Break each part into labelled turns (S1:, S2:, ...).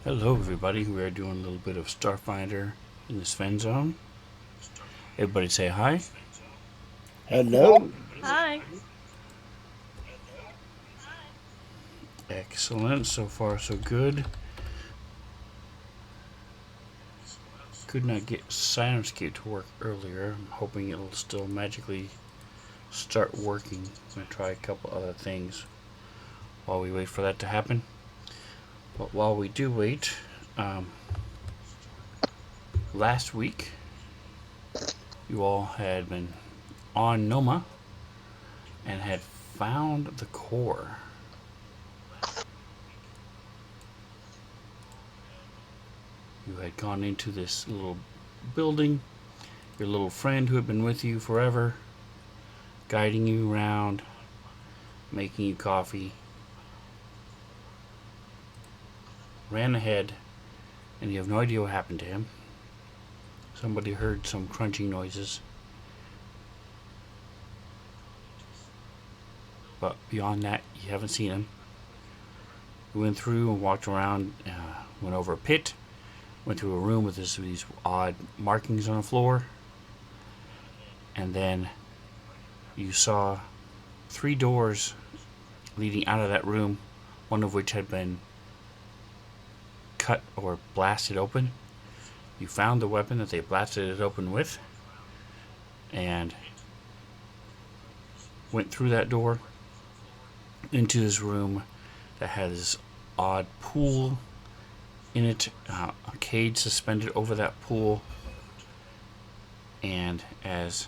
S1: Hello everybody, we are doing a little bit of Starfinder in the Svenzone. Everybody say hi.
S2: Hello.
S3: Hi.
S1: Excellent, so far so good. Could not get Sirenscape to work earlier. I'm hoping it'll still magically start working. I'm going to try a couple other things while we wait for that to happen. But while we do wait, last week you all had been on Noma and had found the core. You had gone into this little building. Your little friend who had been with you forever, guiding you around, making you coffee, ran ahead, and you have no idea what happened to him. Somebody heard some crunching noises, but beyond that, you haven't seen him. You went through and walked around, went over a pit, went through a room with these odd markings on the floor, and then you saw 3 doors leading out of that room, one of which had been cut or blasted open. You found the weapon that they blasted it open with and went through that door into this room that had this odd pool in it, a cage suspended over that pool. And as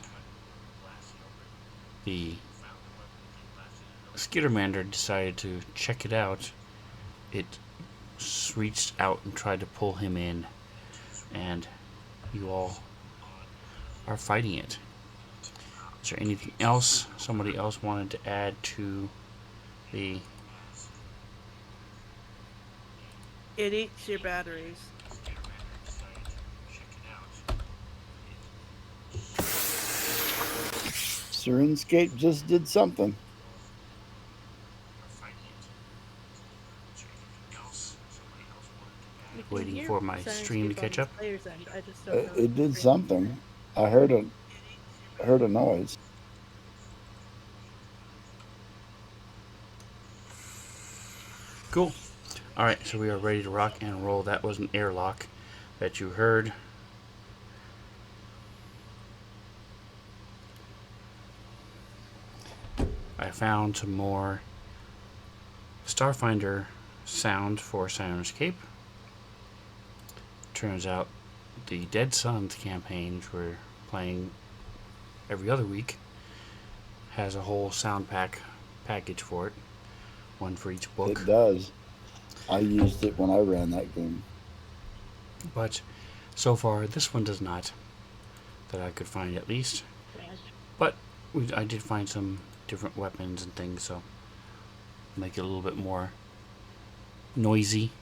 S1: the Skittermander decided to check it out, it reached out and tried to pull him in, and you all are fighting it. Is there anything else somebody else wanted to add to the...
S3: It eats your batteries.
S2: Sirenscape just did something.
S3: You can
S1: Waiting
S3: hear
S1: for my stream to
S3: Sirenscape on
S1: catch
S3: the
S1: up?
S3: player's end. I just don't know.
S2: It did something. I heard a noise.
S1: Cool. Alright, so we are ready to rock and roll. That was an airlock that you heard. I found some more Starfinder sound for Sirenscape. Turns out the Dead Suns campaign, which we're playing every other week, has a whole sound package for it. One for each book.
S2: It does. I used it when I ran that game.
S1: But so far, this one does not, that I could find at least. But I did find some different weapons and things, so make it a little bit more noisy.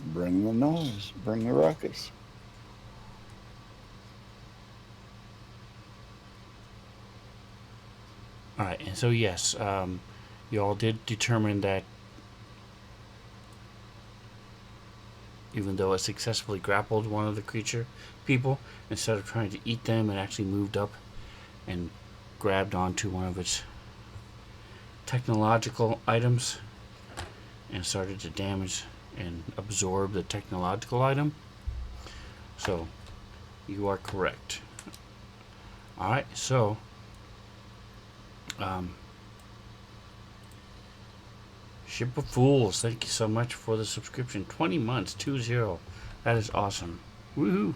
S2: Bring the noise. Bring the ruckus.
S1: Alright, and so yes, you all did determine that even though it successfully grappled one of the people, instead of trying to eat them, it actually moved up and grabbed onto one of its technological items and started to damage and absorb the technological item. So, you are correct. Alright, so Ship of Fools, thank you so much for the subscription. 20 months, 2-0. That is awesome. Woohoo!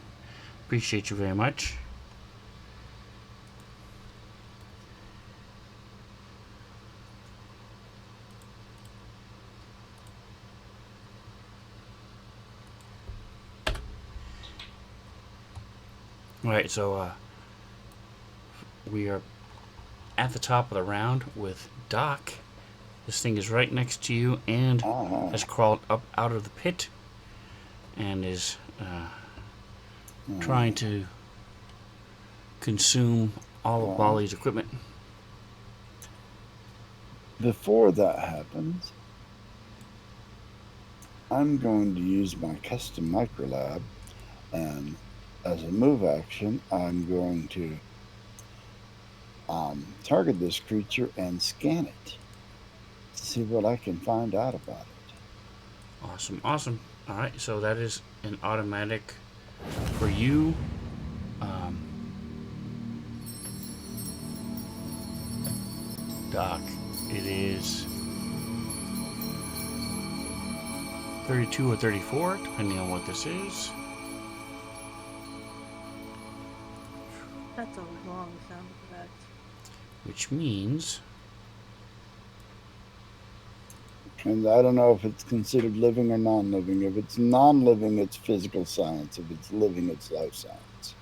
S1: Appreciate you very much. Alright, so we are at the top of the round with Doc. This thing is right next to you and has crawled up out of the pit and is trying to consume all of Bali's equipment.
S2: Before that happens, I'm going to use my custom microlab, and as a move action, I'm going to target this creature and scan it to see what I can find out about it.
S1: Awesome, awesome. All right, so that is an automatic for you. Um, Doc, it is 32 or 34, depending on what this is.
S3: That's a long sound effect.
S1: Which means
S2: And I don't know if it's considered living or non-living. If it's non-living, it's physical science. If it's living, it's life science.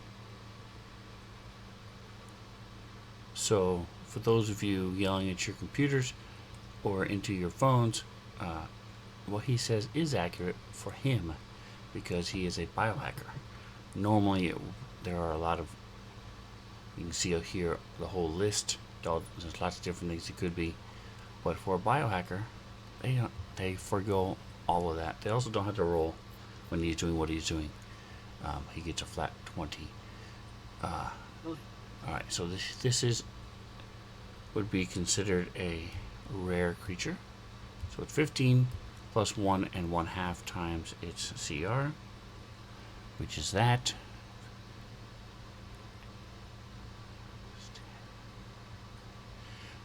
S1: so. For those of you yelling at your computers or into your phones, what he says is accurate for him because he is a biohacker. Normally, there are a lot of. You can see here the whole list. There's lots of different things it could be, but for a biohacker, they forgo all of that. They also don't have to roll when he's doing what he's doing. He gets a flat 20. All right, so this would be considered a rare creature. So it's 15 plus 1 and 1/2 times its CR, which is that.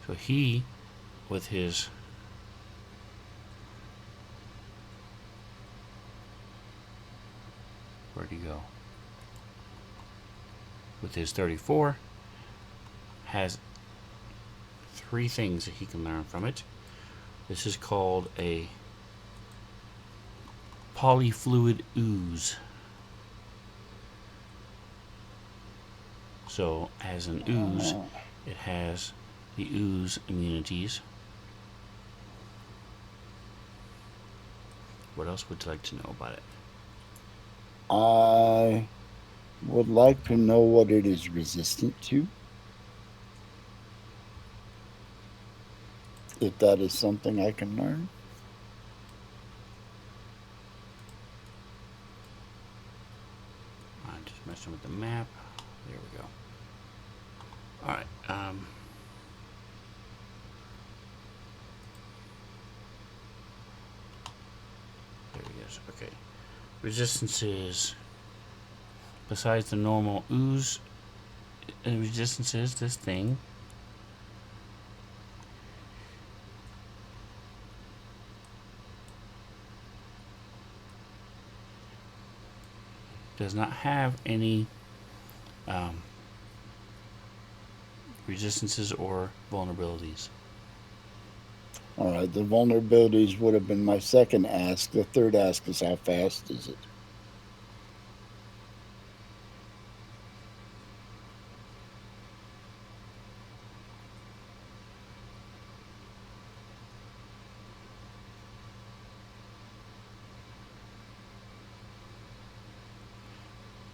S1: So he, with his where'd he go? With his 34, has 3 things that he can learn from it. This is called a polyfluid ooze. So, as an ooze, it has the ooze immunities. What else would you like to know about it?
S2: I would like to know what it is resistant to. If that is something I can learn.
S1: I'm just messing with the map. There we go. Alright, there he is. Okay. Resistance is, besides the normal ooze, resistance is this thing. Does not have any resistances or vulnerabilities.
S2: All right, the vulnerabilities would have been my second ask. The third ask is how fast is it?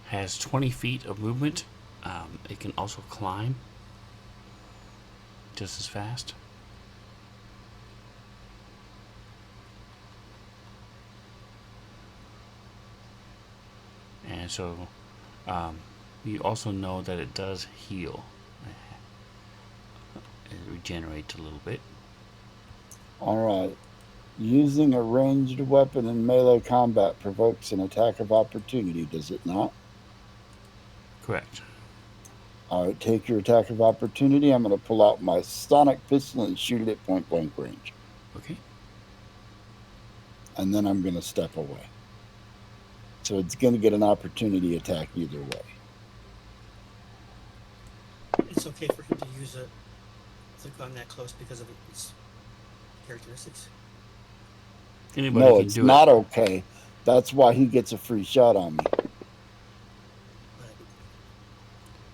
S1: Has 20 feet of movement. It can also climb just as fast. And so you also know that it does heal. It regenerates a little bit.
S2: All right. Using a ranged weapon in melee combat provokes an attack of opportunity, does it not?
S1: Correct.
S2: All right, take your attack of opportunity. I'm going to pull out my sonic pistol and shoot it at point blank range.
S1: Okay.
S2: And then I'm going to step away. So it's going to get an opportunity attack either way.
S4: It's okay for him to use a gun that close because of its characteristics.
S1: Anybody
S2: No,
S1: can
S2: it's
S1: do
S2: not
S1: it.
S2: okay. That's why he gets a free shot on me.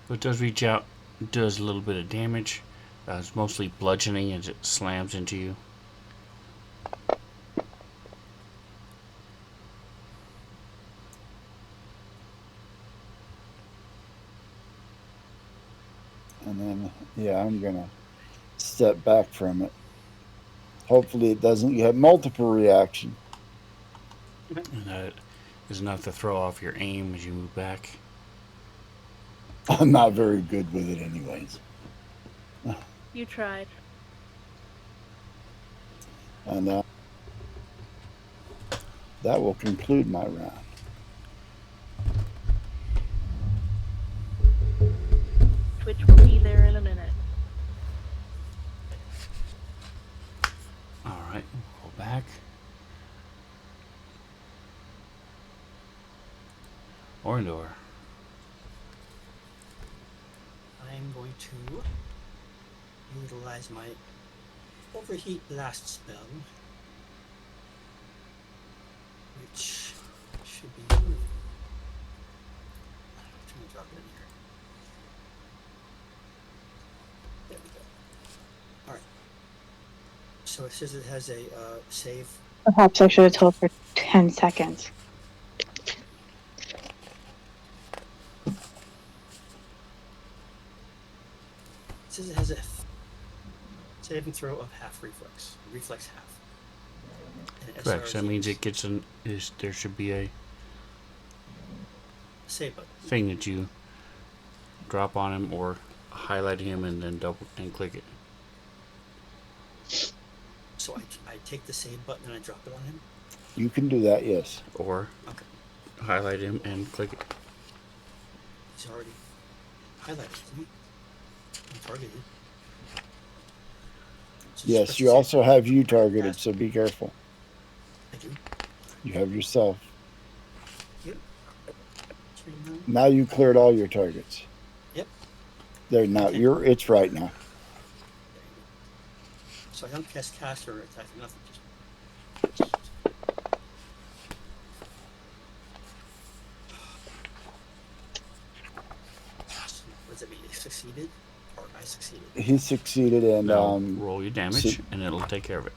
S1: But it does reach out, does a little bit of damage. It's mostly bludgeoning as it slams into you.
S2: And then, yeah, I'm going to step back from it. Hopefully it doesn't get multiple reaction.
S1: And that is enough to throw off your aim as you move back.
S2: I'm not very good with it, anyways.
S3: You tried.
S2: And that will conclude my round.
S3: Twitch will be there in a minute.
S1: All right, go back. Orndor.
S4: I'm going to utilize my overheat blast spell, which should be. I'm trying to drop it in here. There we go. All right. So it says it has a save.
S5: Perhaps I should have told for 10 seconds.
S4: It says it has a saving throw of half reflex half. And
S1: Correct. So that
S4: SRG
S1: means it gets there should be a
S4: save button.
S1: thing that you drop on him or highlight him and then double and click it.
S4: So I take the save button and I drop it on him.
S2: You can do that, yes.
S1: Or
S4: Okay.
S1: highlight him and click it.
S4: He's already highlighted, isn't he? I'm targeted. So
S2: Yes,
S4: just
S2: you
S4: press
S2: also
S4: save.
S2: have you targeted, so be careful.
S4: I do.
S2: You have yourself.
S4: Yep.
S2: Now you cleared all your targets.
S4: Yep.
S2: There, now it's right now.
S4: So I don't cast or attack, nothing. Just what does it mean? He succeeded, or I succeeded?
S2: He succeeded, and
S1: Now roll your damage
S2: so-
S1: and it'll take care of it.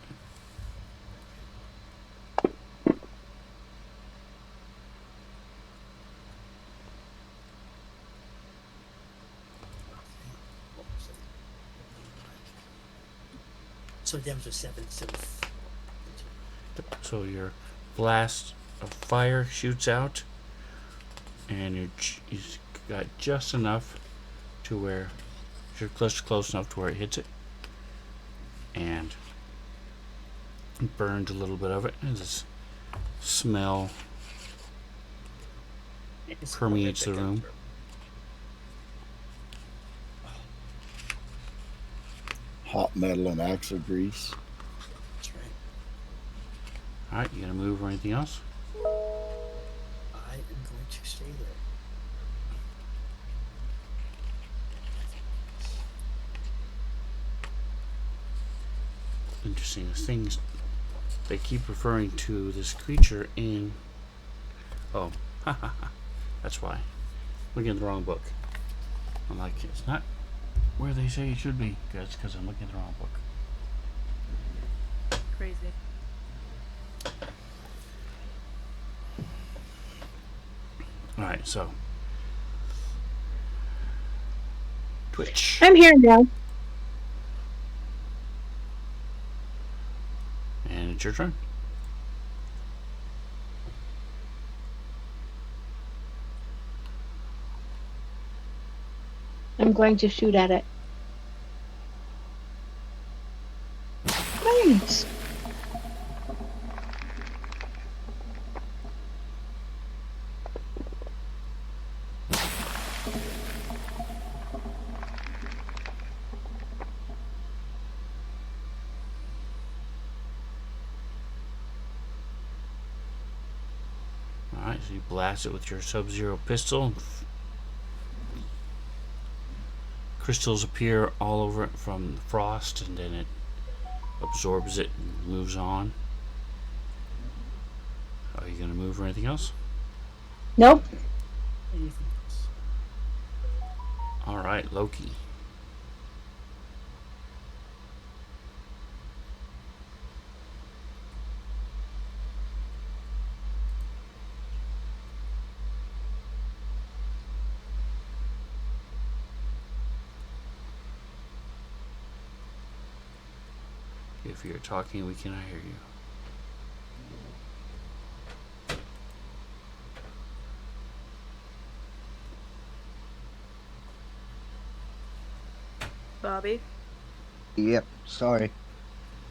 S4: So damage was 7.
S1: So your blast of fire shoots out, and you've got just enough to where you're close enough to where it hits it, and it burns a little bit of it. And this smell permeates the room.
S2: hot metal and axle grease.
S4: That's right.
S1: All right, you gonna move or anything else?
S4: I am going to stay there.
S1: Interesting things. They keep referring to this creature in. Oh, that's why. Looking at the wrong book. I'm like, it's not where they say it should be. That's because I'm looking at the wrong book.
S3: Crazy.
S1: All right, so Twitch.
S5: I'm here now.
S1: And it's your turn.
S5: I'm going to shoot at it. Nice.
S1: Alright, so you blast it with your Sub-Zero pistol. Crystals appear all over it from the frost, and then it absorbs it and moves on. Are you going to move or anything else?
S5: Nope.
S4: Anything else?
S1: Alright, Loki. If you're talking, we cannot hear you.
S3: Bobby?
S6: Yep, sorry.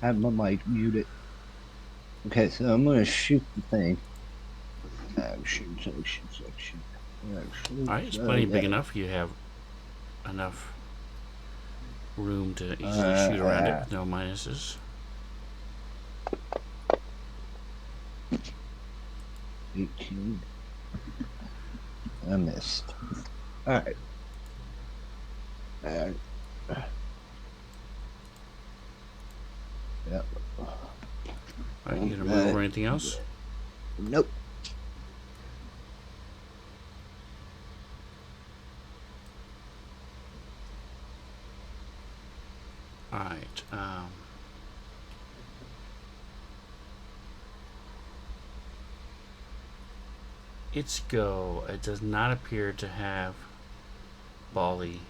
S6: I had my mic muted. Okay, so I'm gonna shoot the thing. Action, section, section. Action,
S1: Alright, it's
S6: so
S1: plenty big
S6: yeah.
S1: enough. You have enough room to easily shoot around it with no minuses.
S6: 18. I missed. Alright. Yep.
S1: Alright, you gonna move or anything else?
S6: Nope.
S1: Alright, its go. It does not appear to have Bali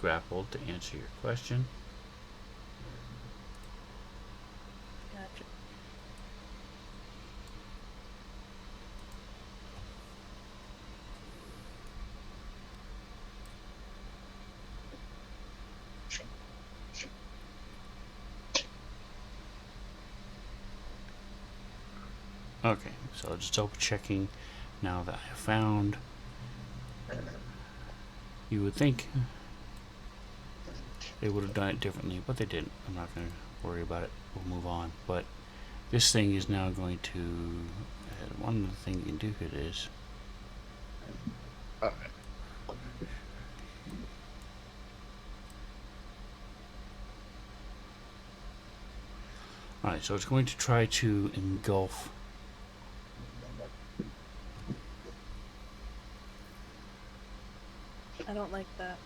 S1: grappled, to answer your question.
S3: Gotcha.
S1: Okay, so just double checking now that I have found. You would think they would have done it differently, but they didn't. I'm not going to worry about it. We'll move on. But this thing is now going to. One of the things you can do here is. Alright, so it's going to try to engulf.
S3: I don't like that.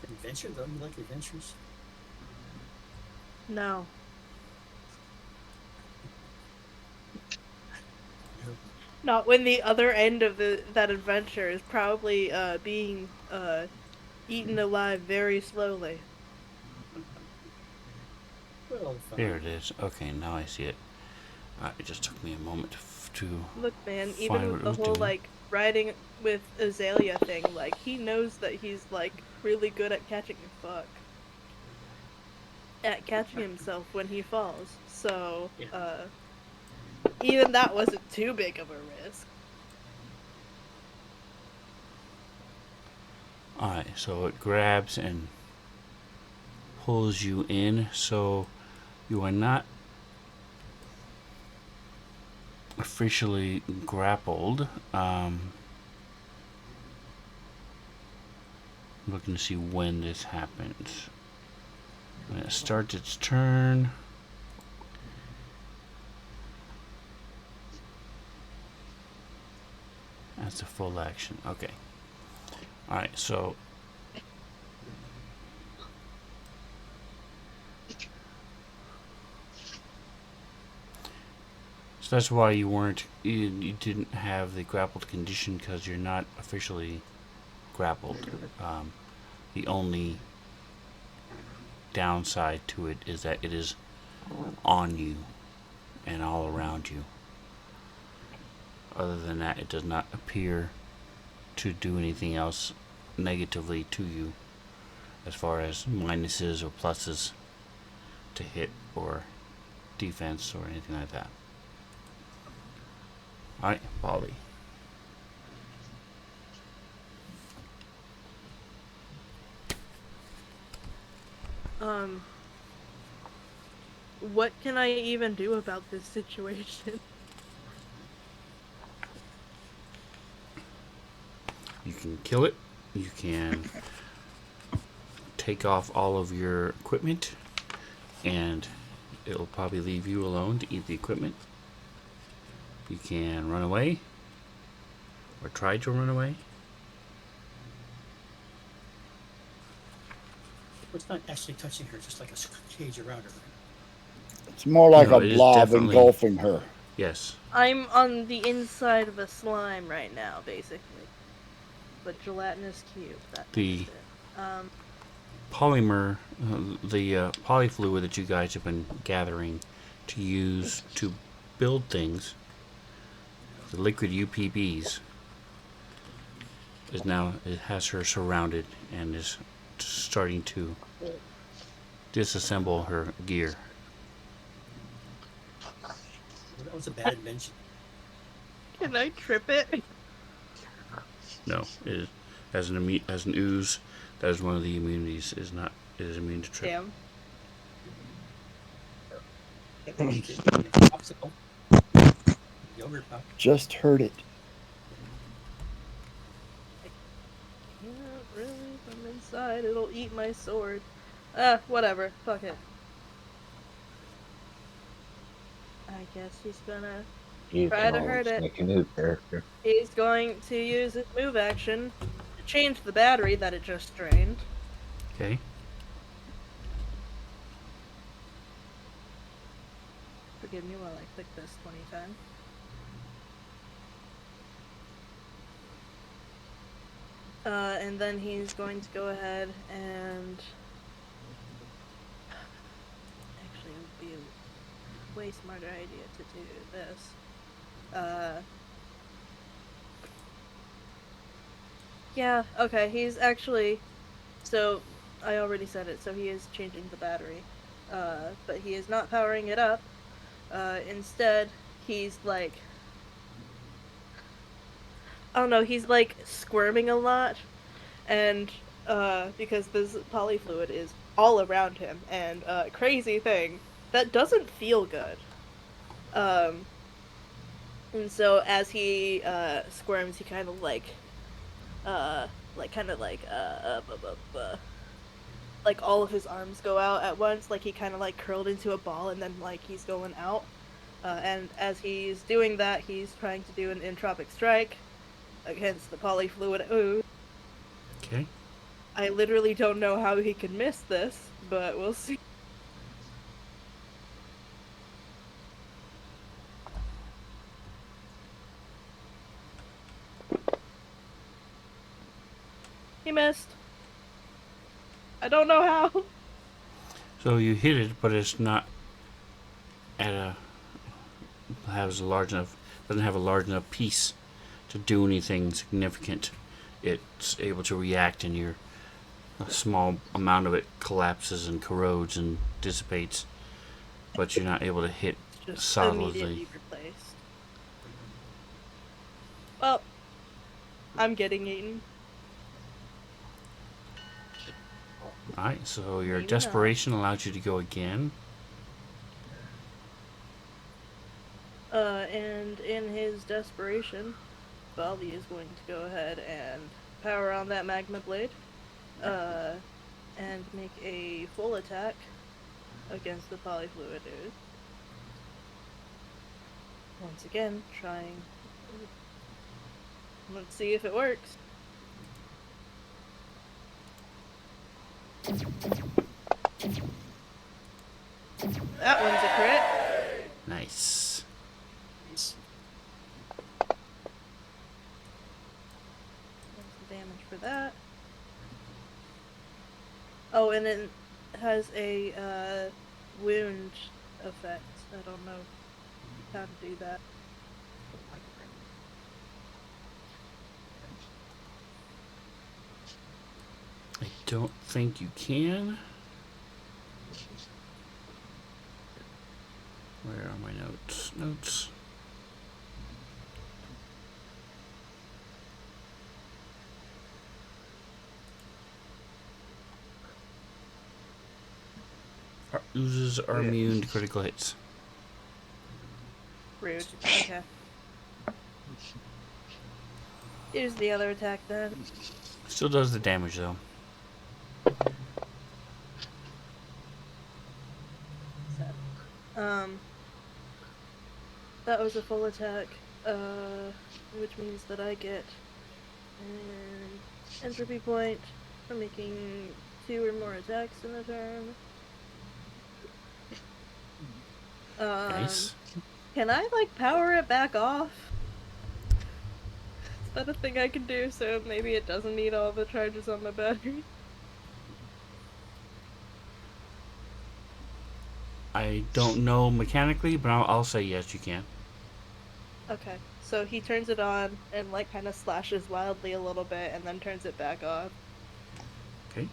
S4: Adventure, though? You like adventures?
S3: No. Not when the other end of that adventure is probably being eaten alive very slowly.
S4: Well, fine.
S1: There it is. Okay, now I see it. It just took me a moment to
S3: Look, man,
S1: find
S3: even
S1: what
S3: with
S1: it
S3: the
S1: was
S3: whole
S1: doing.
S3: like riding with Azalea thing, like he knows that he's like really good at catching himself when he falls. So,
S4: Yeah.
S3: even that wasn't too big of a risk.
S1: Alright, so it grabs and pulls you in, so you are not officially grappled. Looking to see when this happens. When it starts its turn. That's a full action. Okay. Alright, so that's why you didn't have the grappled condition, because you're not officially grappled. The only downside to it is that it is on you and all around you. Other than that, it does not appear to do anything else negatively to you as far as minuses or pluses to hit or defense or anything like that. Alright, Bali.
S3: What can I even do about this situation?
S1: You can kill it. You can take off all of your equipment, and it'll probably leave you alone to eat the equipment. You can run away, or try to run away.
S4: It's not actually touching her, just like a cage around her.
S2: It's more like
S1: No,
S2: a
S1: it is
S2: blob
S1: definitely-
S2: engulfing her.
S1: Yes.
S3: I'm on the inside of a slime right now, basically. But gelatinous cube, that
S1: The-
S3: makes it.
S1: polymer, the polyfluid that you guys have been gathering to use to build things, the liquid UPBs, is now, it has her surrounded and is starting to disassemble her gear.
S4: Well, that was a bad invention.
S3: Can I trip it?
S1: No, it is, as an ooze, that is one of the immunities. Is immune to trip.
S3: Damn.
S4: Popsicle. Yogurt pop.
S2: Just heard it.
S3: Can't really from inside. It'll eat my sword. Whatever. Fuck it. I guess he's gonna.
S6: You
S3: Try
S6: can
S3: to hurt
S6: always
S3: it.
S6: make a new character.
S3: He's going to use his move action to change the battery that it just drained.
S1: Okay.
S3: Forgive me while I click this 20 times. And then he's going to go ahead and... Actually, it would be a way smarter idea to do this. Yeah, okay, he's actually... So, I already said it, so he is changing the battery. But he is not powering it up. Instead, he's like... I don't know, he's like squirming a lot. And, because this polyfluid is all around him. And, crazy thing, that doesn't feel good. And so as he, squirms, he kind of like all of his arms go out at once, like he kind of like curled into a ball and then like he's going out. And as he's doing that, he's trying to do an entropic strike against the polyfluid ooze.
S1: Okay.
S3: I literally don't know how he can miss this, but we'll see. He missed. I don't know how.
S1: So you hit it, but it's not at a has a large enough doesn't have a large enough piece to do anything significant. It's able to react, and a small amount of it collapses and corrodes and dissipates, but you're not able to hit
S3: Just
S1: solidly.
S3: immediately replaced. Well, I'm getting eaten.
S1: Alright, so your
S3: Maybe not.
S1: desperation allows you to go again.
S3: And in his desperation, Baldi is going to go ahead and power on that magma blade, and make a full attack against the polyfluid ooze. Once again, trying. Let's see if it works. That one's a crit.
S1: Nice.
S4: Nice.
S3: That's the damage for that. Oh, and it has a wound effect. I don't know how to do that.
S1: I don't think you can. Where are my notes? Notes. Oozes are immune to critical hits.
S3: Rude. Okay. Here's the other attack then.
S1: Still does the damage though.
S3: That was a full attack, which means that I get an entropy point for making 2 or more attacks in a turn.
S1: Nice.
S3: Can I, like, power it back off? Is that a thing I can do, so maybe it doesn't need all the charges on my battery?
S1: I don't know mechanically, but I'll say yes, you can.
S3: Okay. So he turns it on and like kind of slashes wildly a little bit and then turns it back off.
S1: Okay.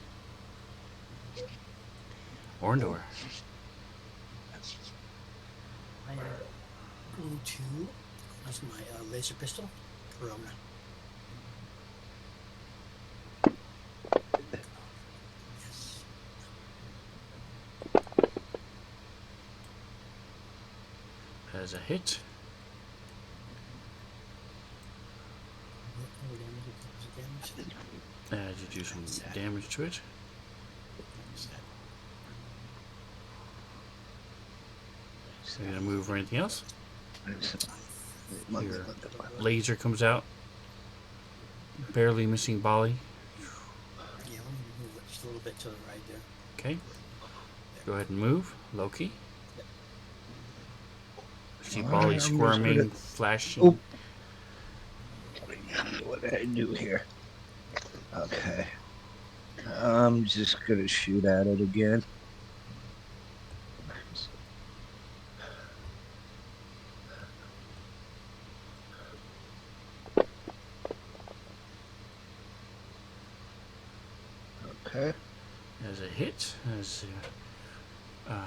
S1: Orndor.
S4: I am going to use my laser pistol, Corona. Yes.
S1: Has a hit. As you do some damage to it. So you're gonna move or anything else? Your laser comes out, barely missing Bali.
S4: Yeah, let me move it just a little bit to the right there.
S1: Okay. Go ahead and move, Loki.
S4: Yep.
S1: See
S6: Alright,
S1: Bali
S6: I'm just
S1: squirming,
S6: gonna-
S1: flashing.
S6: Oh. What did I do here? Okay. I'm just gonna shoot at it again. Okay.
S1: As a hit, as
S6: Nine.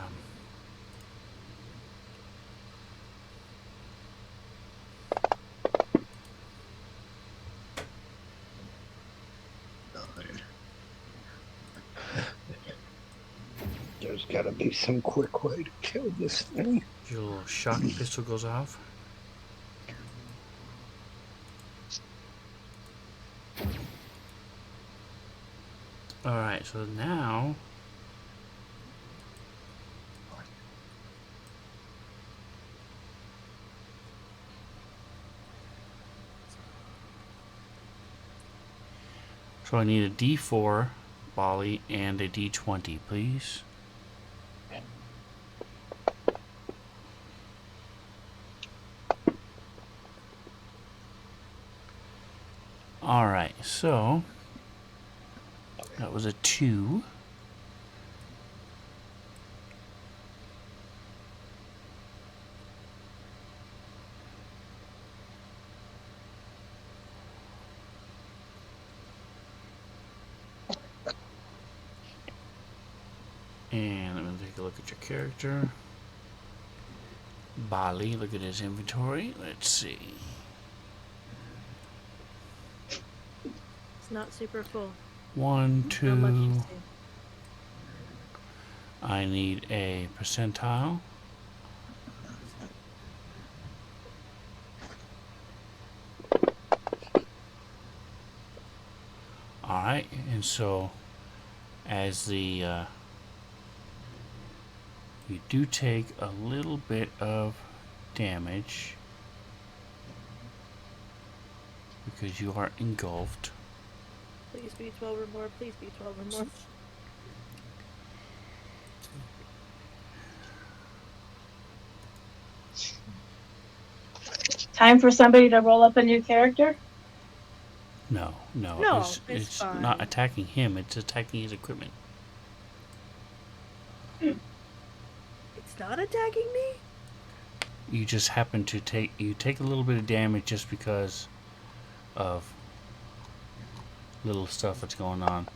S6: There's gotta be some quick way to kill this thing.
S1: your little shock pistol goes off. Alright, so now so I need a D4, Bali, and a D20, please. Alright, so that was a 2. And let me take a look at your character. Bali, look at his inventory. Let's see.
S3: It's not super full.
S1: 1,
S3: Not much
S1: 2.
S3: you see.
S1: I need a percentile. Alright, and so as the you do take a little bit of damage because you are engulfed.
S3: Please be 12 or more. Please be 12 or more.
S5: Time for somebody to roll up a new character?
S1: No,
S3: No,
S1: it's
S3: it's
S1: not
S3: fine.
S1: attacking him, it's attacking his equipment.
S3: It's not attacking me?
S1: You just happen to take a little bit of damage just because of little stuff that's going on,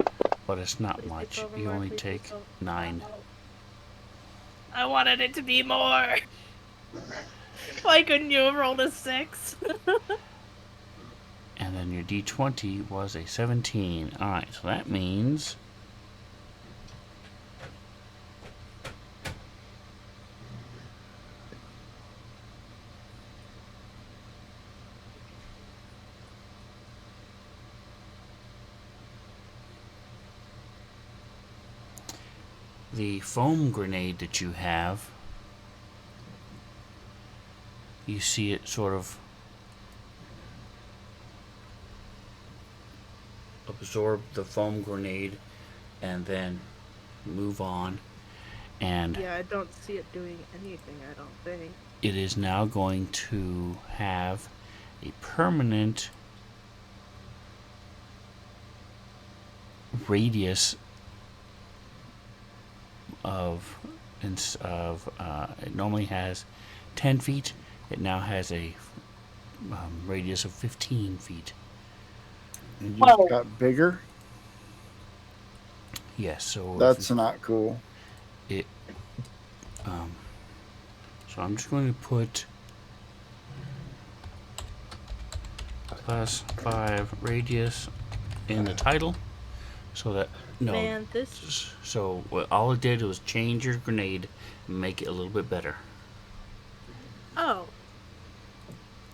S1: but it's not
S3: Please be
S1: much.
S3: 12 or
S1: You
S3: more.
S1: only
S3: Please be
S1: take
S3: 12.
S1: 9.
S3: I wanted it to be more. Why couldn't you have rolled a 6?
S1: And then your D20 was a 17. Alright, so that means the foam grenade that you have, you see it sort of absorb the foam grenade and then move on, and
S3: Yeah, I don't see it doing anything, I don't think.
S1: it is now going to have a permanent radius of it normally has 10 feet. It now has a radius of 15 feet.
S2: It just
S5: Whoa.
S2: got bigger.
S1: Yes, so
S2: That's not cool.
S1: it. So I'm just going to put +5 radius in the title, so that no.
S3: Man, this
S1: So what all it did was change your grenade and make it a little bit better.
S3: oh,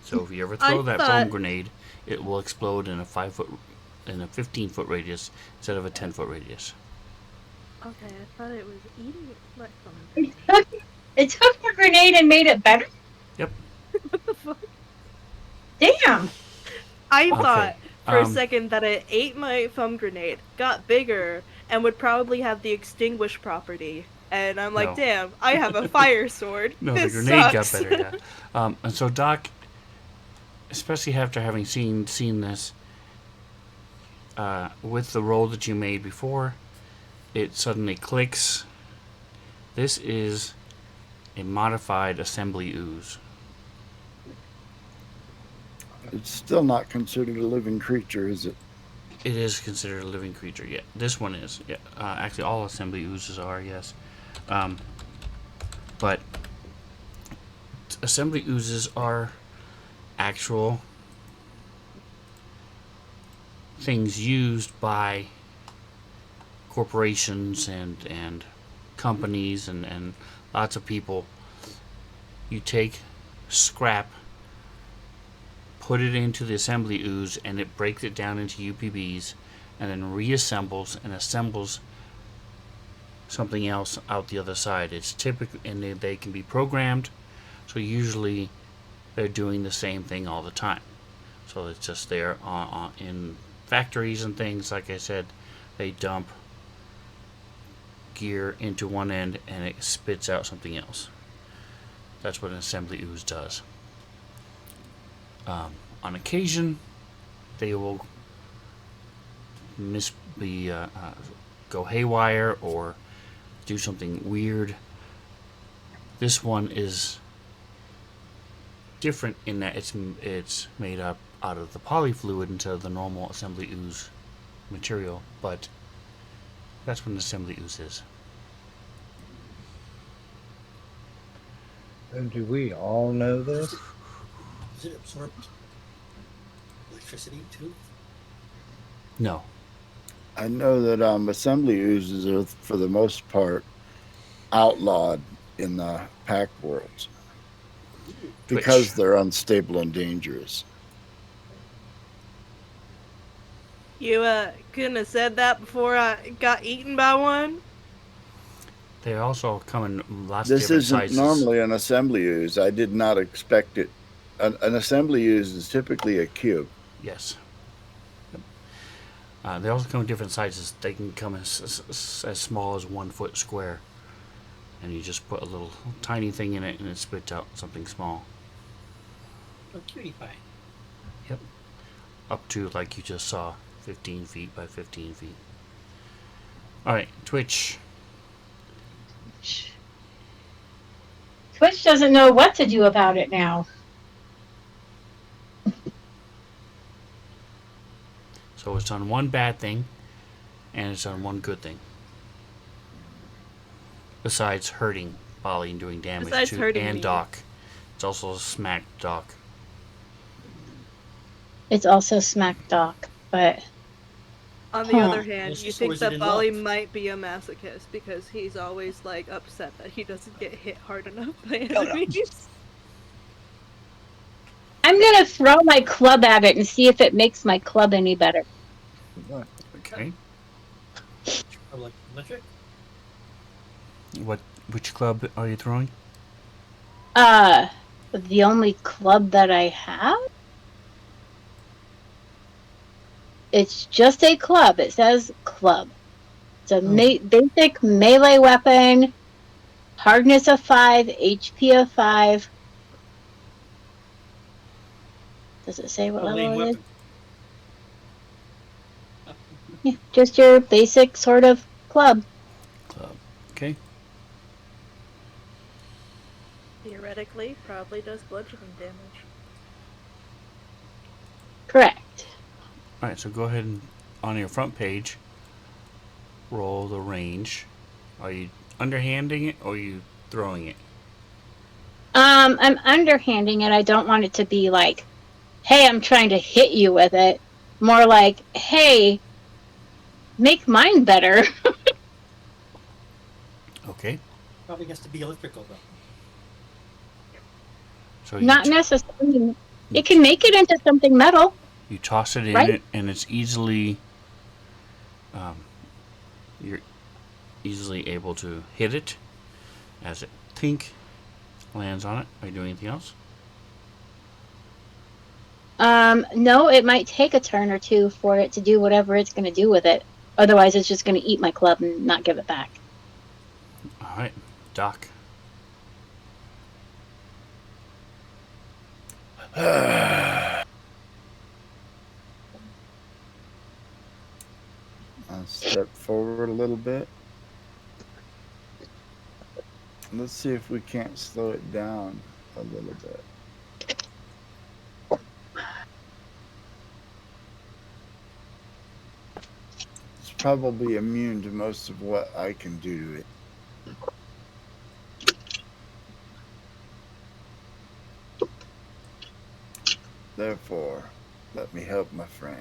S1: So if you ever
S3: I
S1: throw that foam
S3: thought-
S1: grenade, it will explode in a 15-foot radius instead of a 10-foot radius.
S3: okay. I thought it was eating my phone.
S5: It took the grenade and made it better?
S1: Yep.
S3: What the fuck?
S5: Damn.
S3: I
S1: Okay,
S3: thought for a
S1: um,
S3: second that it ate my foam grenade, got bigger, and would probably have the extinguish property. And I'm like,
S1: No.
S3: damn, I have a fire sword.
S1: No,
S3: This
S1: the grenade
S3: sucks.
S1: got better. Yeah. And so Doc, especially after having seen this, with the roll that you made before, it suddenly clicks. This is a modified assembly ooze.
S2: It's still not considered a living creature, is it?
S1: It is considered a living creature. Yeah, this one is. Yeah, actually, all assembly oozes are. Yes, but assembly oozes are actual things used by corporations and companies and lots of people. You take scrap, put it into the assembly ooze, and it breaks it down into UPBs, and then reassembles and assembles something else out the other side. It's typical, and they can be programmed, so usually they're doing the same thing all the time. So it's just there in factories and things. Like I said, they dump gear into one end and it spits out something else. That's what an assembly ooze does. On occasion, they will go haywire or do something weird. This one is different in that it's made up out of the polyfluid instead of the normal assembly ooze material, but that's what an assembly ooze is.
S6: And do we all know this?
S4: Does it absorb electricity too?
S1: No.
S2: I know that assembly oozes are, for the most part, outlawed in the pack worlds because
S1: Which-
S2: they're unstable and dangerous.
S3: You couldn't have said that before I got eaten by one.
S1: They also come in lots of
S2: This
S1: different
S2: isn't
S1: sizes.
S2: normally an assembly ooze. I did not expect it. An assembly ooze is typically a cube.
S1: Yes. They also come in different sizes. They can come as small as 1 foot square, and you just put a little tiny thing in it, and it spits out something small.
S4: Oh, cutie pie.
S1: Yep. Up to, like you just saw, 15 feet by 15 feet. All right, Twitch.
S5: Twitch doesn't know what to do about it now.
S1: So it's done one bad thing, and it's done one good thing. Besides hurting Bolly and doing damage
S3: Besides
S1: to
S3: hurting
S1: and
S3: me.
S1: Doc. It's also smacked Doc.
S5: It's also smack Doc, but
S3: On the
S5: Huh.
S3: other hand,
S4: Well,
S3: you
S4: so
S3: think
S4: is it
S3: that
S4: in
S3: Bali
S4: love?
S3: might be a masochist because he's always like upset that he doesn't get hit hard enough by
S6: no.
S3: enemies.
S5: I'm gonna throw my club at it and see if it makes my club any better.
S1: Okay.
S4: Or like electric?
S1: Which club are you throwing?
S5: The only club that I have? It's just a club. It says club. It's a basic melee weapon, hardness of 5, HP of 5. Does it say what
S4: Oh,
S5: level
S4: lame
S5: it is?
S4: weapon.
S5: Yeah, just your basic sort of club.
S1: Club. Okay.
S3: Theoretically, probably does bludgeoning damage.
S5: Correct.
S1: All right, so go ahead and on your front page, roll the range. Are you underhanding it or are you throwing it?
S5: I'm underhanding it. I don't want it to be like, hey, I'm trying to hit you with it. More like, hey, make mine better.
S1: Okay.
S4: Probably has to be electrical though.
S1: So
S5: Not necessarily. It can make it into something metal,
S1: you toss it in
S5: right?
S1: it, and it's easily you're easily able to hit it as it tink lands on it. Are you doing anything else?
S5: No, it might take a turn or two for it to do whatever it's going to do with it. Otherwise, it's just going to eat my club and not give it back.
S1: All right, Doc.
S2: I'll step forward a little bit. Let's see if we can't slow it down a little bit. It's probably immune to most of what I can do to it. Therefore, let me help my friends.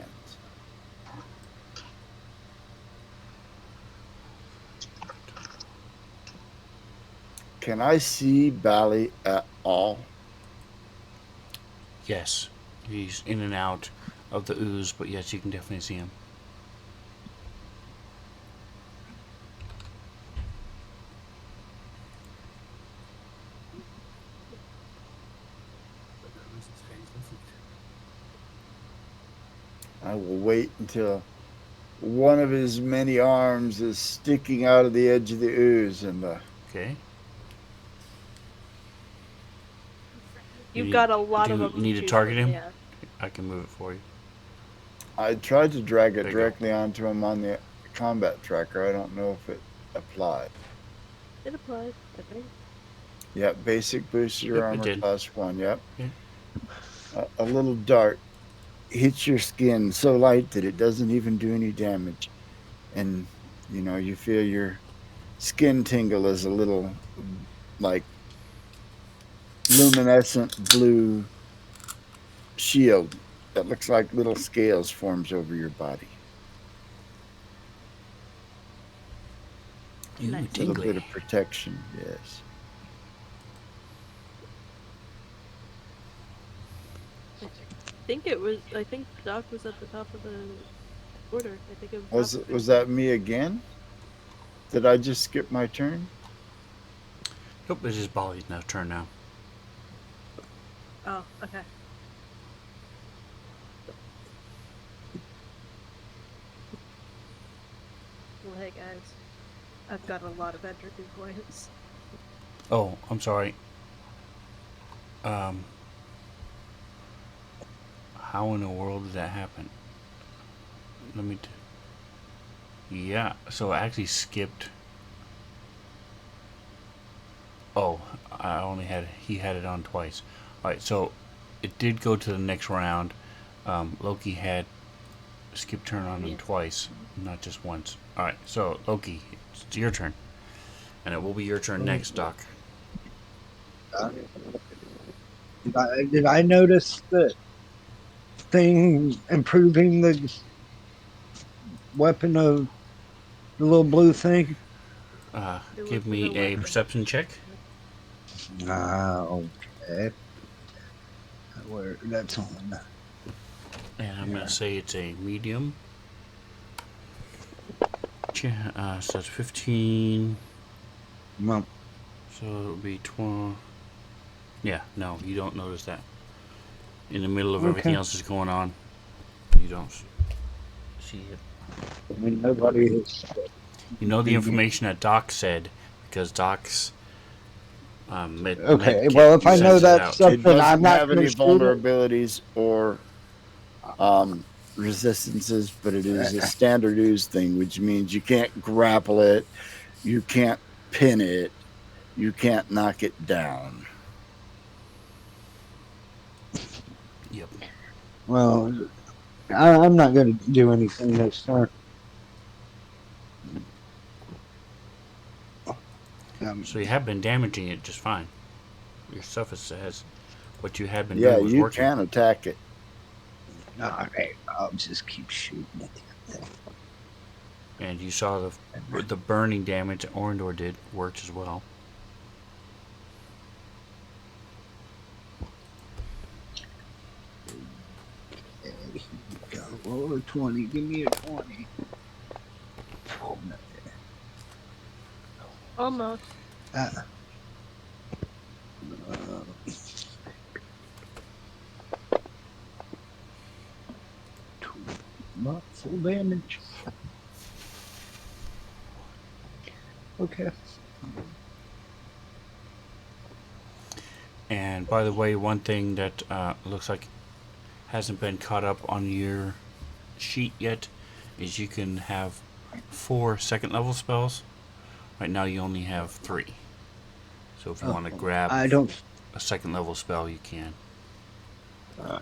S2: Can I see Bally at all?
S1: Yes, he's in and out of the ooze, but yes, you can definitely see him.
S2: I will wait until one of his many arms is sticking out of the edge of the ooze, and
S1: Okay.
S3: You've got a lot
S1: do
S3: of
S1: you
S3: them.
S1: need to
S3: choose
S1: target
S3: from,
S1: him?
S3: Yeah.
S1: I can move it for you.
S2: I tried to drag it
S1: There you go.
S2: directly onto him on the combat tracker. I don't know if it applied.
S3: It applies, I think.
S2: Yep, basic boost your
S1: Yep, it
S2: armor
S1: did.
S2: +1. Yep.
S1: Yeah.
S2: A little dart hits your skin so light that it doesn't even do any damage. And, you feel your skin tingle as a little, like, luminescent blue shield that looks like little scales forms over your body.
S1: Ooh,
S3: Nice.
S2: A little bit
S1: tingly.
S2: of protection, yes.
S3: I think Doc was at the top of the order. I think it was Doc
S2: Was that me again? Did I just skip my turn?
S1: Nope, it's just Bally's turn now.
S3: Oh, okay. Well, hey guys. I've got a lot of entropy points.
S1: Oh, I'm sorry. How in the world did that happen? Let me. Yeah, so I actually skipped. Oh, I only had he had it on twice. All right, so it did go to the next round. Loki had skip turn on him
S3: Yes.
S1: twice, not just once. All right, so Loki, it's your turn, and it will be your turn next, Doc.
S6: Did I notice that thing improving the weapon of the little blue thing?
S1: Give
S3: The
S1: me a
S3: weapon.
S1: perception check.
S6: Okay. Where that's on.
S1: And I'm
S6: Yeah.
S1: gonna say it's a medium. So it's 15.
S6: Well,
S1: So it'll be 12. Yeah, no, you don't notice that. In the middle of everything
S6: okay.
S1: else is going on, you don't see it.
S6: I mean, nobody has.
S1: You know the information that Doc said because Doc's
S6: Okay,
S1: med kit
S6: well, if I know
S1: sends it
S6: that's
S1: out.
S2: It
S6: something, I'm
S2: doesn't
S6: not
S2: have
S6: going
S2: any
S6: to shoot it.
S2: vulnerabilities or resistances, but it is a standard ooze thing, which means you can't grapple it, you can't pin it, you can't knock it down.
S1: Yep.
S6: Well, I'm not going to do anything this turn.
S1: So you have been damaging it just fine. Your stuff has what you had been
S2: Yeah,
S1: doing was
S2: you
S1: working.
S2: can attack it.
S6: all right, I'll just keep shooting at the thing.
S1: And you saw the burning damage that Orindor did worked as well.
S6: There you go. Roll a 20. Give me a 20. Oh, no.
S3: Almost.
S6: Uh, not full damage. Okay.
S1: And by the way, one thing that looks like hasn't been caught up on your sheet yet is you can have 4 second level spells. Right now you only have 3. So if you want to grab
S6: I don't.
S1: a second level spell, you can. All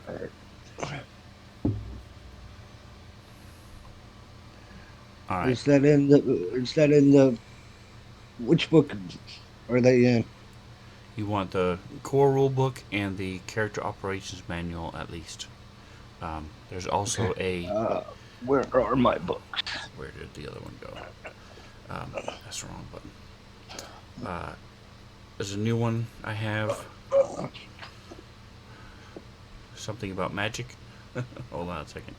S1: right.
S6: Is that in the? Is that in the? Which book are they in?
S1: You want the core rule book and the character operations manual at least. There's also
S6: Okay.
S1: a.
S6: Where are my books?
S1: Where did the other one go? That's the wrong button. There's a new one I have. Something about magic. Hold on a second.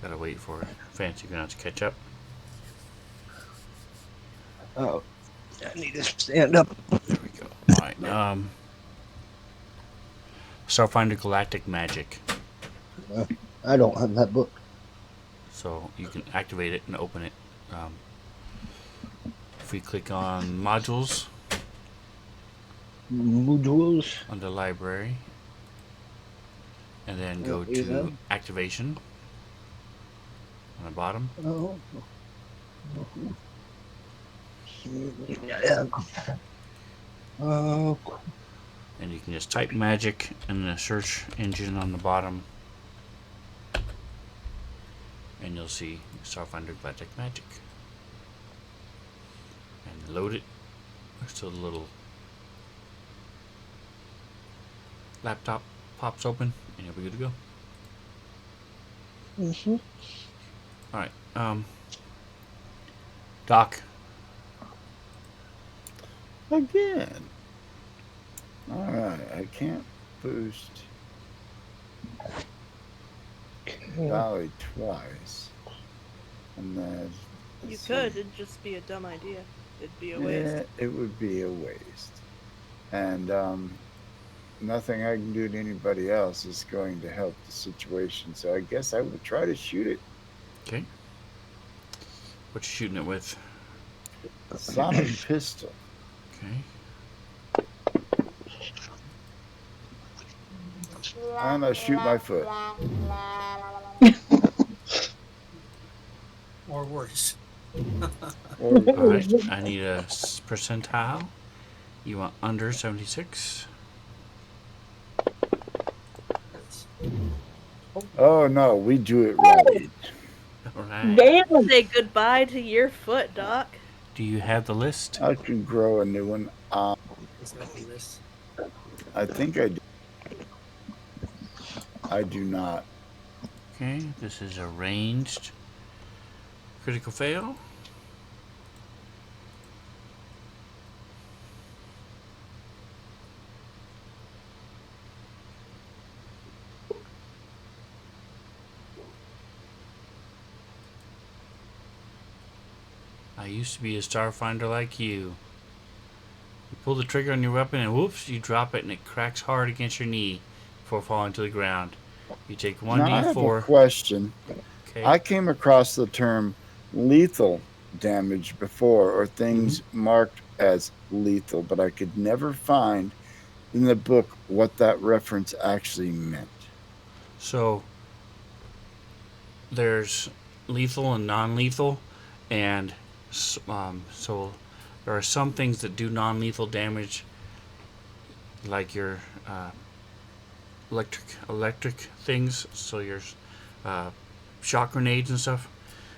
S1: Gotta wait for Fancy Ground to catch up.
S6: Oh, I need to stand up.
S1: There we go. Alright. Starfinder Galactic Magic.
S6: I don't have that book.
S1: So you can activate it and open it. If we click on modules
S6: Modules.
S1: on the library and then go to activation on the bottom.
S6: Oh. Yeah. Oh.
S1: And you can just type magic in the search engine on the bottom. And you'll see Starfinder Galactic Magic. And load it. So the little laptop pops open and you'll be good to go.
S6: Mm-hmm.
S1: Alright. Doc.
S2: Again. Alright, I can't boost Dolly twice. And then
S3: You could, it'd just be a dumb idea. It'd be a waste.
S2: yeah, it would be a waste. And nothing I can do to anybody else is going to help the situation. So I guess I would try to shoot it.
S1: Okay. What you shooting it with?
S2: Sonic pistol.
S1: Okay.
S2: And I shoot my foot.
S4: Or worse.
S1: Alright. I need a percentile. You want under 76?
S2: Oh no, we do it right.
S1: Alright.
S5: Damn.
S3: Say goodbye to your foot, Doc.
S1: Do you have the list?
S2: I can grow a new one.
S4: It's got the list.
S2: I think I do. I do not.
S1: Okay. This is a ranged critical fail. I used to be a Starfinder like you. You pull the trigger on your weapon and whoops, you drop it and it cracks hard against your knee before falling to the ground. You take
S2: Now I have a
S1: 1d4.
S2: question.
S1: Okay.
S2: I came across the term lethal damage before, or things marked as lethal, but I could never find in the book what that reference actually meant.
S1: So there's lethal and non-lethal, and so There are some things that do non-lethal damage, like your electric things. So your uh, shock grenades and stuff,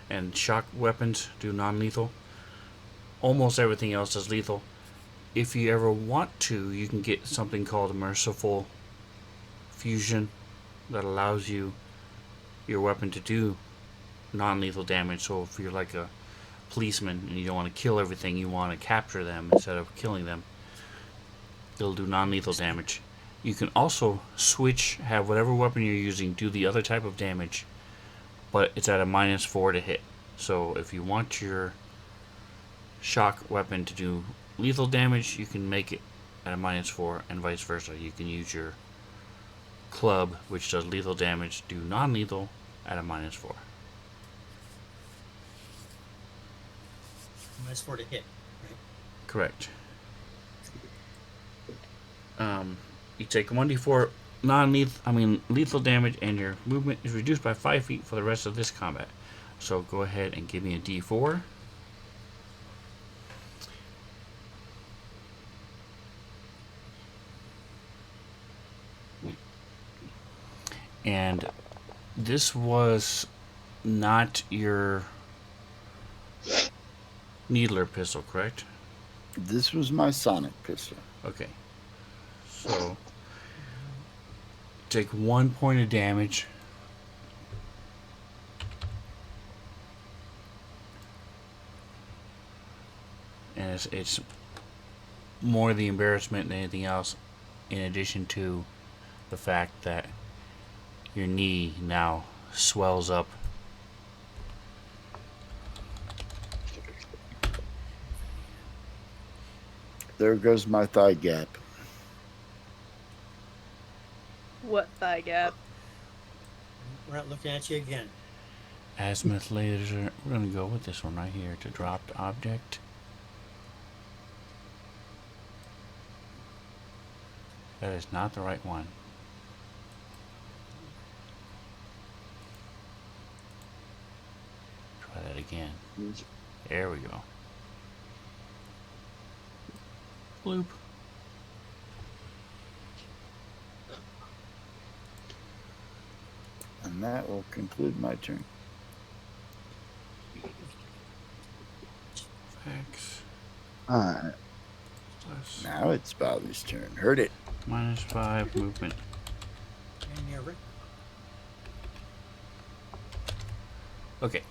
S1: and shock weapons do non-lethal. Almost everything else is lethal. If you ever want to, you can get something called a merciful fusion that allows your weapon to do non-lethal damage. So if you're like a policeman and you don't want to kill everything, you want to capture them instead of killing them, it'll do non-lethal damage. You can also have whatever weapon you're using do the other type of damage, but it's at a -4 to hit. So if you want your shock weapon to do lethal damage, you can make it at a -4, and vice versa. You can use your club, which does lethal damage, do non-lethal at a -4.
S4: -4 to hit, right?
S1: Correct. You take 1d4 lethal damage, and your movement is reduced by 5 feet for the rest of this combat. So go ahead and give me a d4. And this was not your needler pistol, correct?
S2: This was my sonic pistol.
S1: Okay. So take 1 point of damage. And it's more the embarrassment than anything else, in addition to the fact that your knee now swells up.
S2: There goes my thigh gap.
S3: What thigh gap?
S4: We're not looking at you again.
S1: Azimuth laser. We're going to go with this one right here to dropped object. That is not the right one. Try that again. There we go. Bloop.
S2: And that will conclude my turn.
S1: X
S6: Alright.
S1: plus
S2: Now it's Bally's turn. Heard it.
S1: -5 movement.
S4: And you're right.
S1: Okay.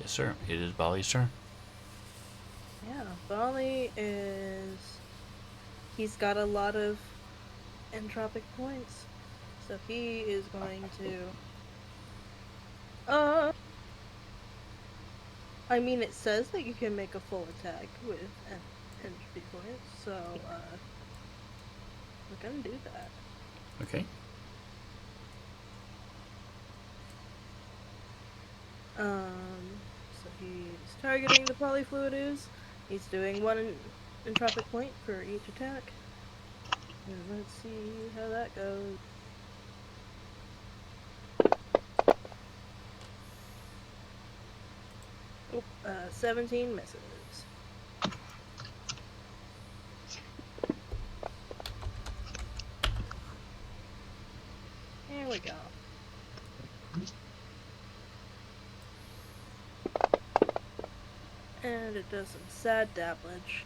S1: Yes, sir. It is Bali's turn.
S3: Yeah, Bali he's got a lot of entropic points. So he is going to I mean, it says that you can make a full attack with entropy points, so we're gonna do that.
S1: Okay.
S3: So he's targeting the polyfluid ooze. He's doing 1 entropic point for each attack. And let's see how that goes. 17 misses. Here we go. And it does some sad dabblage.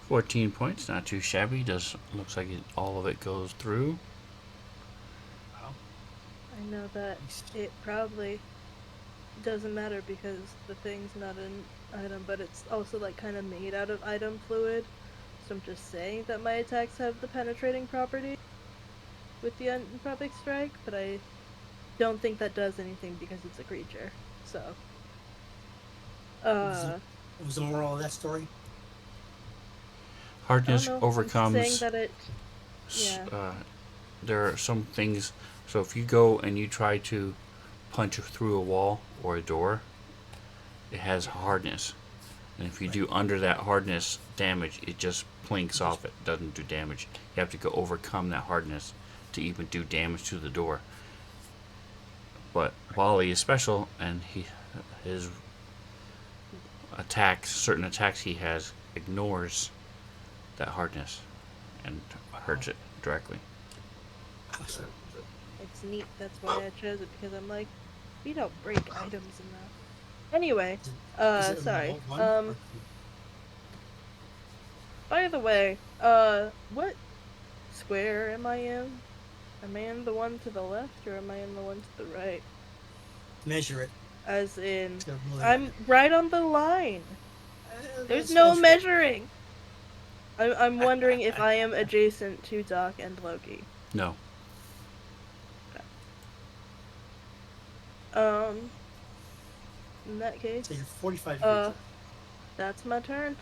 S1: $14 points, not too shabby. Looks like all of it goes through.
S4: Wow.
S3: I know that it probably doesn't matter because the thing's not an item, but it's also like kind of made out of item fluid. So I'm just saying that my attacks have the penetrating property with the entropic strike, but I don't think that does anything because it's a creature. So,
S4: What was the moral of that story?
S1: Hardness
S3: I don't know,
S1: overcomes.
S3: I'm just saying that it. Yeah.
S1: There are some things. So if you go and you try to punch through a wall or a door, it has hardness. And if you do under that hardness damage, it just plinks off. It doesn't do damage. You have to go overcome that hardness to even do damage to the door. but Bali is special, and his attacks, certain attacks he has, ignores that hardness and hurts it directly.
S4: Awesome.
S3: It's neat. That's why I chose it, because I'm like, we don't break items enough. Anyway,
S4: Is it a
S3: sorry.
S4: remote one? Or-
S3: By the way, what square am I in? Am I in the one to the left, or am I in the one to the right?
S4: measure it.
S3: As in,
S4: It's got a ruler on
S3: I'm
S4: it.
S3: right on the line. There's
S4: Let's
S3: no
S4: measure it.
S3: measuring. I'm wondering if I am adjacent to Doc and Loki.
S1: No.
S3: In that case,
S4: So you're 45 degrees left.
S3: that's my turn.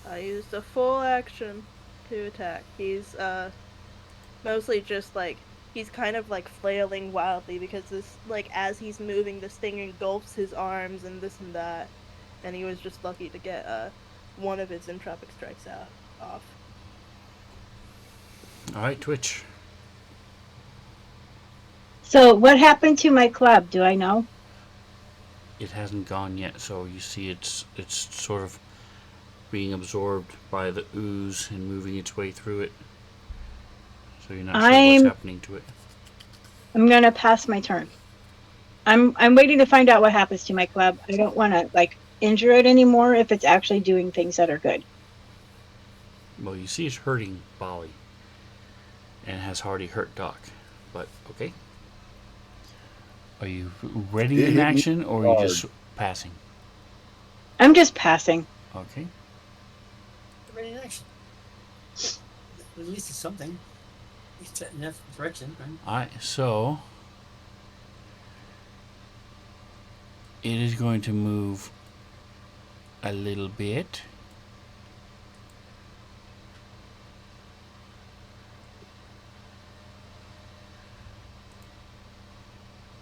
S3: I used a full action to attack. He's mostly just like, he's kind of like flailing wildly because this, like, as he's moving, this thing engulfs his arms and this and that, and he was just lucky to get one of his entropic strikes off.
S1: All right, Twitch.
S5: So what happened to my club? Do I know?
S1: It hasn't gone yet, so you see it's sort of being absorbed by the ooze and moving its way through it. So you're not sure what's happening to it.
S5: I'm gonna pass my turn. I'm waiting to find out what happens to my club. I don't want to like injure it anymore if it's actually doing things that are good.
S1: Well, you see it's hurting Bali, and has already hurt Doc. But okay. Are you ready in action, or are you just passing?
S5: I'm just passing.
S1: Okay.
S4: Ready in action. At least it's something. It's set enough direction, right?
S1: Alright, so it is going to move a little bit.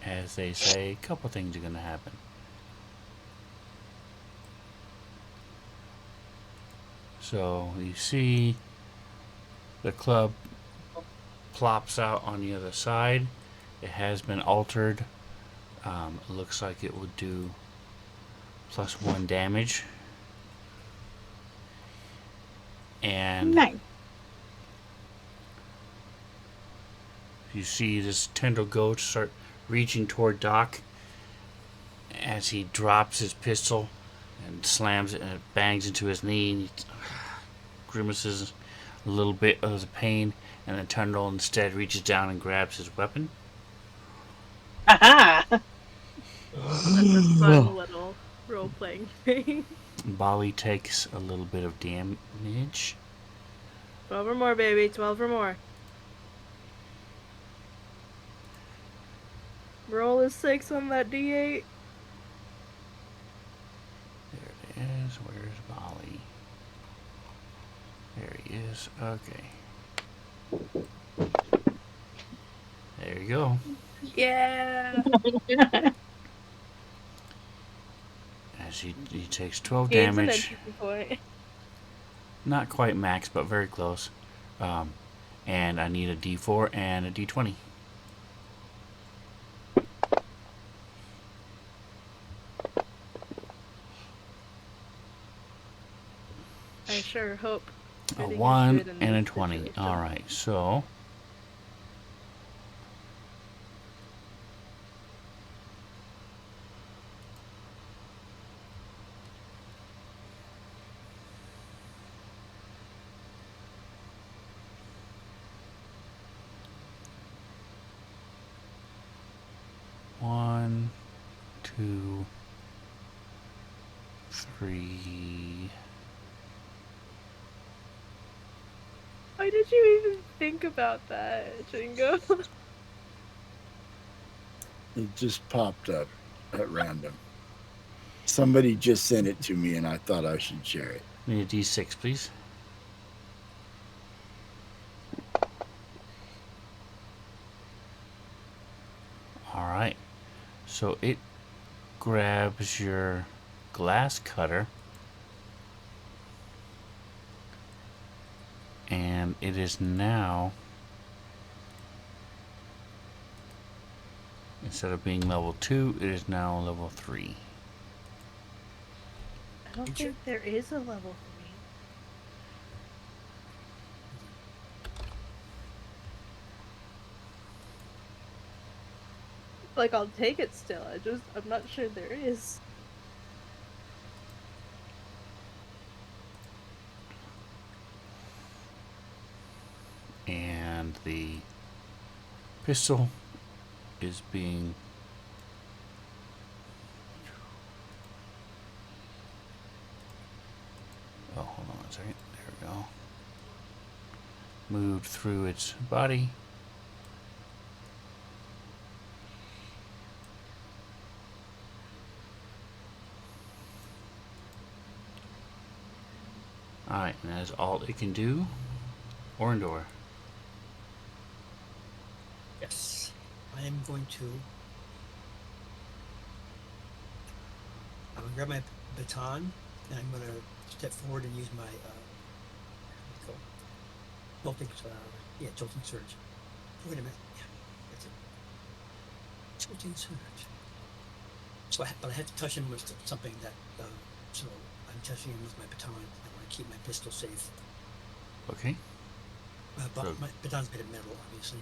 S1: As they say, a couple things are going to happen. So you see the club plops out on the other side. It has been altered. It looks like it would do +1 damage. And
S5: Nice.
S1: you see this tendril goat start reaching toward Doc as he drops his pistol and slams it, and it bangs into his knee, and he grimaces a little bit of the pain, and the tendril instead reaches down and grabs his weapon.
S5: Aha!
S3: That's a fun little role-playing thing.
S1: Bali takes a little bit of damage.
S3: 12 or more, baby. 12 or more. Roll a 6 on that D8.
S1: There it is. Where's Bali? There he is. Okay. There you go.
S3: Yeah.
S1: As he takes 12
S3: Gains an
S1: damage.
S3: entry point.
S1: Not quite max, but very close. And I need a D4 and a D20.
S3: I sure hope.
S1: A
S3: everything is
S1: 1
S3: good in
S1: and a
S3: this
S1: 20.
S3: situation.
S1: Alright, so one, two, three.
S3: Why did you even think about that, Jingo?
S2: It just popped up at random. Somebody just sent it to me, and I thought I should share it.
S1: Need a D6, please. Alright. So it grabs your glass cutter, and it is now Instead of being level 2, it is now level 3.
S3: I don't think there is a level 3. Like, I'll take it still. I'm not sure there is.
S1: And the pistol is being hold on a second. There we go. Moved through its body. Alright, and that is all it can do. Orndor.
S4: Yes. I am going to. I'm going to grab my baton and I'm going to step forward and use my jolting surge. Wait a minute. Yeah, that's it. Jolting surge. So but I have to touch him with something that. So I'm touching him with my baton. I want to keep my pistol safe.
S1: Okay.
S4: But
S1: So-
S4: my baton's made of metal, obviously.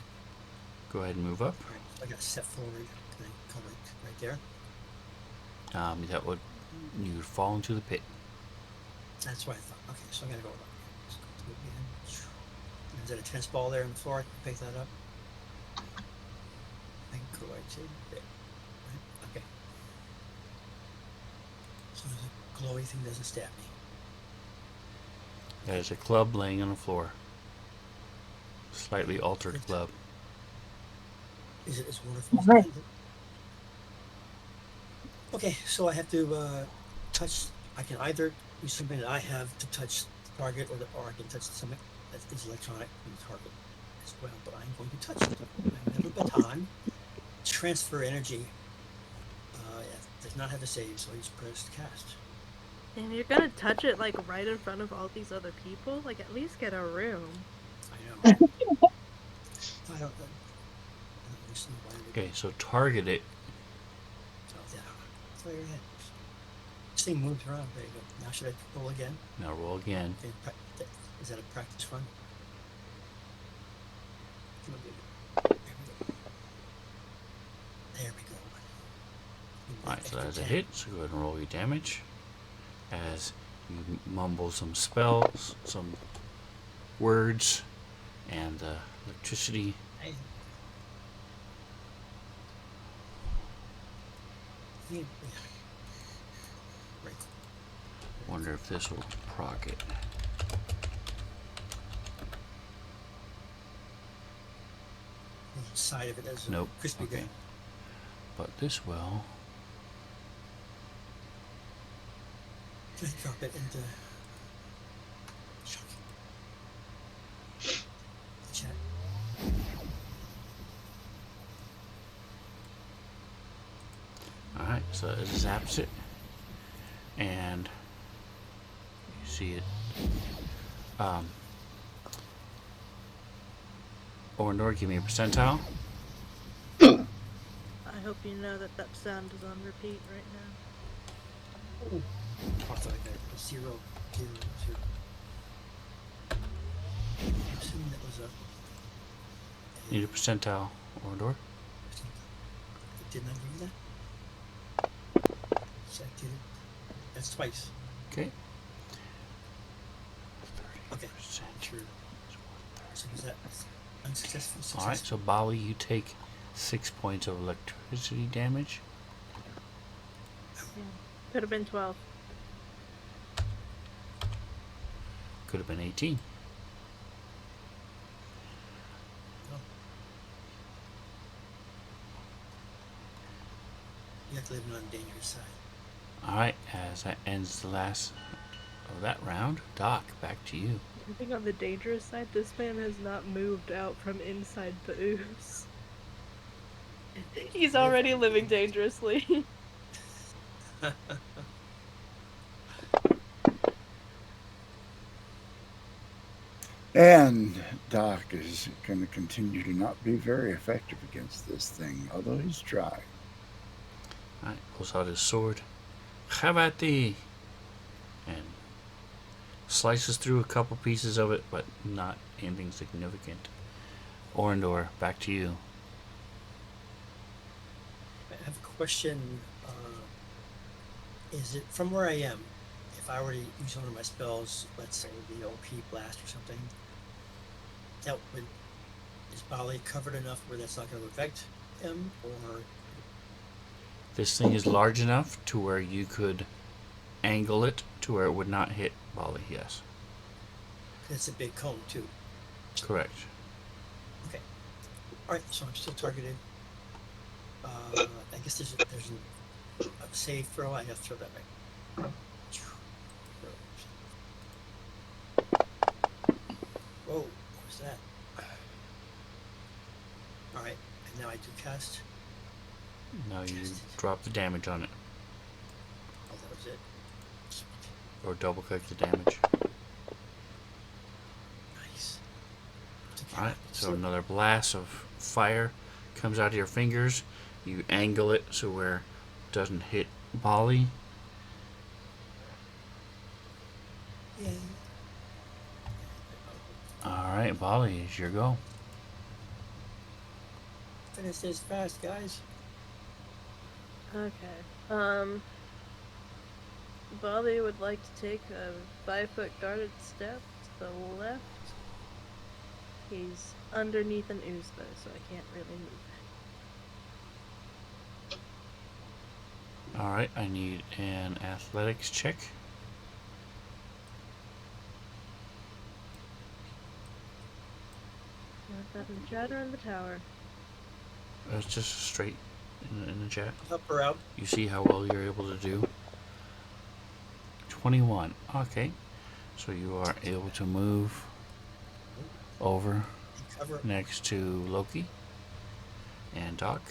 S1: Go ahead and move up.
S4: All right, so I got to step forward. Can I come right there?
S1: That would you would fall into the pit.
S4: That's what I thought. Okay, so I'm gonna go over. Let's go through again. Is there a tennis ball there on the floor? I can pick that up. I can go right to there. Right? Okay. So the glowy thing doesn't stab me.
S1: That is a club laying on the floor. Slightly altered
S4: Good.
S1: club.
S4: Is it as wonderful as
S5: Right.
S4: that? Okay, so I have to touch. I can either use something that I have to touch the target, or I can touch something that is electronic from the target as well. But I'm going to touch it. I have a baton. Transfer energy. It does not have a save, so I just press cast.
S3: And you're gonna touch it, like, right in front of all these other people? Like, at least get a room.
S4: I know. I don't understand why.
S1: Okay, so target it.
S4: Oh, yeah. Throw your head. This thing moves around. There you go. Now should I roll again?
S1: Now roll again.
S4: Okay, is that a practice run? Come on, baby. There we go.
S1: Alright, so that is a hit. So go ahead and roll your damage. As you mumble some spells, some words, and electricity.
S4: Hey. Yeah. Right.
S1: Wonder if this will proc it.
S4: The side of it as
S1: Nope.
S4: a crispy
S1: Okay.
S4: grain.
S1: But this will.
S4: Just drop it into chat.
S1: Alright, so it zaps it. And you see it. Orndor, give me a percentile.
S3: I hope you know that that sound is on repeat right now.
S4: Also, I got a 0, 0, 0. I'm assuming that was a.
S1: Need a percentile, Orndor.
S4: Didn't I give you that? So I did it. That's twice.
S1: Okay.
S4: Okay.
S1: 30%.
S4: Sure. So was that unsuccessful?
S1: Alright,
S4: Successful?
S1: so Bali, you take 6 points of electricity damage.
S3: Yeah. Could have been 12.
S1: Could have been 18.
S4: No. You have to live on the dangerous side.
S1: Alright, as that ends the last of that round, Doc, back to you.
S3: I think on the dangerous side, this man has not moved out from inside the ooze. He's already living dangerously.
S2: And Doc is going to continue to not be very effective against this thing, although he's trying.
S1: Alright, pulls out his sword. Have at thee! And slices through a couple pieces of it, but not anything significant. Orindor, back to you.
S4: I have a question. Is it from where I am? If I were to use one of my spells, let's say the OP blast or something, that would is Bali covered enough where that's not going to affect him, or
S1: This thing is large enough to where you could angle it to where it would not hit Bali, yes.
S4: it's a big cone too?
S1: Correct.
S4: Okay. All right. So I'm still targeted. I guess there's a save throw. I have to throw that right. Whoa, what was that? All right, and now I do cast.
S1: Now you drop the damage on it,
S4: Oh, that was it.
S1: or double click the damage.
S4: Nice.
S1: Alright, so another blast of fire comes out of your fingers. You angle it so where it doesn't hit Bali.
S4: Yeah.
S1: Alright, Bali, it's your go.
S4: Finish this fast, guys.
S3: Okay. Bobby would like to take a 5-foot guarded step to the left. He's underneath an ooze though, so I can't really move.
S1: Alright, I need an athletics check.
S3: Not having chatter in the tower.
S1: It's just straight in the chat.
S4: Help her out.
S1: You see how well you're able to do. 21. Okay. So you are able to move over
S4: And cover.
S1: next to Loki and Doc.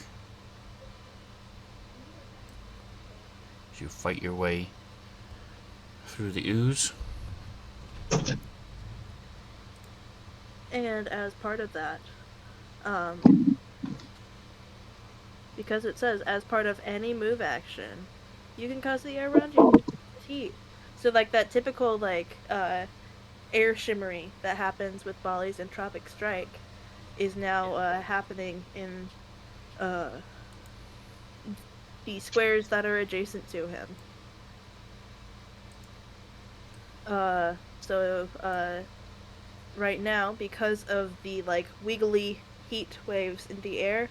S1: As you fight your way through the ooze.
S3: And as part of that, because it says as part of any move action, you can cause the air around you to heat. So like that typical like air shimmery that happens with Bali's entropic strike is now happening in the squares that are adjacent to him. So right now, because of the like wiggly heat waves in the air,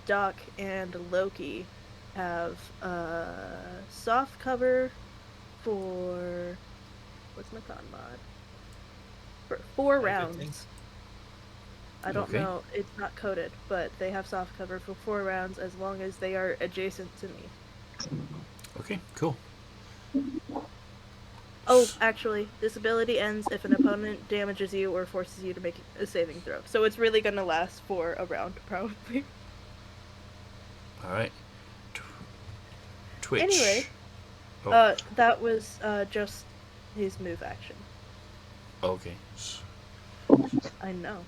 S3: Doc and Loki have soft cover for what's my con mod? For 4 rounds. I don't
S1: Okay.
S3: know, it's not coded, but they have soft cover for 4 rounds as long as they are adjacent to me.
S1: Okay, cool.
S3: Oh, actually, this ability ends if an opponent damages you or forces you to make a saving throw. So it's really gonna last for a round, probably.
S1: Alright. Twitch.
S3: Anyway,
S1: Oh,
S3: that was just his move action.
S1: okay.
S3: I know.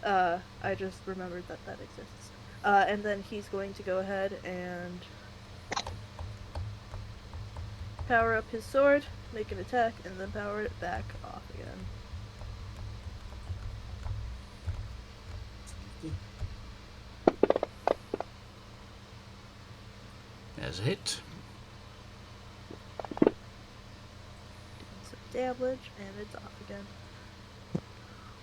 S3: I just remembered that exists. And then he's going to go ahead and power up his sword, make an attack, and then power it back off again.
S1: As a hit.
S3: Some damage, and it's off again.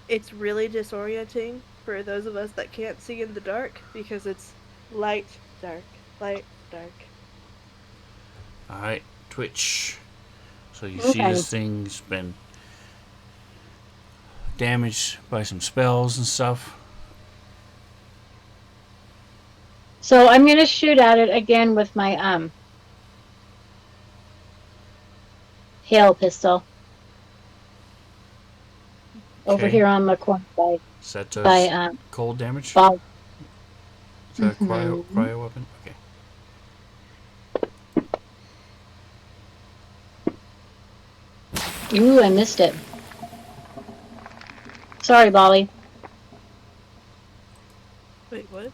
S3: It's really disorienting for those of us that can't see in the dark because it's light, dark, light, dark.
S1: Alright, Twitch. So you see
S5: Okay.
S1: this thing's been damaged by some spells and stuff.
S5: So I'm gonna shoot at it again with my hail pistol. Over
S1: Okay.
S5: here on the corner
S1: So that does
S5: by
S1: cold damage?
S5: Bob.
S1: Is that a cryo
S5: Mhm.
S1: weapon? Okay.
S5: Ooh, I missed it. Sorry, Bolly.
S3: Wait, what?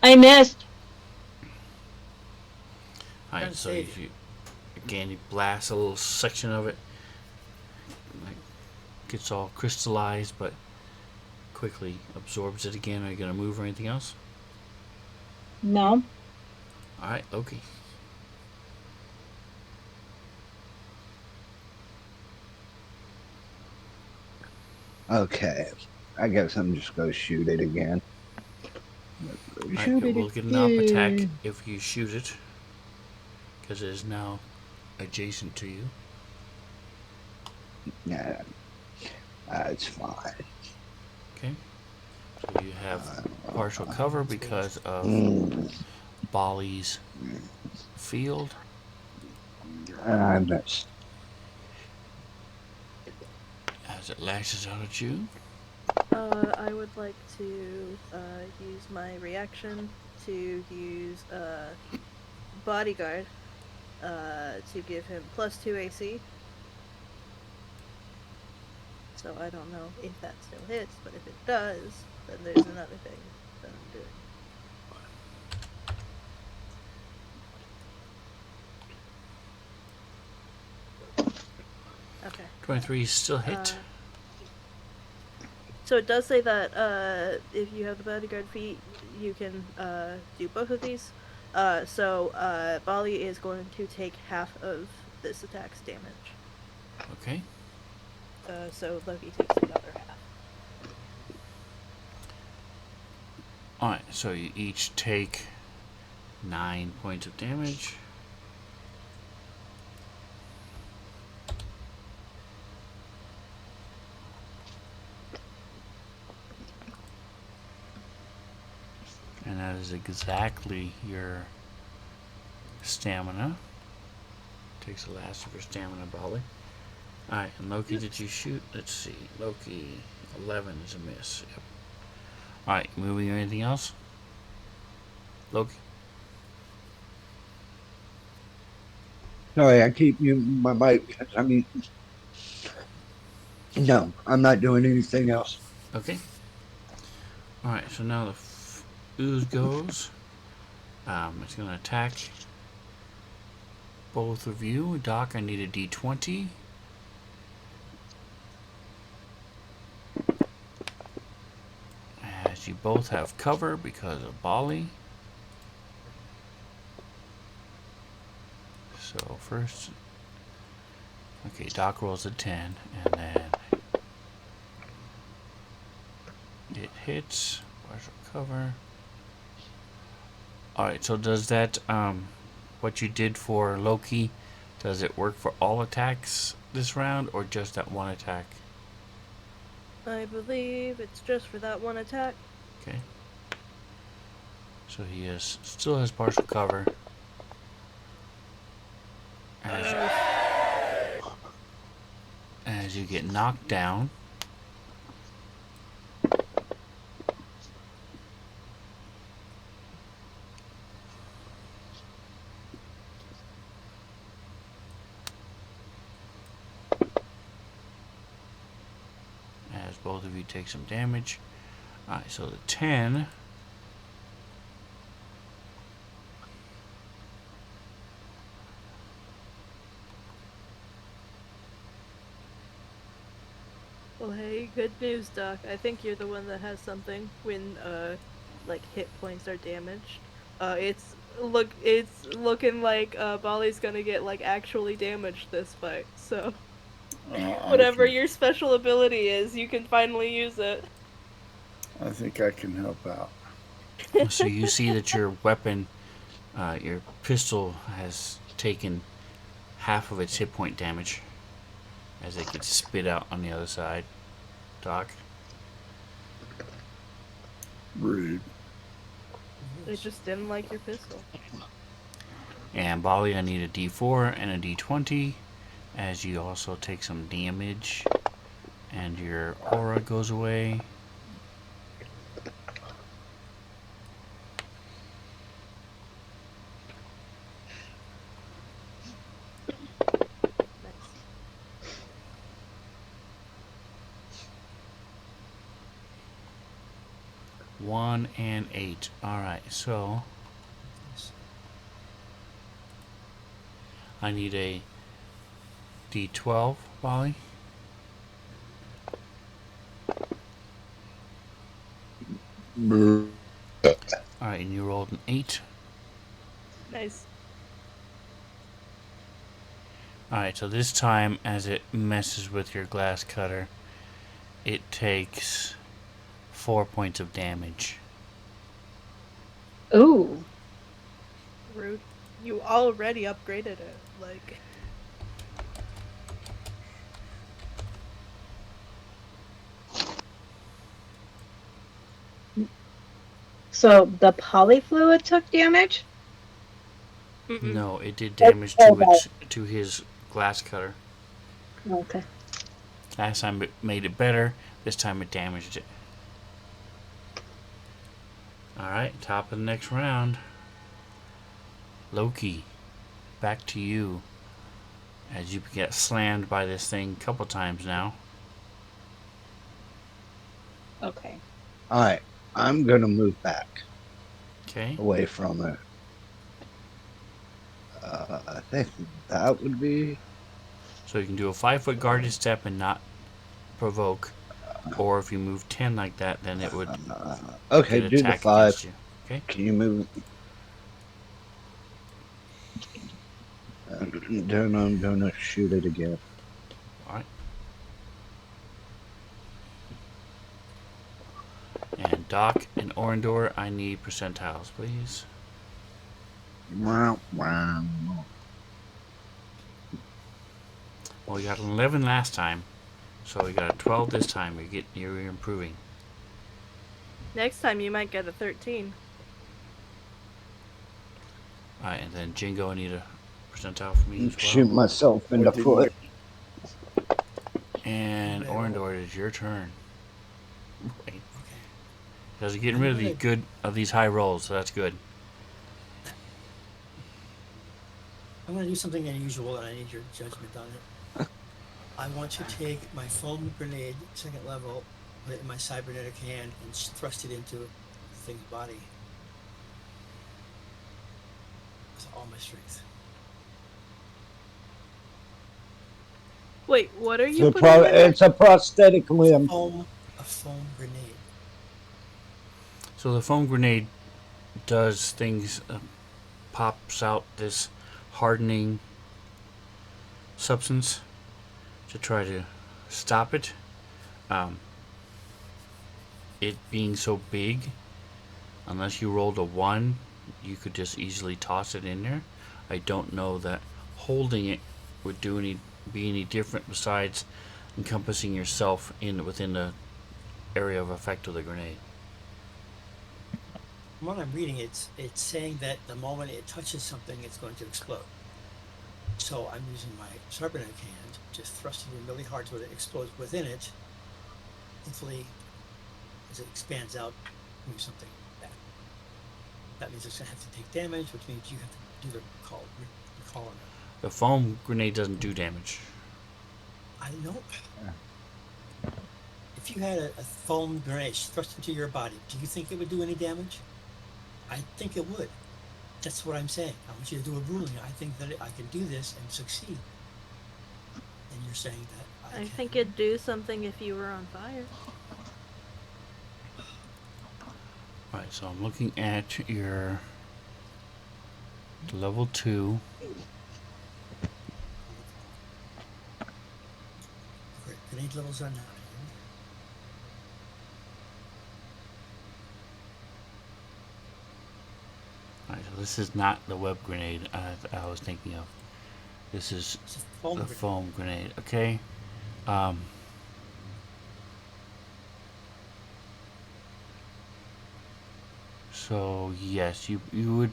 S5: I missed.
S1: All
S4: Trying
S1: right,
S4: to
S1: so
S4: save
S1: you again you blast a little section of it, like gets all crystallized, but quickly absorbs it again. Are you gonna move or anything else?
S5: No.
S1: All right, Loki.
S6: Okay. I guess I'm just gonna shoot it again.
S1: All right,
S6: Shoot
S1: it
S6: it
S1: will get an up attack
S6: again.
S1: if you shoot it, because it is now adjacent to you.
S6: Nah, it's fine.
S1: Okay, so you have partial cover because of
S6: Mm,
S1: Bali's field.
S6: I missed.
S1: As it lashes out at you.
S3: I would like to use my reaction to use bodyguard to give him +2 AC. So I don't know if that still hits, but if it does, then there's another thing that I'm doing. Okay.
S1: 23 still hit.
S3: So it does say that if you have the bodyguard feat, you can do both of these. So Bali is going to take half of this attack's damage.
S1: Okay.
S3: So Loki takes the other half.
S1: Alright, so you each take 9 points of damage. And that is exactly your stamina. Takes the last of your stamina, Bali. Alright, and Loki, did you shoot? Let's see. Loki, 11 is a miss. Yep. Alright, moving or anything else? Loki?
S6: Sorry, I keep muting my mic because no, I'm not doing anything else.
S1: Okay. Alright, so now the ooze goes. It's going to attack both of you. Doc, I need a d20. As you both have cover because of Bali. So first, okay, Doc rolls a 10, and then it hits. Partial cover. Alright, so does that, what you did for Loki, does it work for all attacks this round, or just that one attack?
S3: I believe it's just for that one attack.
S1: Okay. So he still has partial cover. As you get knocked down. As both of you take some damage. Alright, so the 10.
S3: Well, hey, good news, Doc. I think you're the one that has something when like hit points are damaged. It's looking like Bali's gonna get like actually damaged this fight. So whatever your special ability is, you can finally use it.
S2: I think I can help out.
S1: So you see that your weapon, your pistol, has taken half of its hit point damage as it gets spit out on the other side. Doc?
S2: Rude.
S3: They just didn't like your pistol.
S1: And Bali, I need a d4 and a d20 as you also take some damage and your aura goes away.
S3: Nice.
S1: 1 and 8. Alright, so I need a D12, Molly. Alright, and you rolled an 8.
S3: Nice.
S1: Alright, so this time, as it messes with your glass cutter, it takes 4 points of damage.
S5: Ooh.
S3: Rude. You already upgraded it. Like,
S5: So the polyfluid took damage?
S3: mm-mm.
S1: No, it did damage to his glass cutter.
S5: Okay.
S1: Last time it made it better. This time it damaged it. Alright, top of the next round. Loki, back to you. As you get slammed by this thing a couple times now.
S5: Okay.
S6: All right, I'm gonna move back
S1: Okay.
S6: away from it. I think that would be.
S1: So you can do a 5-foot guarded step and not provoke. Or if you move 10 like that, then it would
S6: Okay,
S1: get
S6: do the
S1: attack
S6: 5.
S1: against you. Okay.
S6: Can you move? Then I'm gonna shoot it again.
S1: Alright. And Doc and Orindor, I need percentiles, please.
S6: Wow, wow.
S1: Well, you got an 11 last time, so you got a 12 this time. You're improving.
S3: Next time you might get a 13.
S1: All right, and then Jingo, I need a percentile for me as
S6: Shoot
S1: well.
S6: myself in the
S2: What did
S6: foot.
S1: And
S4: Okay.
S1: Orindor, it is your turn. Right.
S4: Okay.
S1: Because you're getting rid of these high rolls, so that's good.
S4: I'm going to do something unusual, and I need your judgment on it. I want to take my foam grenade, 2nd level, put it in my cybernetic hand, and thrust it into the thing's body with all my strength.
S3: Wait, what are
S6: It's
S3: you
S6: a,
S3: putting in there?
S6: it's a prosthetic limb.
S4: A foam grenade.
S1: So the foam grenade does things, pops out this hardening substance to try to stop it. It being so big, unless you rolled a 1, you could just easily toss it in there. I don't know that holding it would be any different besides encompassing yourself within the area of effect of the grenade.
S4: From what I'm reading, it's saying that the moment it touches something, it's going to explode. So I'm using my cybernetic hand, just thrusting it really hard so that it explodes within it. Hopefully, as it expands out, do something bad. That means it's going to have to take damage, which means you have to do the recall on it.
S1: The foam grenade doesn't do damage.
S4: I know. If you had a foam grenade thrust into your body, do you think it would do any damage? I think it would. That's what I'm saying. I want you to do a ruling. I think that I can do this and succeed. And you're saying that
S3: I think it'd do something if you were on fire.
S1: Alright, so I'm looking at your level 2.
S4: Grenade levels are 9.
S1: Alright, so this is not the web grenade I was thinking of. This is
S4: It's a foam
S1: the
S4: grenade.
S1: foam grenade. Okay. So yes, you would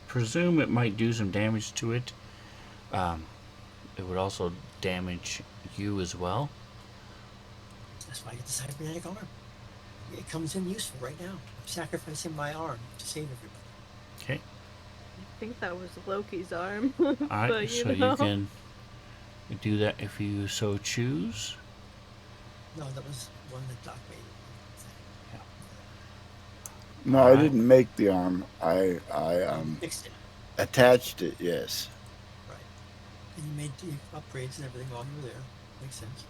S1: presume it might do some damage to it. It would also damage you as well.
S4: That's why I get the cybernetic arm. It comes in useful right now. I'm sacrificing my arm to save everybody.
S1: Okay.
S3: I think that was Loki's arm.
S1: Alright,
S3: But
S1: so you can do that if you so choose.
S4: No, that was one that Doc made.
S2: No, I
S1: Alright.
S2: didn't make the arm. I
S4: Fixed it.
S2: attached it. Yes.
S4: Right. And you made the upgrades and everything while you were there. Makes sense.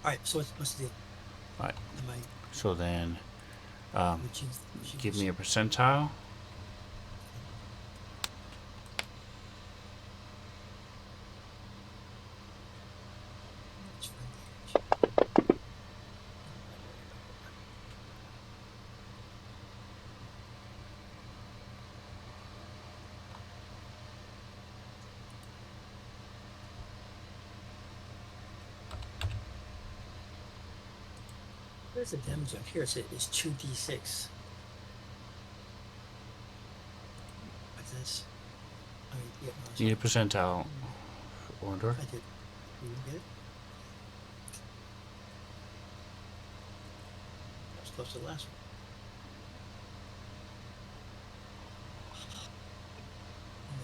S4: All right. So what's the
S1: Right.
S4: am I
S1: So then,
S4: which is
S1: give me a percentile.
S4: There's a damage on here. It's 2d6. What's this? I mean, yeah, no,
S1: Need a percentile, Orndor.
S4: I did. You didn't get it? That was close to the last one. Oh,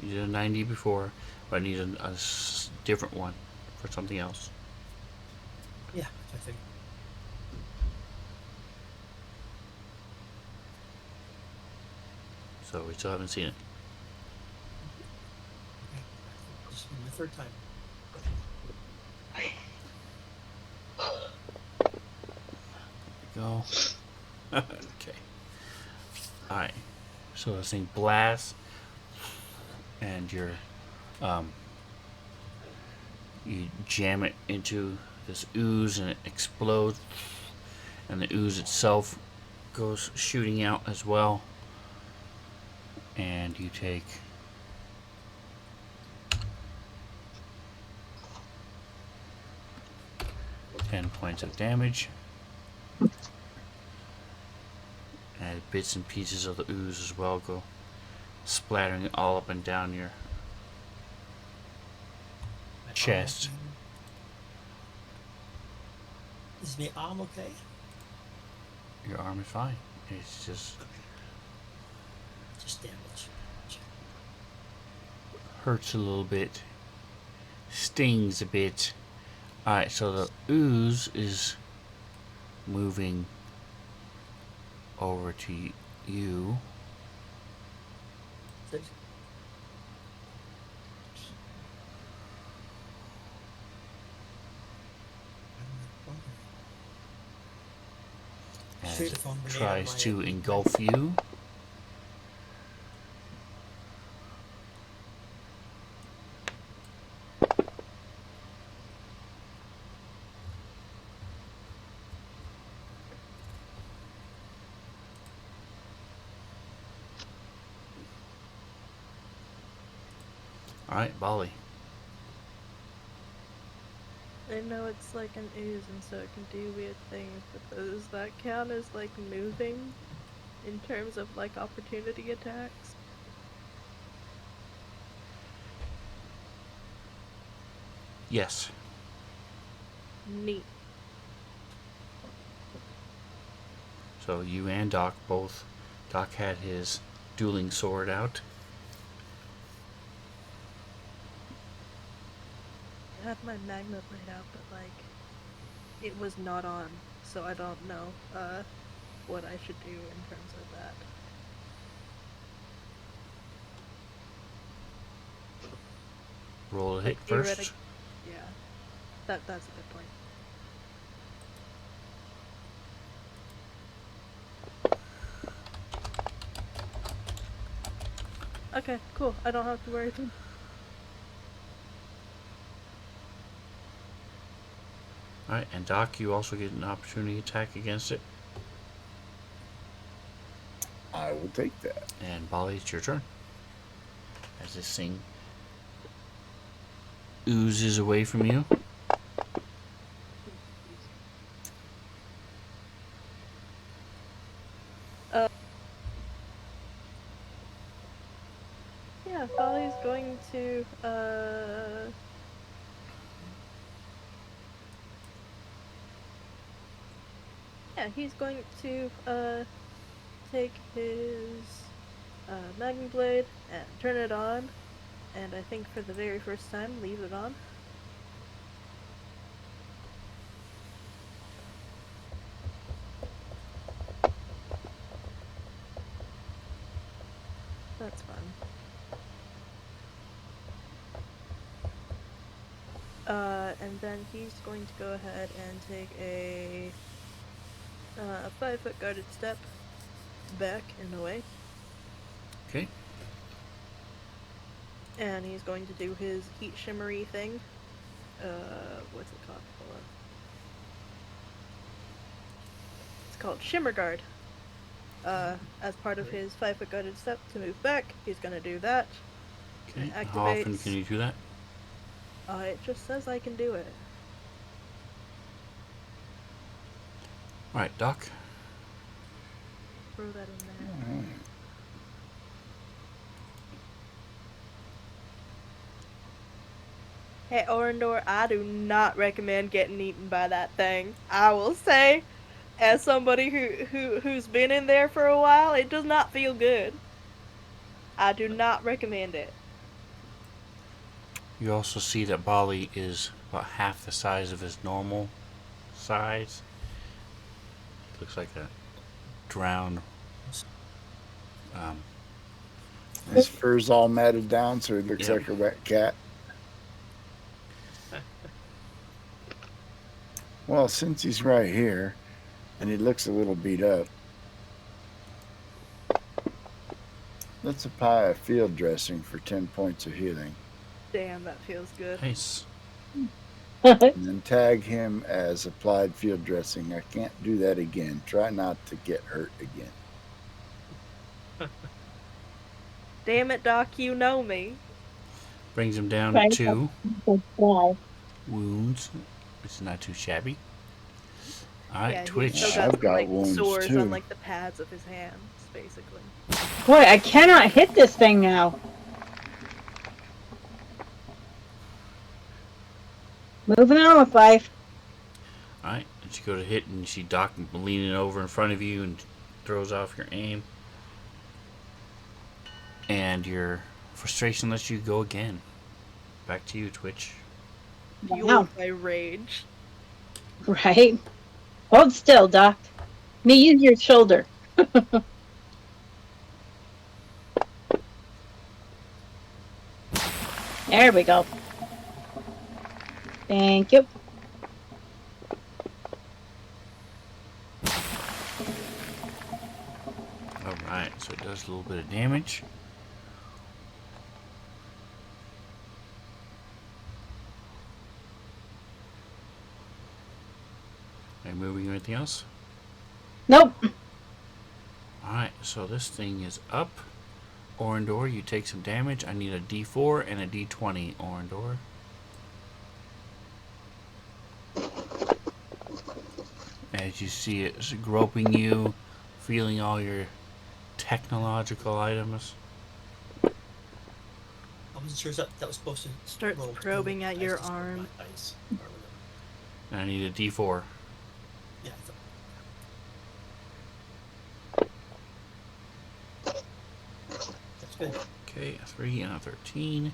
S4: maybe.
S1: You did a 90 before, but I need a different one for something else.
S4: Yeah, I think.
S1: So we still haven't seen it.
S4: Okay. This will be my third time.
S1: Go. Okay. Alright. So this thing blasts, and you jam it into this ooze, and it explodes, and the ooze itself goes shooting out as well. And you take 10 points of damage. And bits and pieces of the ooze as well go splattering all up and down your
S4: My
S1: chest.
S4: arm, is my arm okay?
S1: Your arm is fine. It's just
S4: Damage.
S1: hurts a little bit, stings a bit. Alright, so the ooze is moving over to you. As it tries to engulf you. Alright, Bali.
S3: I know it's like an ooze and so it can do weird things, but does that count as like moving in terms of like opportunity attacks?
S1: Yes.
S3: Neat.
S1: So you and Doc both. Doc had his dueling sword out.
S3: I had my magnet laid out, but like it was not on, so I don't know what I should do in terms of that.
S1: Roll a hit
S3: Like
S1: first.
S3: Yeah, that's a good point. Okay, cool. I don't have to worry.
S1: Alright, and Doc, you also get an opportunity attack against it.
S2: I will take that.
S1: And Bali, it's your turn. As this thing oozes away from you.
S3: Yeah, Folly's going to yeah, he's going to take his Magnum Blade and turn it on And I think for the very first time, leave it on. That's fun. And then he's going to go ahead and take a 5-foot guarded step back and away.
S1: Okay.
S3: And he's going to do his heat shimmery thing. What's it called? Hold on. It's called Shimmer Guard. As part of his 5-foot guarded step to move back, he's gonna do that.
S1: Okay.
S3: It
S1: How often
S3: activates.
S1: can you do that?
S3: It just says I can do it.
S1: All right, Doc.
S3: Throw that in there.
S2: Alright.
S3: Hey, Orindor, I do not recommend getting eaten by that thing. I will say, as somebody who's been in there for a while, it does not feel good. I do not recommend it.
S1: You also see that Bali is about half the size of his normal size. Looks like a drowned.
S2: His fur's all matted down, so he looks
S1: Yep.
S2: like a wet cat. Well, since he's right here, and he looks a little beat up, let's apply a field dressing for 10 points of healing.
S3: Damn, that feels good.
S1: Nice.
S2: And then tag him as applied field dressing. I can't do that again. Try not to get hurt again.
S3: Damn it, Doc, you know me.
S1: Brings him down
S5: Right.
S1: to
S5: Wow.
S1: wounds. It's not too shabby. All right,
S3: Yeah, he's
S1: Twitch.
S3: still
S2: Yeah,
S3: got
S2: I've
S3: some,
S2: got
S3: like,
S2: wounds,
S3: sores
S2: too.
S3: on, like, the pads of his hands, basically.
S5: Boy, I cannot hit this thing now. Moving on with life.
S1: All right, and you go to hit, and you see Doc leaning over in front of you and throws off your aim. And your frustration lets you go again. Back to you, Twitch.
S5: Wow.
S3: Fueled by rage.
S5: Right? Hold still, Doc. Me use your shoulder. There we go. Thank you.
S1: All right, so it does a little bit of damage. Are you moving or anything else?
S5: Nope.
S1: Alright, so this thing is up. Orindor, you take some damage. I need a D4 and a D20, Orindor. As you see it groping you, feeling all your technological items.
S4: I wasn't sure that was supposed to
S3: Starts
S4: roll
S3: probing at
S4: dice
S3: your
S4: to spread
S3: arm.
S4: my dice or whatever.
S1: And I need a D4.
S4: Yeah, I thought. That's good.
S1: Okay, a 3 and a 13.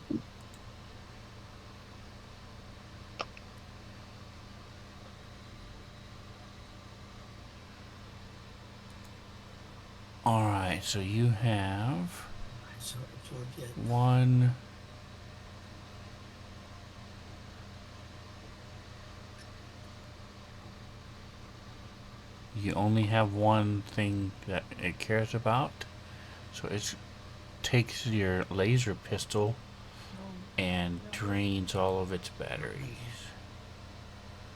S1: Alright, so you have
S4: So absorb it.
S1: one. You only have one thing that it cares about. So it takes your laser pistol and drains all of its batteries.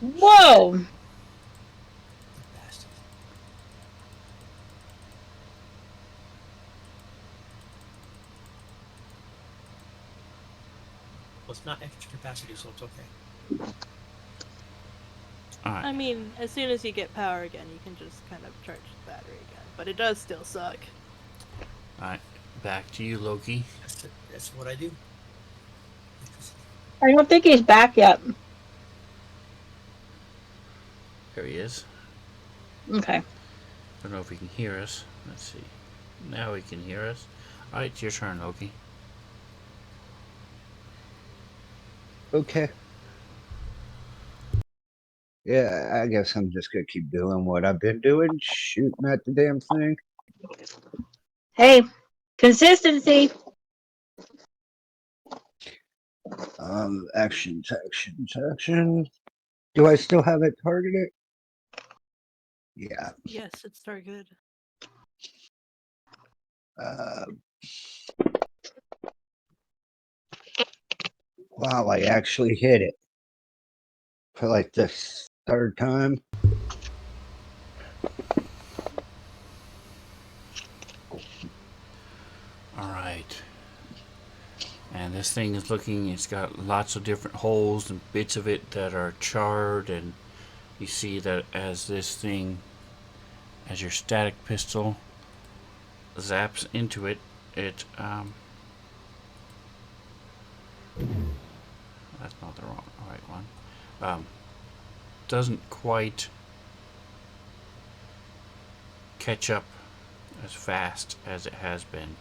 S5: Whoa.
S4: The bastard. Well, it's not extra capacity, so it's okay.
S3: I
S1: Alright,
S3: mean, as soon as you get power again, you can just kind of charge the battery again. But it does still suck.
S1: alright. Back to you, Loki.
S4: That's what I do.
S5: I don't think he's back yet.
S1: There he is.
S5: Okay.
S1: Don't know if he can hear us. Let's see. Now he can hear us. Alright, it's your turn, Loki.
S6: Okay. Yeah, I guess I'm just gonna keep doing what I've been doing, shooting at the damn thing.
S5: Hey, consistency.
S6: Actions, actions, actions. Do I still have it targeted? Yeah.
S3: Yes, it's targeted.
S6: Uh, wow, I actually hit it for like the third time.
S1: All right. And this thing is looking, it's got lots of different holes and bits of it that are charred. And you see that as this thing, as your static pistol zaps into it, it, that's not the right one, doesn't quite catch up as fast as it has been.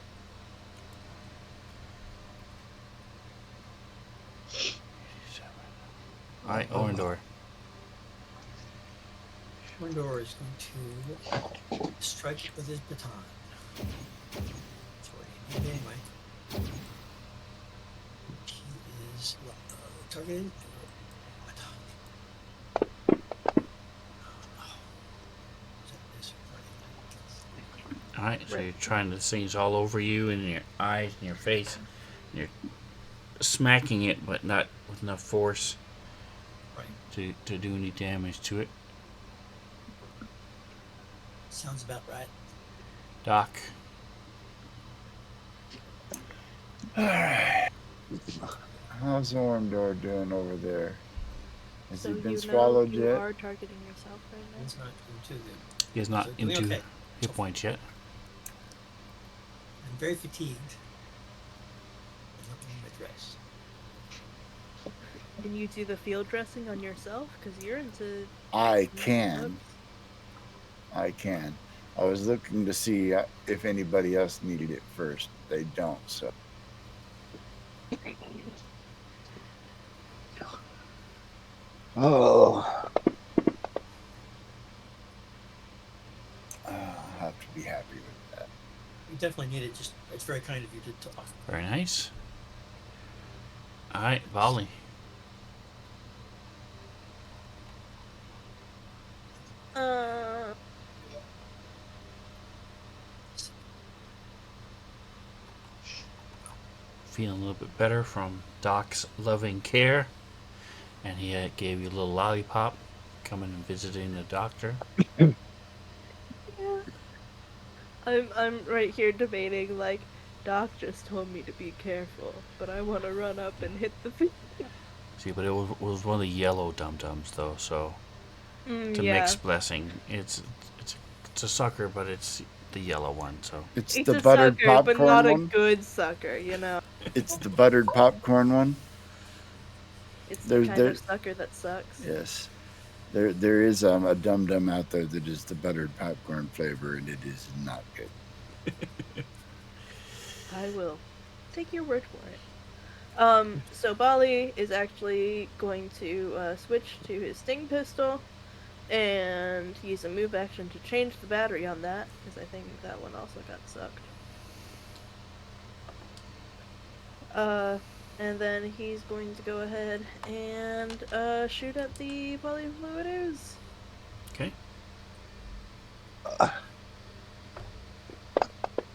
S1: All right, Orndor.
S4: Orndor is going to strike it with his baton. That's what he did anyway. He is targeted.
S1: All right, so you're trying to things all over you and your eyes and your face. And you're smacking it, but not with enough force to do any damage to it.
S4: Sounds about right.
S1: Doc.
S2: Alright. How's Orndor doing over there? Has
S3: So
S2: he been
S3: you
S2: swallowed
S3: know you
S2: yet?
S3: are targeting yourself right now.
S4: He's not into them.
S1: He is not
S4: So doing
S1: into
S4: okay.
S1: hit points yet.
S4: I'm very fatigued. I'm not in my dress.
S3: Can you do the field dressing on yourself? Because you're into.
S2: I can. I was looking to see if anybody else needed it first. They don't, so.
S6: Oh.
S2: I'll have to be happy with that.
S4: You definitely need it. Just it's very kind of you to offer.
S1: Very nice. All right, volley. Feeling a little bit better from Doc's loving care, and he gave you a little lollipop coming and visiting the doctor.
S3: Yeah. I'm right here debating, like, Doc just told me to be careful, but I want to run up and hit the thing.
S1: See, but it was one of the yellow dum-dums, though, so it's a
S3: Yeah.
S1: mixed blessing. It's a sucker, but it's the yellow one, so.
S2: It's
S3: It's
S2: the
S3: a
S2: buttered
S3: sucker,
S2: popcorn
S3: but not
S2: one.
S3: a good sucker, you know?
S2: It's the buttered popcorn one.
S3: It's the kind of sucker that sucks.
S2: Yes. There is a dum dum out there that is the buttered popcorn flavor, and it is not good.
S3: I will take your word for it. So Bali is actually going to switch to his sting pistol and use a move action to change the battery on that, because I think that one also got sucked. And then he's going to go ahead and shoot at the polyfluid ooze.
S1: Okay.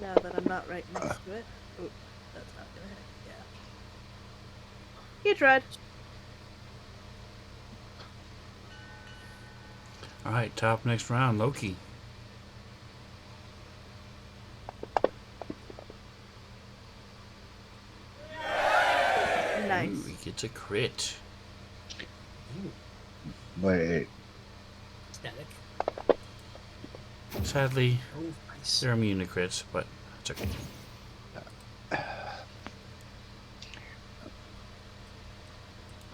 S3: Now that I'm not right next to it. Oop, that's not gonna hit. Yeah. He tried.
S1: All right, top next round, Loki.
S3: Nice.
S1: Ooh, he gets a crit.
S6: Wait.
S4: Static.
S1: Sadly,
S4: Oh, nice.
S1: they're immune to crits, but it's okay.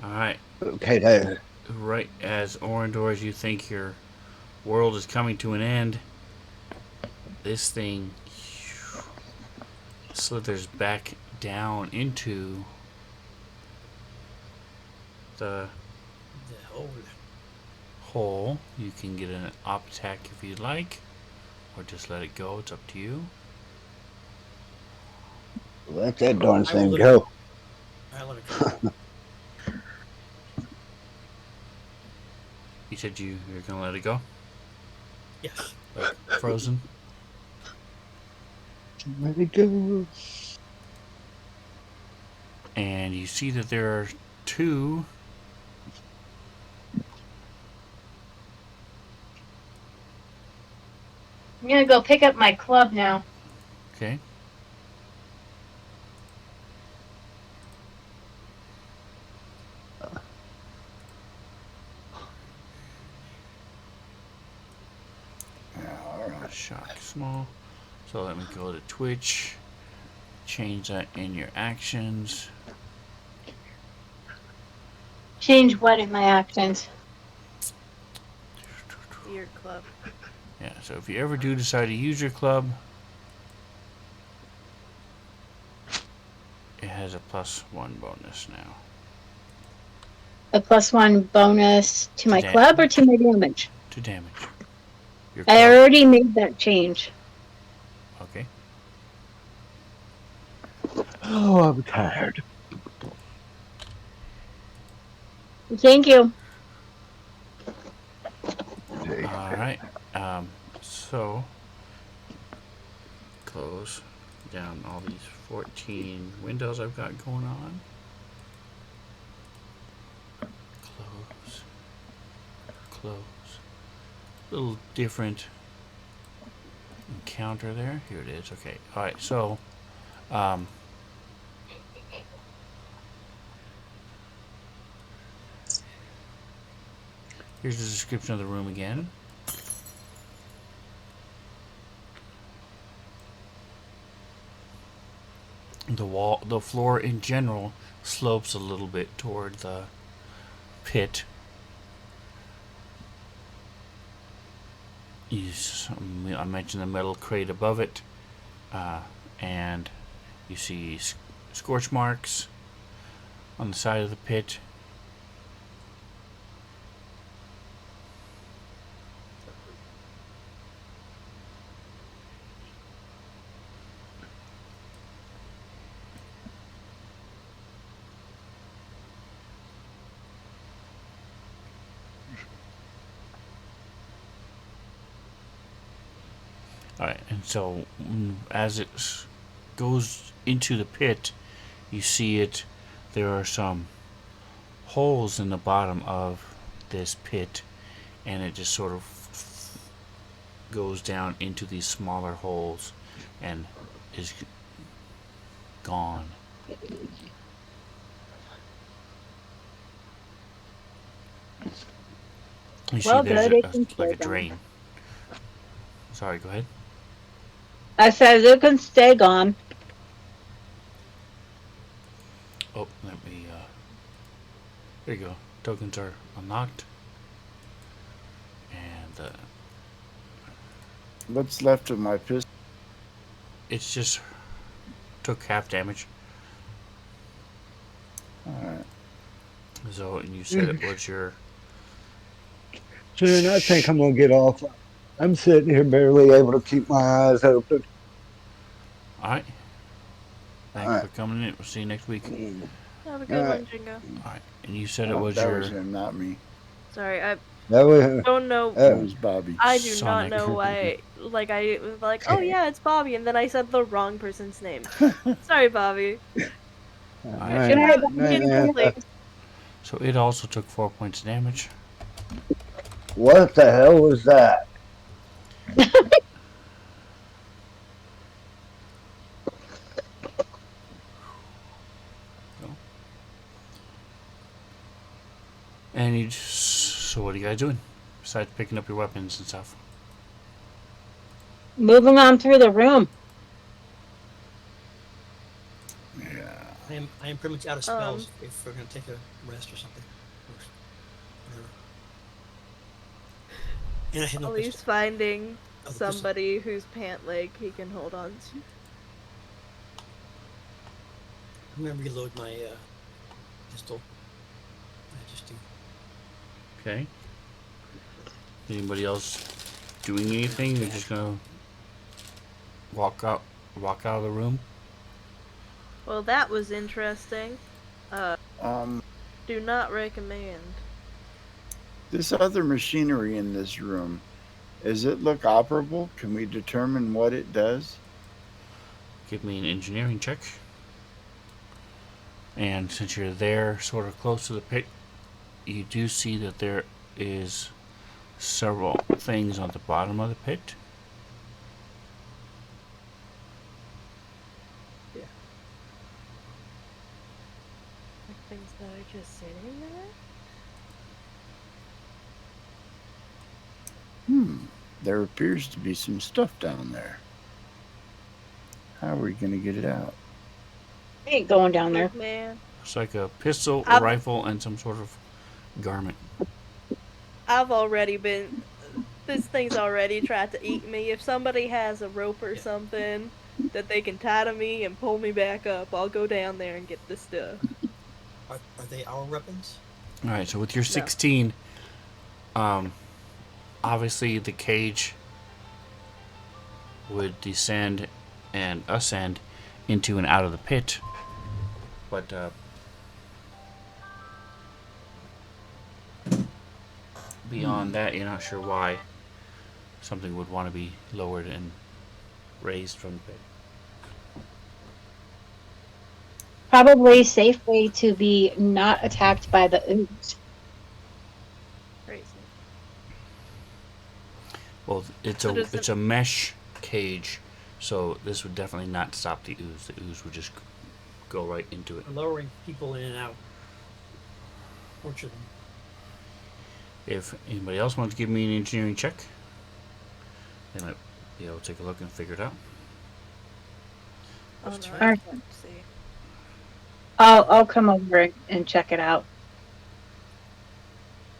S1: All right.
S6: Okay, there.
S1: Right as Orndor, as you think your world is coming to an end, this thing slithers back down into the
S4: The hole.
S1: hole. You can get an op attack if you'd like, or just let it go. It's up to you.
S6: Let that darn
S4: I will
S6: thing
S4: let it
S6: go.
S4: I let it go.
S1: You said you're gonna let it go,
S4: Yes.
S1: like frozen.
S6: Let it go.
S1: And you see that there are two.
S5: I'm gonna go pick up my club now.
S1: Okay.
S2: All right.
S1: Shock small. So let me go to Twitch. Change that in your actions.
S5: Change what in my actions?
S3: Your club.
S1: Yeah, so if you ever do decide to use your club, it has a +1 bonus now.
S5: A +1 bonus to my club or to my damage?
S1: To damage. Your
S5: I
S1: club.
S5: already made that change.
S1: Okay.
S6: Oh, I'm tired.
S5: Thank you.
S1: All right. So close down all these 14 windows I've got going on. Close. Close. Little different encounter there. Here it is. Okay. All right. So, here's the description of the room again. The floor in general slopes a little bit toward the pit. I mentioned the metal crate above it, and you see scorch marks on the side of the pit. Alright, and so as it goes into the pit, you see it. There are some holes in the bottom of this pit, and it just sort of goes down into these smaller holes and is gone. You see
S5: Well,
S1: there's
S5: good. It can
S1: like
S5: stay
S1: a
S5: gone.
S1: drain. Sorry, go ahead.
S5: I said it can stay gone.
S1: Oh, let me, there you go. Tokens are unlocked. And
S2: What's left of my pistol?
S1: it's just took half damage.
S2: All right.
S1: So, and you said it was your.
S6: Soon, I think I'm gonna get off. I'm sitting here barely able to keep my eyes open.
S1: Alright. Thanks
S6: All
S1: for coming in. We'll see you next week.
S6: right.
S3: Have a
S6: All
S3: good
S6: right.
S3: one, Jingo.
S1: Alright. And you said it was
S2: That
S1: your
S2: was him, not me.
S3: Sorry, I
S6: That was.
S3: don't know.
S2: That was Bobby.
S3: I do not
S1: Sonic.
S3: know why. Like, I was like, oh yeah, it's Bobby, and then I said the wrong person's name. Sorry, Bobby. I should
S5: Good
S3: have
S5: night,
S3: hidden
S5: Bobby.
S3: complaints.
S1: So it also took 4 points of damage.
S6: What the hell was that?
S1: And you just, so what are you guys doing? Besides picking up your weapons and stuff.
S5: Moving on through the room.
S2: Yeah.
S4: I am pretty much out of spells if we're gonna take a rest or something. Or whatever. And I have no
S3: Ollie's
S4: pistol.
S3: finding
S4: Oh, the pistol.
S3: somebody whose pant leg he can hold on to.
S4: I'm gonna reload my pistol. I just do.
S1: Okay. Anybody else doing anything? You're just gonna walk out of the room?
S3: Well, that was interesting.
S2: Um,
S3: Do not recommend.
S2: this other machinery in this room, does it look operable? Can we determine what it does?
S1: Give me an engineering check. And since you're there, sort of close to the pit, you do see that there is several things on the bottom of the pit.
S3: Like things that are just sitting there?
S2: There appears to be some stuff down there. How are we going to get it out?
S5: I ain't going down there.
S3: Look, man,
S1: It's like a pistol, a
S3: I've-
S1: rifle, and some sort of garment.
S3: I've already been. This thing's already tried to eat me. If somebody has a rope or something that they can tie to me and pull me back up, I'll go down there and get the stuff.
S4: Are they our weapons?
S1: All right, so with your 16, obviously the cage would descend and ascend into and out of the pit, but beyond that, you're not sure why something would want to be lowered and raised from the pit.
S5: Probably safe way to be not attacked by the ooze.
S3: Crazy.
S1: Well, it's a mesh cage, so this would definitely not stop the ooze. The ooze would just go right into it.
S4: We're lowering people in and out. Torture them.
S1: If anybody else wants to give me an engineering check, they might be able to take a look and figure it out.
S3: Oh no,
S4: Let's
S3: I
S4: try.
S3: can't see.
S5: I'll come over and check it out.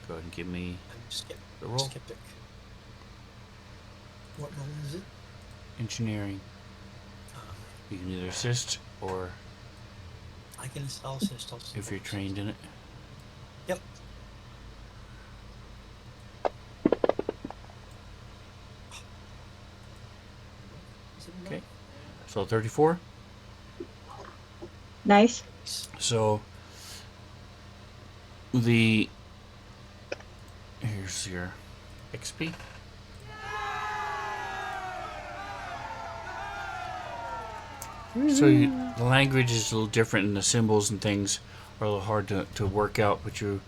S1: Go ahead and give me
S4: I'm
S1: the roll.
S4: skeptic. What role is it?
S1: Engineering. You can either assist or
S4: I'll assist.
S1: if you're trained in it.
S4: Yep. Is it
S1: Okay. So 34.
S5: Nice.
S1: So here's your XP. So the language is a little different, and the symbols and things are a little hard to work out, but you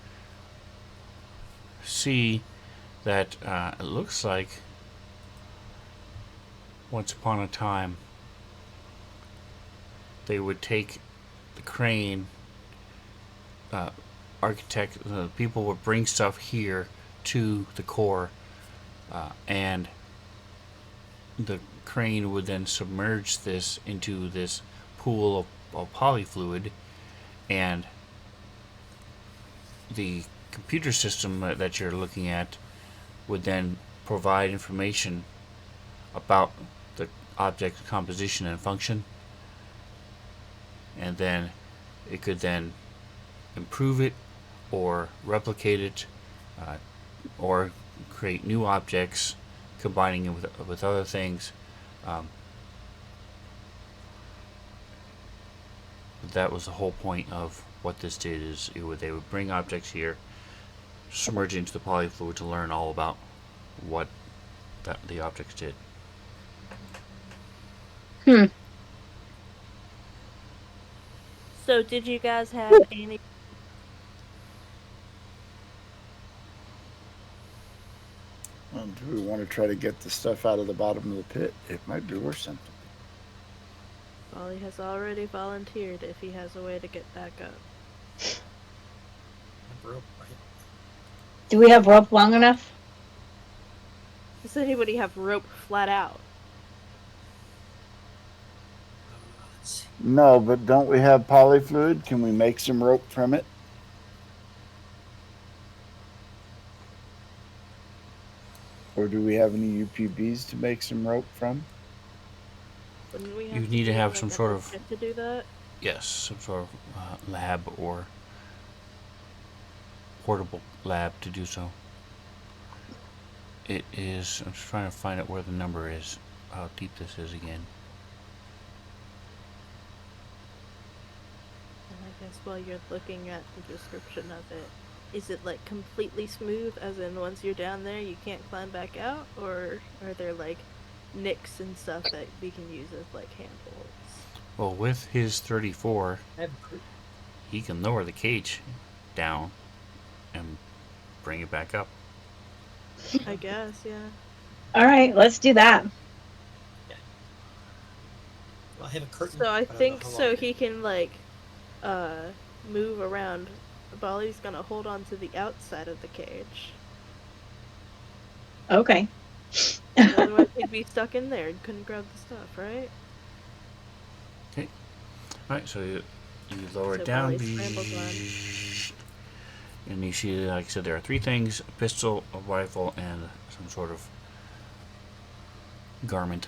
S1: see that it looks like once upon a time they would take the crane, people would bring stuff here to the core, and the crane would then submerge this into this pool of polyfluid, and the computer system that you're looking at would then provide information about the object composition and function, and then it could then improve it or replicate it, or create new objects, combining it with other things. That was the whole point of what this did. They would bring objects here, submerge it into the polyfluid to learn all about what the objects did.
S3: So, did you guys have any?
S2: Well, do we want to try to get the stuff out of the bottom of the pit? It might be worth something.
S3: Well, he has already volunteered if he has a way to get back up.
S4: Rope, right?
S5: Do we have rope long enough?
S3: Does anybody have rope flat out?
S4: Let's see.
S2: No, but don't we have polyfluid? Can we make some rope from it? Or do we have any UPVs to make some rope from?
S3: Wouldn't we have
S1: You need to
S3: do,
S1: have
S3: like,
S1: some
S3: a
S1: sort of
S3: legit to do that?
S1: Yes, some sort of lab or portable lab to do so. It is. I'm just trying to find out where the number is. How deep this is again.
S3: And I guess while you're looking at the description of it, is it like completely smooth, as in once you're down there you can't climb back out, or are there like nicks and stuff that we can use as like handholds?
S1: Well, with his 34,
S4: I have a cr-
S1: he can lower the cage down and bring it back up.
S3: I guess, yeah.
S5: All right, let's do that.
S4: well, I have a curtain.
S3: So I
S4: but don't know
S3: think
S4: how long
S3: so
S4: it-
S3: he can like move around. Bali's gonna hold on to the outside of the cage.
S5: Okay.
S3: Otherwise he'd be stuck in there and couldn't grab the stuff, right?
S1: Alright, so you lower
S3: So
S1: it down.
S3: Bali scrambles on.
S1: And you see, like I said, there are three things: a pistol, a rifle, and some sort of garment.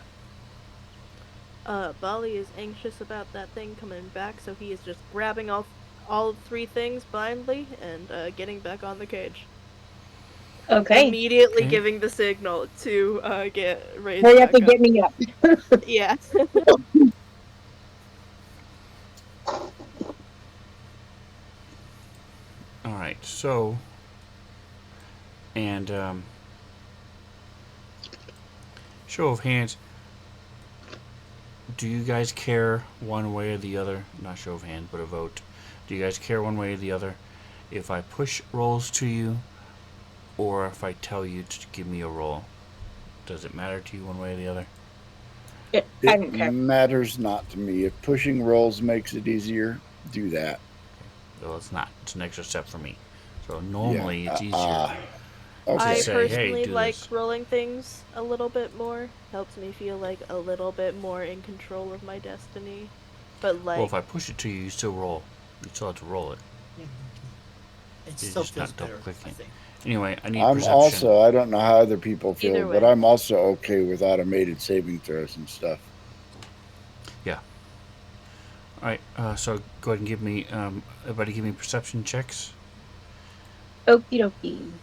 S3: Bali is anxious about that thing coming back, so he is just grabbing all three things blindly and getting back on the cage.
S5: Okay.
S3: Immediately
S1: Okay.
S3: giving the signal to get raised
S5: Hurry up
S3: back
S5: and get me up.
S3: Yeah.
S1: Alright, so. And, show of hands. Do you guys care one way or the other? Not show of hands, but a vote. Do you guys care one way or the other if I push rolls to you or if I tell you to give me a roll? Does it matter to you one way or the other?
S5: I don't
S2: It
S5: care.
S2: matters not to me. If pushing rolls makes it easier, do that.
S1: Well, it's not. It's an extra step for me. So normally it's easier.
S3: I
S2: Okay.
S1: Say, hey,
S3: personally
S1: do
S3: like
S1: this.
S3: rolling things a little bit more. Helps me feel like a little bit more in control of my destiny. But like,
S1: Well, if I push it to you, you still roll. You still have to roll it.
S4: Yeah, it
S1: You're
S4: still
S1: just
S4: feels
S1: not
S4: better. I
S1: double-clicking.
S4: think.
S1: Anyway, I need
S2: I'm
S1: perception.
S2: also, I don't know how other people feel,
S3: Either
S2: but
S3: way.
S2: I'm also okay with automated saving throws and stuff.
S1: Yeah. All right. So go ahead and give me. Everybody, give me perception checks.
S5: Okie dokie.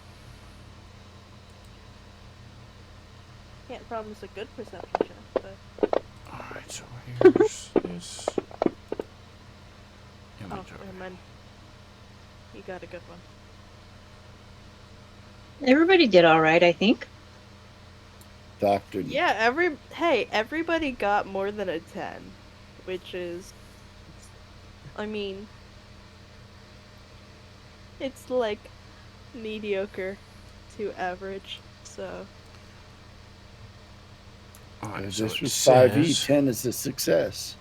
S3: can't promise a good perception check, but
S1: All right. So here's this.
S3: oh,
S1: Inventory.
S3: never mind. You got a good one.
S5: Everybody did all right, I think.
S2: Doctor.
S3: Yeah, everybody got more than a 10, which is, I mean, it's like mediocre to average, so.
S1: All right.
S2: If
S1: So
S2: this
S1: it
S2: was 5e,
S1: says.
S2: 10 is a success.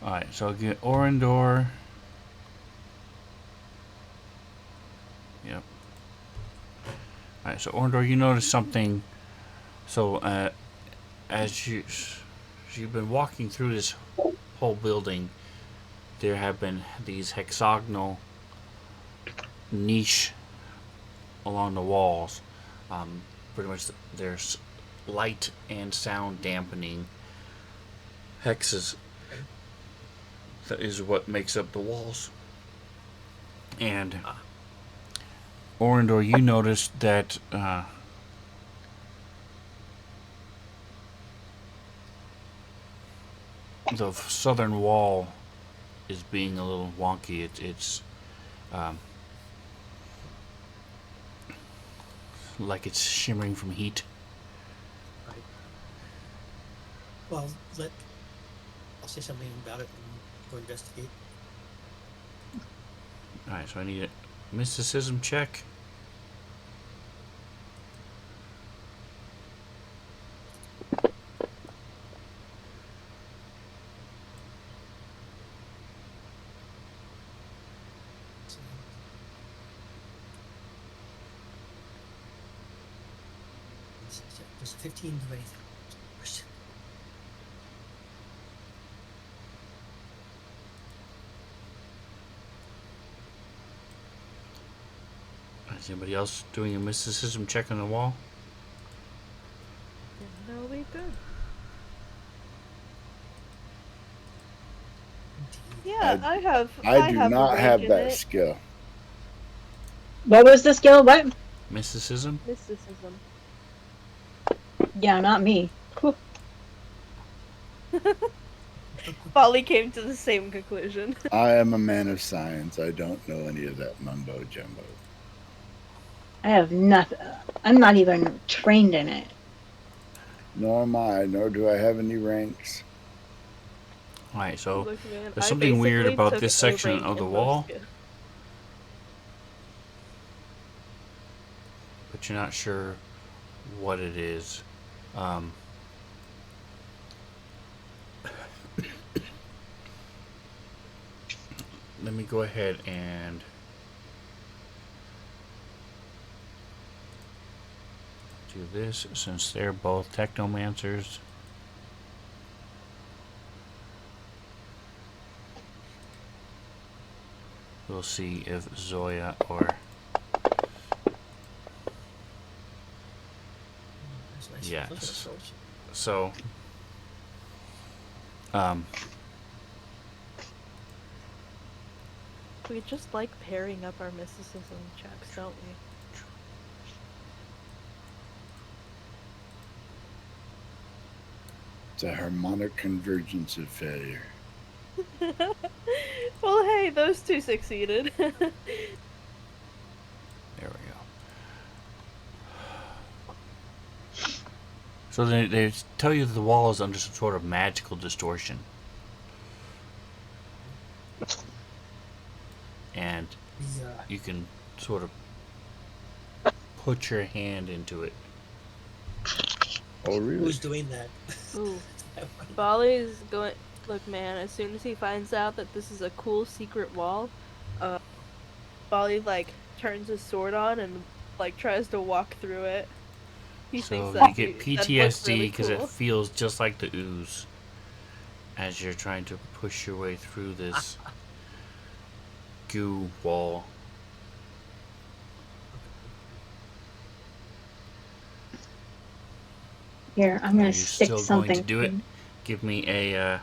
S1: All right. So I'll get Orindor. Yep. All right. So Orindor, you notice something. So as you've been walking through this whole building, there have been these hexagonal niche along the walls. Pretty much there's light and sound dampening hexes. That is what makes up the walls. And Orindor, you noticed that the southern wall is being a little wonky. It's like it's shimmering from heat.
S4: Right. Well, I'll say something about it and go investigate.
S1: Alright, so I need a mysticism check.
S4: So, does 15 do anything? Question.
S1: Is anybody else doing a mysticism check on the wall?
S3: Then that'll be good.
S4: Indeed.
S3: Yeah,
S2: I
S3: I
S2: do
S3: have a
S2: not
S3: rank
S2: have
S3: in
S2: that
S3: it.
S2: skill.
S5: What was the skill? What?
S1: Mysticism?
S3: Mysticism.
S5: Yeah, not me. Whew.
S3: Polly came to the same conclusion.
S2: I am a man of science. I don't know any of that mumbo jumbo.
S5: I have nothing. I'm not even trained in it.
S2: Nor am I, nor do I have any ranks.
S1: Alright, so
S3: Look, man,
S1: there's
S3: I
S1: something weird
S3: basically
S1: about
S3: took
S1: this
S3: a
S1: section
S3: rank
S1: of the
S3: in
S1: wall,
S3: most
S1: but you're not sure what it is. Let me go ahead and do this since they're both technomancers. We'll see if Zoya or yes. So
S3: We just like pairing up our mysticism checks, don't we?
S2: It's a harmonic convergence of failure.
S3: Well, hey, those two succeeded.
S1: there we go. So they tell you that the wall is under some sort of magical distortion. And you can sort of put your hand into it.
S2: Oh, really?
S4: Who's doing that?
S3: Ooh. Bali's going. Look, man, as soon as he finds out that this is a cool secret wall, Bali, like, turns his sword on and, like, tries to walk through it. He thinks
S1: So
S3: that
S1: you get
S3: that looks
S1: PTSD
S3: really
S1: because
S3: cool.
S1: it feels just like the ooze as you're trying to push your way through this goo wall.
S5: Here, I'm
S1: Are
S5: gonna
S1: you
S5: stick
S1: still
S5: something.
S1: going to do it? Give me a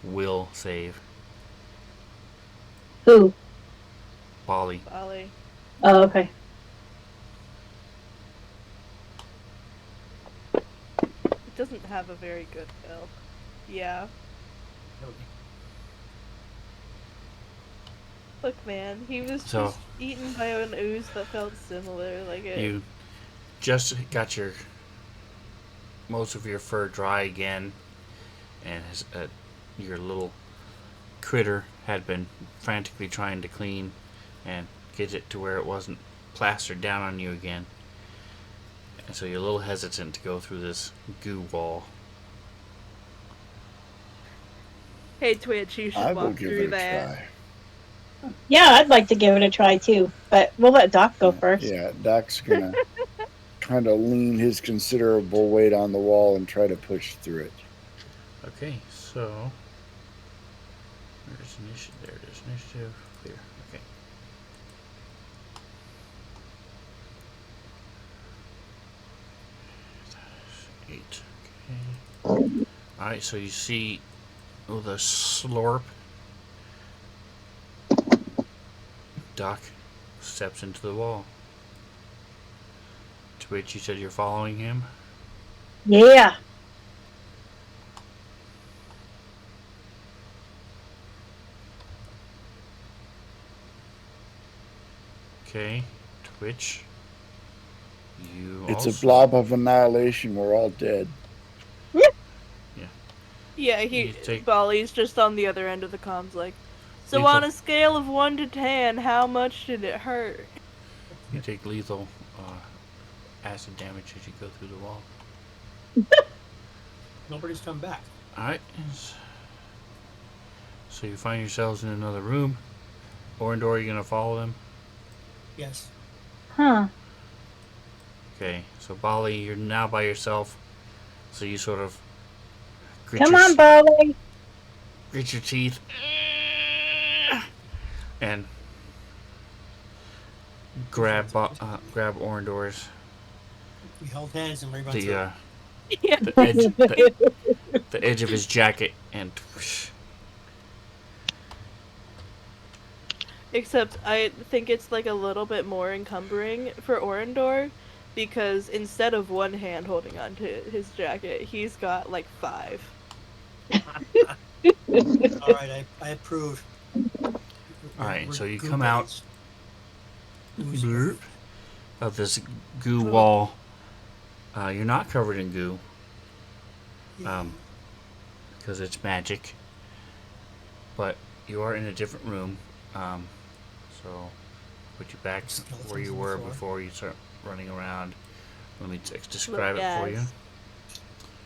S1: will save.
S5: Who?
S1: Bali.
S3: Bali.
S5: Oh, okay.
S3: It doesn't have a very good will. Yeah. Look, man, he was
S1: So-
S3: just eaten by an ooze that felt similar. Like it.
S1: You just got most of your fur dry again, and your little critter had been frantically trying to clean and get it to where it wasn't plastered down on you again. And so you're a little hesitant to go through this goo wall.
S3: Hey, Twitch, you should
S2: I will
S3: walk
S2: give
S3: through
S2: it a
S3: that.
S2: try.
S5: Yeah, I'd like to give it a try too, but we'll let Doc go first.
S2: Yeah, Doc's gonna kind of lean his considerable weight on the wall and try to push through it.
S1: Okay, so where's initiative? There it is. Initiative clear. Okay. That is 8. Okay. Alright, so you see the slurp. Doc steps into the wall. To which you said you're following him.
S5: Yeah.
S1: Okay, Twitch. You
S2: It's
S1: also,
S2: a blob of annihilation. We're all dead.
S3: Yeah,
S1: You take-
S3: Bali's just on the other end of the comms, like. So
S1: Lethal.
S3: on a scale of 1 to 10, how much did it hurt?
S1: You take lethal acid damage as you go through the wall.
S4: Nobody's come back.
S1: Alright. So you find yourselves in another room. Orindor, you gonna follow them?
S4: Yes.
S5: Huh.
S1: Okay, so Bali, you're now by yourself. So you sort of
S5: Come on, Bali.
S1: grit your teeth. And grab Orndor's
S4: We held hands and we run
S1: the
S4: through.
S3: Yeah.
S1: the edge of his jacket and
S3: Except I think it's like a little bit more encumbering for Orindor because instead of one hand holding onto his jacket, he's got like 5.
S4: All right, I approve.
S1: all right. So you
S4: goo
S1: come out
S4: buddies. Oozy buddies.
S1: of this goo
S3: Ugh.
S1: wall. You're not covered in goo
S4: Yeah.
S1: because it's magic, but you are in a different room. So put you back
S4: Skeletons
S1: where you
S4: on the
S1: were
S4: floor.
S1: before you start running around. Let me describe
S3: Look,
S1: it for you.
S3: guys.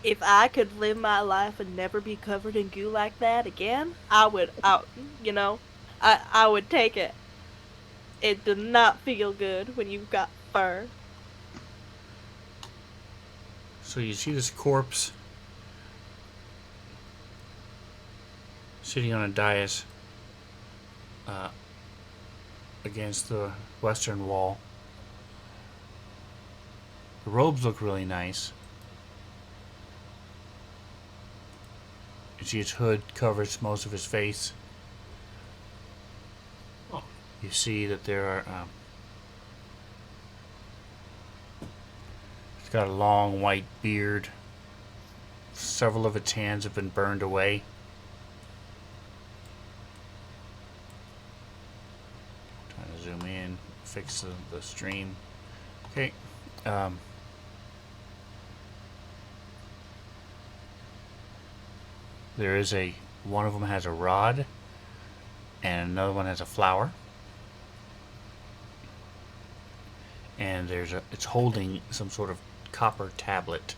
S3: If I could live my life and never be covered in goo like that again, I would, I would take it. It does not feel good when you've got fur.
S1: So you see this corpse sitting on a dais against the western wall. The robes look really nice. You see his hood covers most of his face.
S4: Oh.
S1: You see that there are. He's got a long white beard. Several of its hands have been burned away. Trying to zoom in, fix the stream. Okay. There is one of them has a rod, and another one has a flower. And it's holding some sort of copper tablet.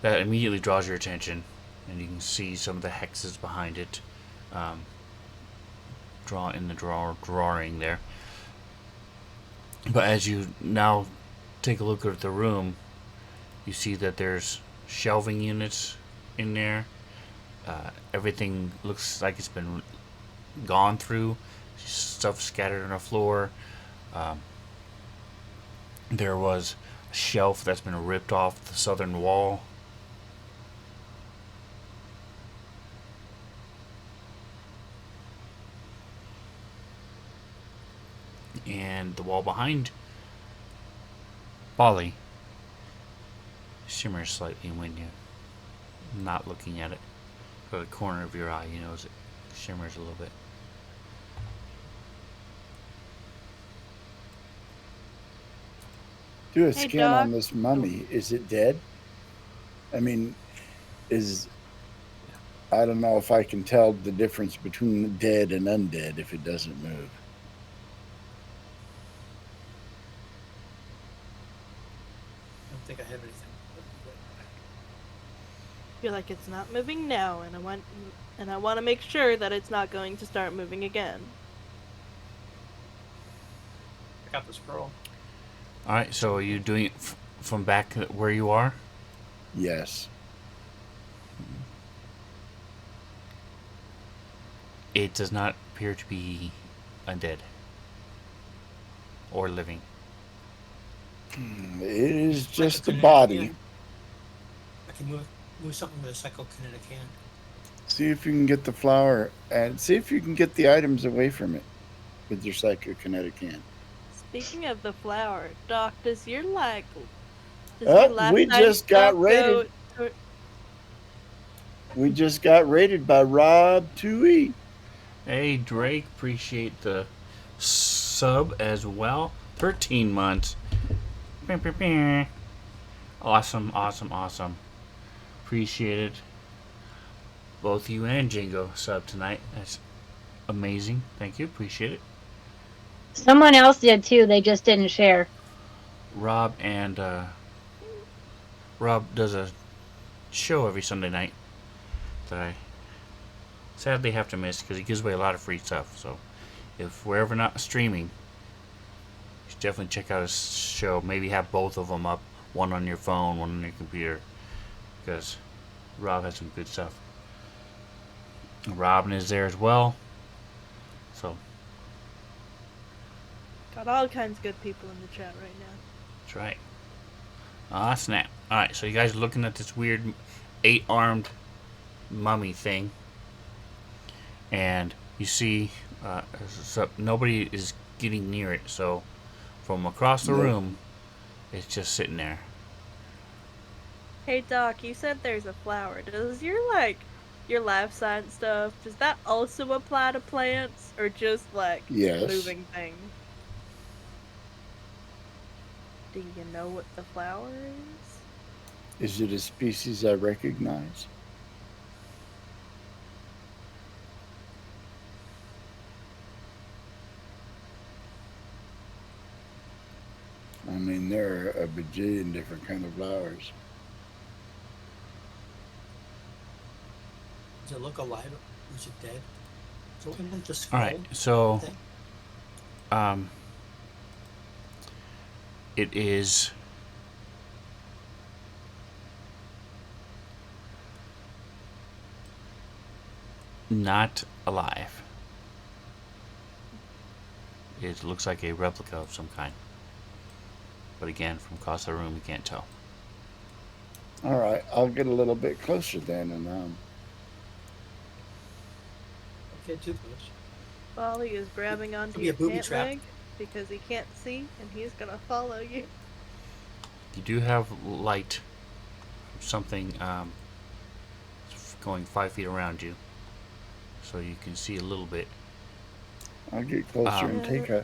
S1: That immediately draws your attention, and you can see some of the hexes behind it, drawing there. But as you now take a look at the room, you see that there's shelving units in there. Everything looks like it's been gone through. Stuff scattered on the floor. There was a shelf that's been ripped off the southern wall. And the wall behind Bali shimmers slightly when you're not looking at it. For the corner of your eye, you notice it shimmers a little bit.
S2: Do a
S3: Hey,
S2: scan
S3: Doc.
S2: on this mummy. Is it dead? I mean, I don't know if I can tell the difference between dead and undead if it doesn't move.
S4: I don't think I have anything.
S3: I feel like it's not moving now, and I want to make sure that it's not going to start moving again.
S4: I got the scroll.
S1: Alright, so are you doing it from back where you are?
S2: Yes.
S1: It does not appear to be undead or living.
S2: It is just a
S4: Psychokinetic
S2: body.
S4: hand. I can move something with a psychokinetic hand.
S2: See if you can get the flower and see if you can get the items away from it with your psychokinetic hand.
S3: Speaking of the flower, Doc, does your life
S2: We just got
S3: stuff
S2: raided.
S3: go to-
S2: We just got raided by Rob 2E.
S1: Hey, Drake, appreciate the sub as well. 13 months. Awesome, awesome, awesome. Appreciate it. Both you and Jingo sub tonight. That's amazing. Thank you. Appreciate it.
S5: Someone else did too. They just didn't share.
S1: Rob does a show every Sunday night that I sadly have to miss because he gives away a lot of free stuff. So if we're ever not streaming, you should definitely check out his show. Maybe have both of them up, one on your phone, one on your computer, because Rob has some good stuff. Robin is there as well. So
S3: Got all kinds of good people in the chat right now.
S1: that's right. Ah, snap. Alright, so you guys are looking at this weird 8-armed mummy thing. And you see so nobody is getting near it. So from across the
S2: Nope.
S1: room, it's just sitting there.
S3: Hey Doc, you said there's a flower. Does your life science stuff, does that also apply to plants or just like
S2: Yes.
S3: moving things? Do you know what the flower is?
S2: Is it a species I recognize? I mean, there are a bajillion different kind of flowers.
S4: Does it look alive? Is it dead? So it won't just
S1: Alright,
S4: fall,
S1: so
S4: thing?
S1: it is not alive. It looks like a replica of some kind. But again, from across the room, you can't tell.
S2: All right, I'll get a little bit closer then, and
S4: Okay, too close.
S3: Polly is grabbing onto
S4: Could be
S3: your
S4: a booby
S3: pant
S4: trap.
S3: leg because he can't see and he's gonna follow you.
S1: You do have light, something going 5 feet around you, so you can see a little bit.
S2: I'll get closer and
S3: Yeah.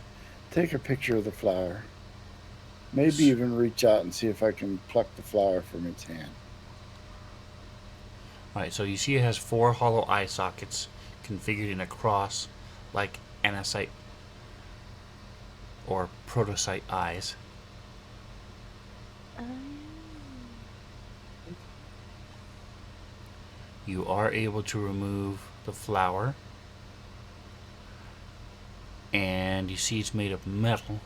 S2: take a picture of the flower. Maybe even reach out and see if I can pluck the flower from its hand.
S1: Alright, so you see it has 4 hollow eye sockets configured in a cross like anisite or protocyte eyes. You are able to remove the flower, and you see it's made of metal.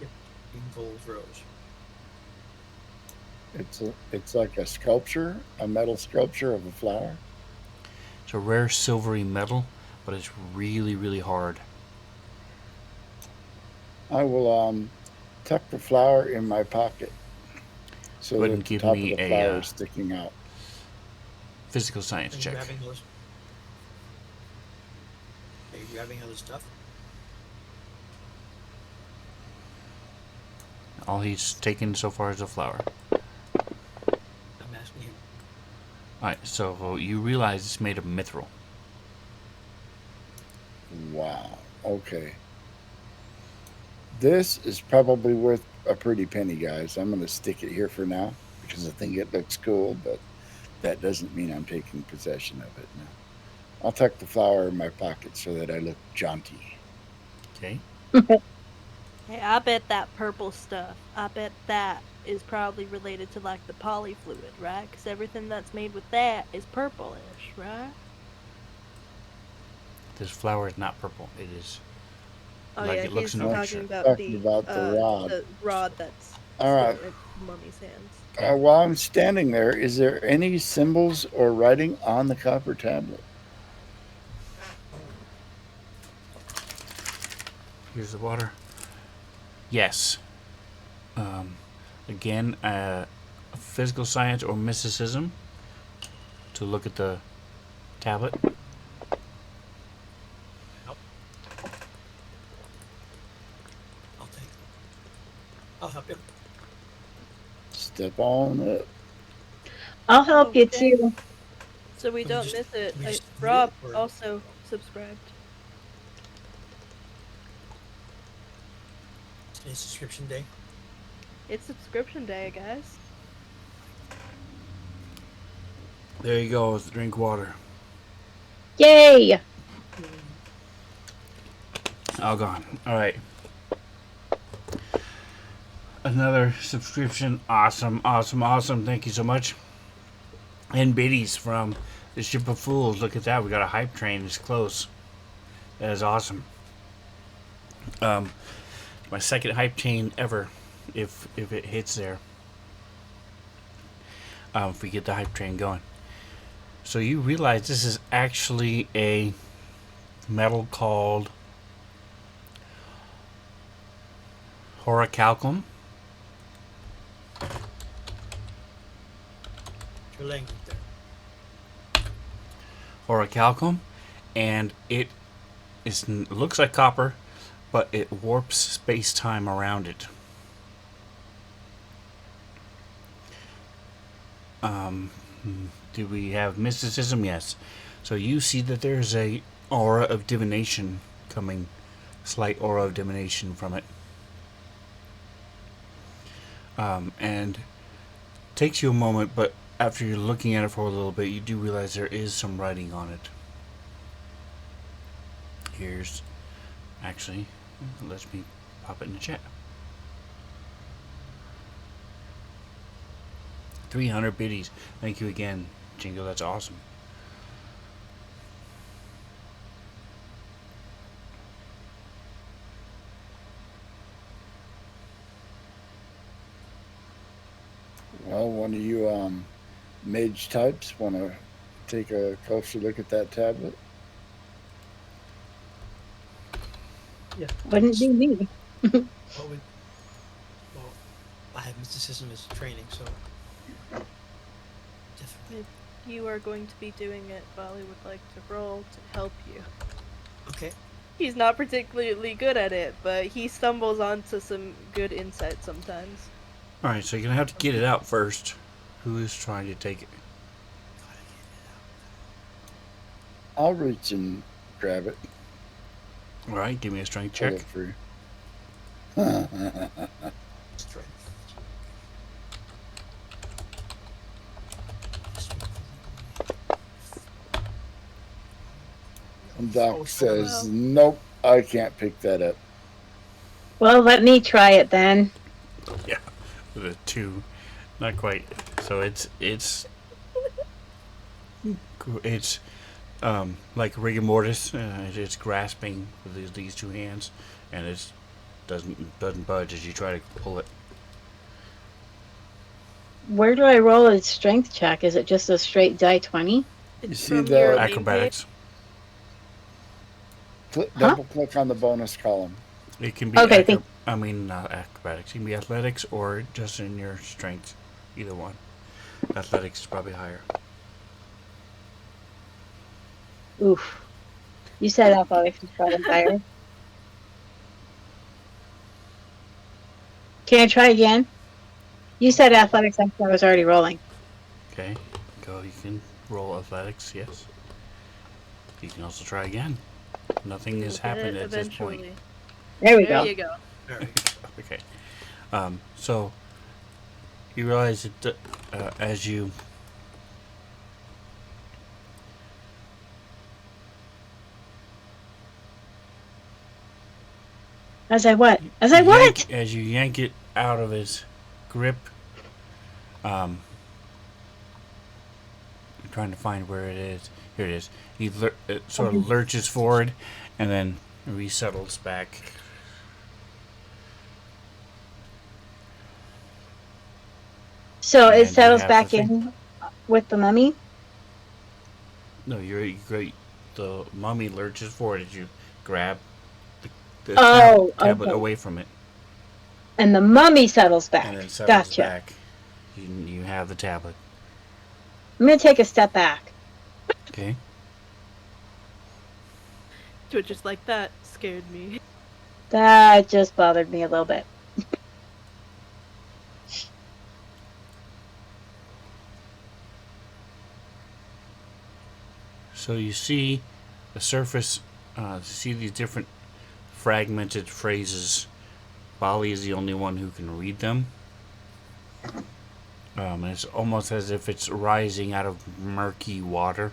S4: Yep, in gold rose.
S2: It's like a sculpture, a metal sculpture of a flower.
S1: It's a rare silvery metal, but it's really, really hard.
S2: I will tuck the flower in my pocket so
S1: Go ahead
S2: that
S1: and
S2: the
S1: give
S2: top
S1: me
S2: of the
S1: a,
S2: flower is sticking out.
S1: Physical science
S4: Are you
S1: check.
S4: grabbing those? Are you grabbing other stuff?
S1: All he's taken so far is a flower.
S4: I'm asking him.
S1: Alright, so you realize it's made of mithril.
S2: Wow. Okay. This is probably worth a pretty penny, guys. I'm going to stick it here for now because I think it looks cool, but that doesn't mean I'm taking possession of it now. I'll tuck the flower in my pocket so that I look jaunty.
S1: Okay?
S3: Hey, I bet that purple stuff, I bet that is probably related to like the poly fluid, right? Because everything that's made with that is purplish, right?
S1: This flower is not purple. It is
S3: Oh
S1: like
S3: yeah,
S1: it looks
S3: he's
S1: in a
S3: talking
S1: picture.
S3: about
S2: Talking about the rod.
S3: that's
S2: All right.
S3: still in Mummy's hands.
S2: While I'm standing there, is there any symbols or writing on the copper tablet?
S1: Here's the water. Yes. Again, physical science or mysticism to look at the tablet.
S4: Nope. I'll help you.
S2: Step on up.
S5: I'll help you
S3: Okay.
S5: too.
S3: So we
S4: Can we
S3: don't
S4: just-
S3: miss it.
S4: can we just read
S3: Rob
S4: it, or-
S3: also subscribed.
S4: Today's subscription day.
S3: It's subscription day, guys.
S1: There you go. Drink water.
S5: Yay!
S1: All gone. All right. Another subscription. Awesome, awesome, awesome. Thank you so much. And biddies from the Ship of Fools. Look at that. We got a hype train. It's close. That is awesome. My second hype chain ever, if it hits there. If we get the hype train going. So you realize this is actually a metal called horicalcum.
S4: Your language there.
S1: Horicalcum, and looks like copper, but it warps space-time around it. Do we have mysticism? Yes. So you see that there's a aura of divination coming, slight aura of divination from it. And takes you a moment, but after you're looking at it for a little bit, you do realize there is some writing on it. Here's, actually, let me pop it in the chat. 300 biddies. Thank you again, Jingo. That's awesome.
S2: Well, one of you mage types want to take a closer look at that tablet?
S4: Yeah.
S5: Wouldn't be me.
S4: Well, I have mysticism as training, so definitely.
S3: If you are going to be doing it, Bali would like to roll to help you.
S4: Okay.
S3: He's not particularly good at it, but he stumbles onto some good insight sometimes.
S1: Alright, so you're going to have to get it out first. Who is trying to take it?
S4: Gotta get
S2: I'll reach and grab it.
S1: Alright, give me a strength
S2: Pull
S1: check.
S2: it through.
S4: it out. Strength.
S2: And Doc
S4: Oh,
S2: says,
S3: wow.
S2: nope, I can't pick that up.
S5: Well, let me try it then.
S1: Yeah, with a 2. Not quite. So it's like rigor mortis. It's grasping with these two hands, and it doesn't budge as you try to pull it.
S5: Where do I roll a strength check? Is it just a straight die 20?
S3: It's
S2: see
S3: from
S2: that-
S3: your main page.
S1: Acrobatics.
S2: Click,
S5: Huh?
S2: double click on the bonus column.
S1: It can be
S5: Okay,
S1: not acrobatics. It can be athletics or just in your strength. Either one. Athletics is probably higher.
S5: Oof. You said athletics was probably higher. Can I try again? You said athletics after I was already rolling.
S1: Okay, go. You can roll athletics. Yes. You can also try again. Nothing has
S3: You'll get
S1: happened
S3: it
S1: at this point.
S3: eventually.
S5: There we
S3: There
S5: go.
S3: you go.
S4: All right.
S1: Okay. So you realize that as you
S5: As I what? As I what?
S1: as you yank it out of his grip, I'm trying to find where it is. Here it is. It sort of lurches forward and then resettles back.
S5: So
S1: And
S5: it
S1: you
S5: settles
S1: have
S5: back
S1: the thing.
S5: in with the mummy?
S1: No, you're great. The mummy lurches forward as you grab the
S5: Oh,
S1: tablet
S5: okay.
S1: away from it,
S5: And the mummy settles back.
S1: and then settles
S5: Gotcha.
S1: back. You have the tablet.
S5: I'm going to take a step back.
S1: Okay.
S3: Twitches like that scared me.
S5: That just bothered me a little bit.
S1: So you see the surface. See these different fragmented phrases. Bali is the only one who can read them. And it's almost as if it's rising out of murky water.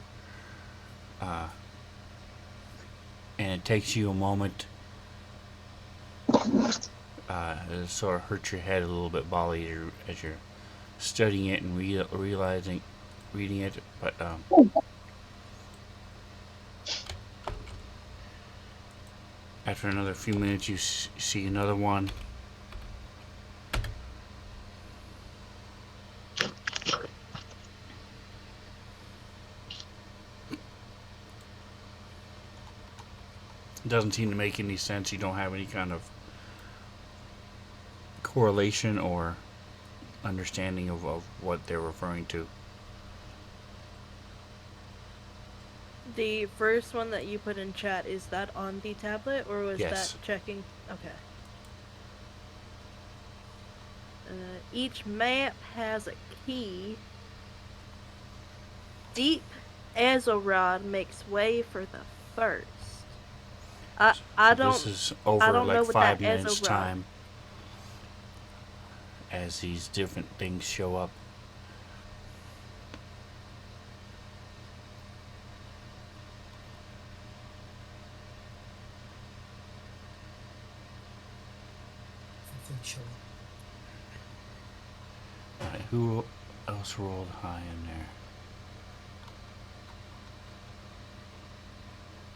S1: And it takes you a moment. It sort of hurts your head a little bit, Bali, as you're studying it and reading it. But after another few minutes, you see another one. It doesn't seem to make any sense. You don't have any kind of correlation or understanding of what they're referring to.
S3: The first one that you put in chat, is that on the tablet, or was
S1: Yes.
S3: that checking? Okay. Each map has a key. Deep Azorod makes way for the first. I
S1: So
S3: don't
S1: this is
S3: I
S1: over
S3: don't know
S1: like
S3: what
S1: 5 minutes
S3: Azorod.
S1: time as these different things show up.
S4: Something showing.
S1: Alright, who else rolled high in there?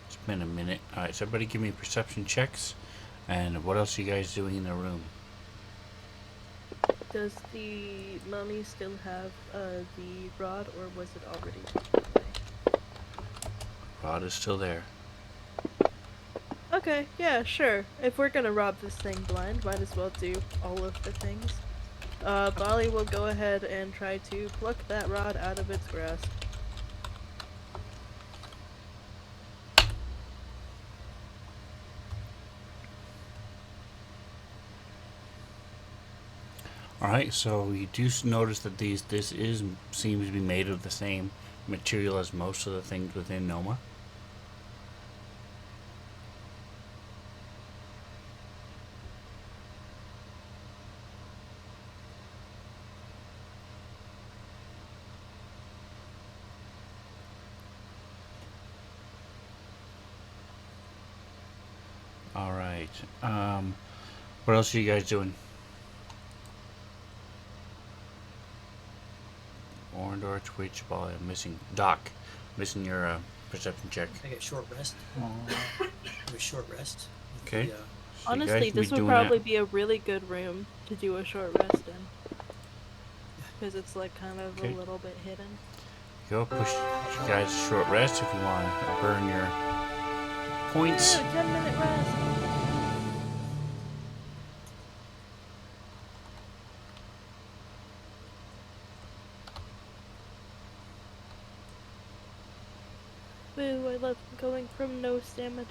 S1: It's been a minute. Alright, so everybody give me perception checks. And what else are you guys doing in the room?
S3: Does the mummy still have the rod, or was it already taken away?
S1: Rod is still there.
S3: Okay, yeah, sure. If we're gonna rob this thing blind, might as well do all of the things. Bali will go ahead and try to pluck that rod out of its grasp.
S1: Alright, so you do notice that this seems to be made of the same material as most of the things within Noma. Alright, what else are you guys doing? Orndor, Twitch, Ball, I'm missing. Doc, missing your perception check.
S4: I get short rest. Do a short rest. with
S1: Okay.
S4: the,
S1: So you guys
S3: Honestly,
S1: can be
S3: this would
S1: doing
S3: probably
S1: that.
S3: be a really good room to do a short rest in. Because it's like kind of
S1: Okay.
S3: a little bit hidden.
S1: Go push you guys a short rest if you want to burn your points.
S3: Ooh, 10-minute rest! Ooh, I love going from no stamina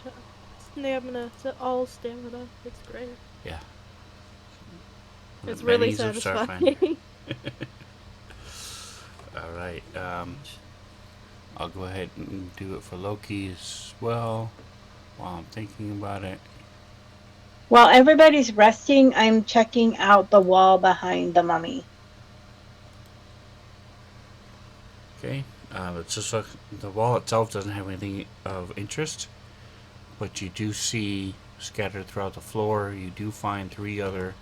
S3: to all stamina. It's great.
S1: Yeah.
S3: It's
S1: The
S3: really
S1: menus of
S3: satisfying.
S1: Starfinder. Alright, I'll go ahead and do it for Loki as well while I'm thinking about it.
S5: While everybody's resting, I'm checking out the wall behind the mummy.
S1: Okay, it's just like the wall itself doesn't have anything of interest, but you do see scattered throughout the floor, you do find 3 other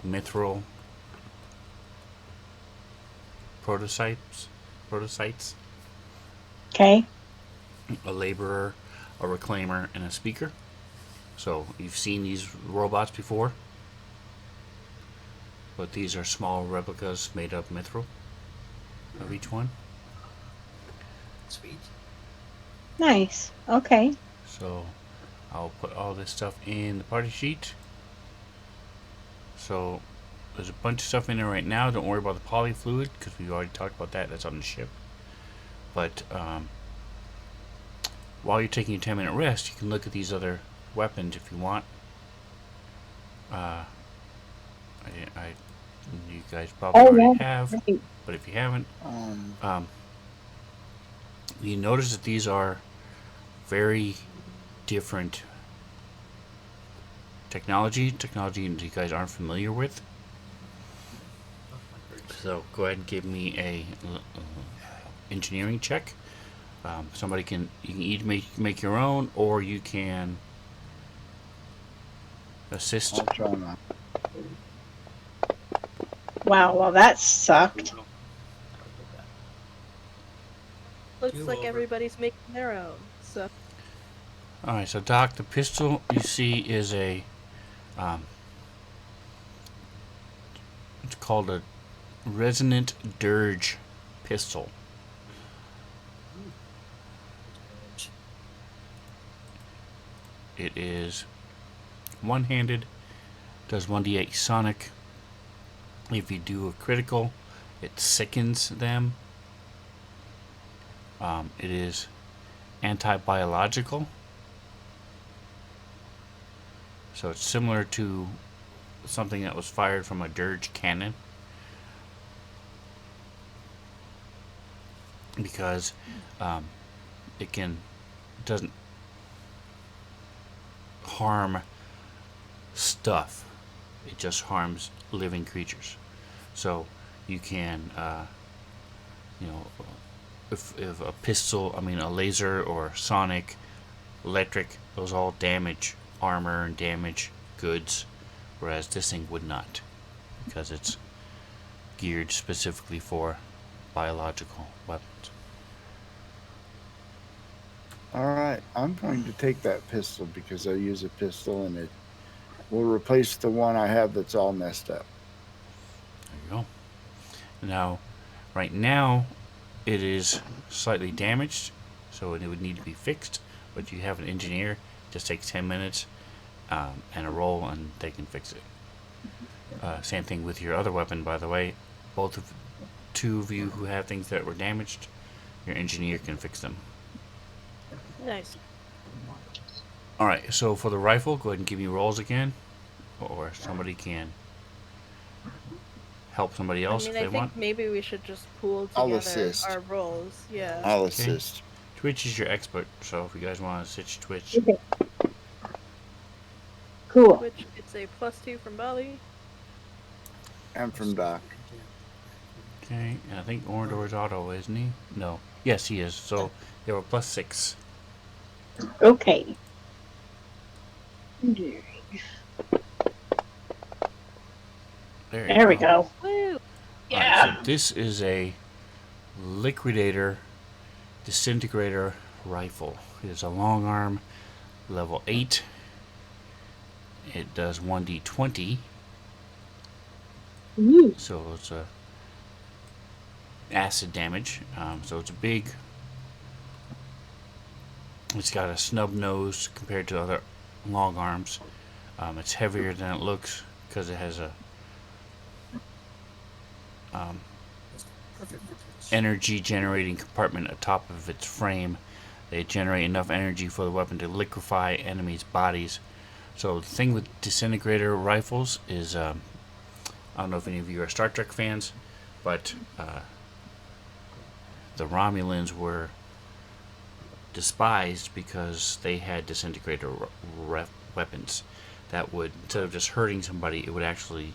S1: mithril prototypes,
S5: Okay.
S1: a laborer, a reclaimer, and a speaker. So you've seen these robots before, but these are small replicas made of mithril of each one.
S4: Sweet.
S5: Nice. Okay.
S1: So I'll put all this stuff in the party sheet. So there's a bunch of stuff in there right now. Don't worry about the polyfluid because we already talked about that. That's on the ship. But while you're taking a 10-minute rest, you can look at these other weapons if you want. You guys probably already have,
S5: Great.
S1: but if you haven't,
S2: Um,
S1: you notice that these are very different technology you guys aren't familiar with.
S4: Oh, my birds.
S1: So go ahead and give me a engineering check. You can either make your own, or you can assist.
S2: I'll try my.
S5: Wow. Well, that sucked.
S3: Looks
S4: Do
S3: like
S4: over.
S3: everybody's making their own. So
S1: All right, so Doc, the pistol you see is a it's called a resonant dirge pistol. It is one-handed, does 1d8 sonic. If you do a critical, it sickens them. It is anti-biological, so it's similar to something that was fired from a dirge cannon, because it doesn't harm stuff. It just harms living creatures. So you can, if a pistol, a laser or sonic, electric, those all damage armor and damage goods, whereas this thing would not, because it's geared specifically for biological weapons.
S2: All right, I'm going to take that pistol because I use a pistol and it will replace the one I have that's all messed up.
S1: There you go. Now, right now, it is slightly damaged, so it would need to be fixed. But you have an engineer, it just takes 10 minutes and a roll, and they can fix it. Same thing with your other weapon, by the way. Two of you who have things that were damaged, your engineer can fix them.
S3: Nice.
S1: Alright, so for the rifle, go ahead and give me rolls again. Or somebody can help somebody else if
S3: I
S1: they
S3: think
S1: want.
S3: maybe we should just pool
S2: I'll
S3: together
S2: assist.
S3: our roles. Yeah.
S2: I'll
S1: Okay.
S2: assist.
S1: Twitch is your expert, so if you guys want to switch Twitch.
S5: Okay. Cool.
S3: Which it's a +2 from Bali.
S2: And from Doc.
S1: Okay, and I think Orndor's auto, isn't he? No. Yes, he is. So they were +6.
S5: Okay. There we go.
S3: Woo!
S5: Yeah.
S1: Alright, so this is a liquidator disintegrator rifle. It is a long arm, level 8. It does 1d20.
S5: Ooh.
S1: So it's a acid damage. So it's a big. It's got a snub nose compared to other long arms. It's heavier than it looks because it has a
S4: Perfect for touch.
S1: energy generating compartment atop of its frame. They generate enough energy for the weapon to liquefy enemies' bodies. So the thing with disintegrator rifles is, I don't know if any of you are Star Trek fans, but the Romulans were despised because they had disintegrator weapons that would, instead of just hurting somebody, it would actually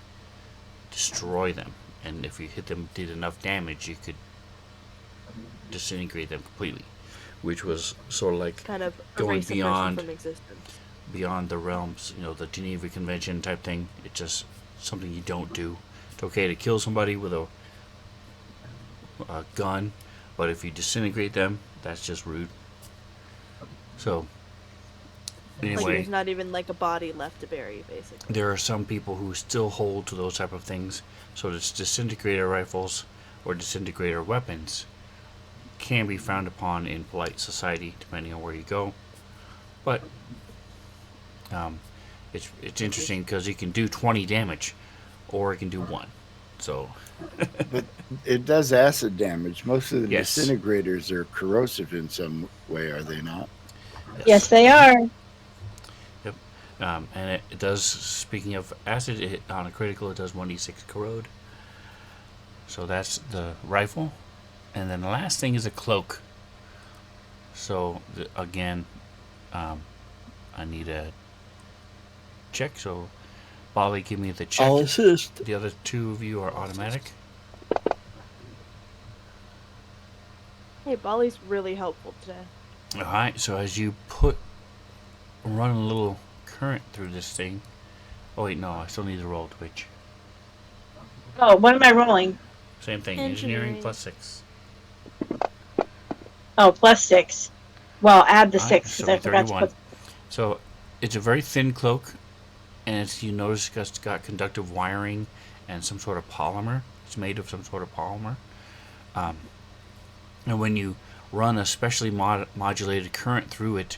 S1: destroy them. And if you hit them, did enough damage, you could disintegrate them completely, which was sort of like
S3: Kind of
S1: going
S3: erase a person
S1: beyond
S3: from existence.
S1: the realms, the Geneva Convention type thing. It's just something you don't do. It's okay to kill somebody with a gun, but if you disintegrate them, that's just rude. So,
S3: Like
S1: anyway,
S3: there's not even like a body left to bury, basically.
S1: there are some people who still hold to those type of things. So it's disintegrator rifles or disintegrator weapons can be frowned upon in polite society, depending on where you go. But it's interesting because you can do 20 damage, or it can do 1. So
S2: But it does acid damage. Most of the
S1: Yes.
S2: disintegrators are corrosive in some way, are they not?
S5: Yes, they are.
S1: Yep. And it does. Speaking of acid, on a critical, it does 1d6 corrode. So that's the rifle, and then the last thing is a cloak. So again, I need a check. So, Bali, give me the check.
S2: I'll assist.
S1: The other two of you are automatic.
S3: Hey, Bali's really helpful today.
S1: All right. So as you run a little current through this thing. Oh wait, no, I still need to roll Twitch.
S5: Oh, what am I rolling?
S1: Same thing. Engineering +6.
S5: Oh, +6. Well, add the
S1: All right,
S5: 6
S1: so
S5: because I forgot to
S1: 31.
S5: put.
S1: So it's a very thin cloak, and you notice it's got conductive wiring and some sort of polymer. It's made of some sort of polymer. And when you run a specially modulated current through it,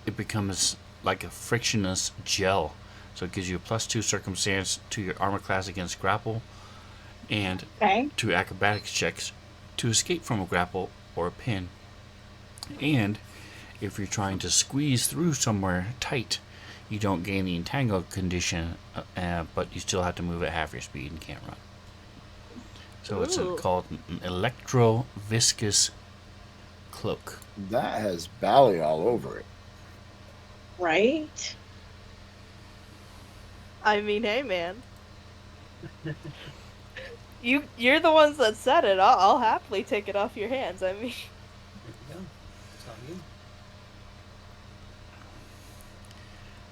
S1: it becomes like a frictionless gel. So it gives you a +2 circumstance to your armor class against grapple and
S5: Okay.
S1: to acrobatics checks to escape from a grapple or a pin. And if you're trying to squeeze through somewhere tight, you don't gain the entangle condition, but you still have to move at half your speed and can't run. So it's
S3: Ooh.
S1: called an electro-viscous cloak.
S2: That has Bally all over it.
S5: Right.
S3: I mean, hey, man. You're the ones that said it. I'll happily take it off your hands. I mean,
S4: There you go. It's all you.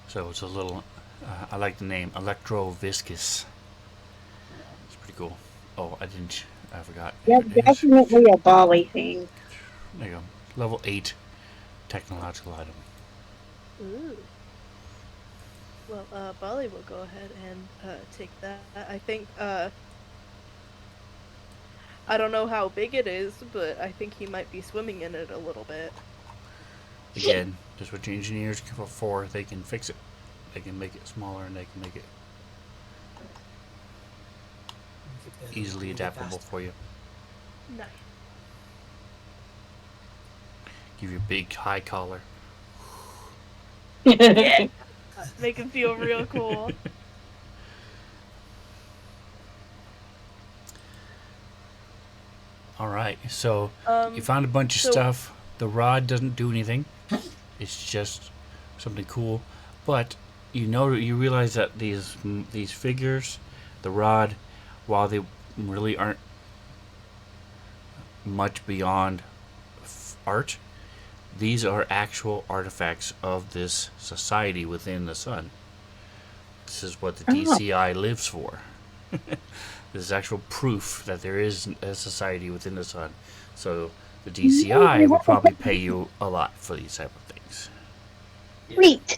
S1: So it's a little. I like the name electro-viscous. It's pretty cool. Oh, I forgot.
S5: Yeah,
S1: Here it is.
S5: definitely a Bali thing.
S1: There you go. Level 8 technological item.
S3: ooh. Well, Bali will go ahead and take that. I think I don't know how big it is, but I think he might be swimming in it a little bit.
S1: Again, just what your engineers can afford, they can fix it. They can make it smaller and they can make it
S4: Keep that
S1: easily
S4: moving
S1: adaptable
S4: fast.
S1: for you.
S3: Nice.
S1: Give you a big high collar.
S3: Yeah. Make him feel real cool.
S1: All right, so you found a bunch of
S3: so-
S1: stuff. The rod doesn't do anything. It's just something cool. But you realize that these figures, the rod, while they really aren't much beyond art, these are actual artifacts of this society within the sun. This is what the DCI lives for. This is actual proof that there is a society within the sun. So the DCI would probably pay you a lot for these type of things.
S5: Sweet.
S4: That's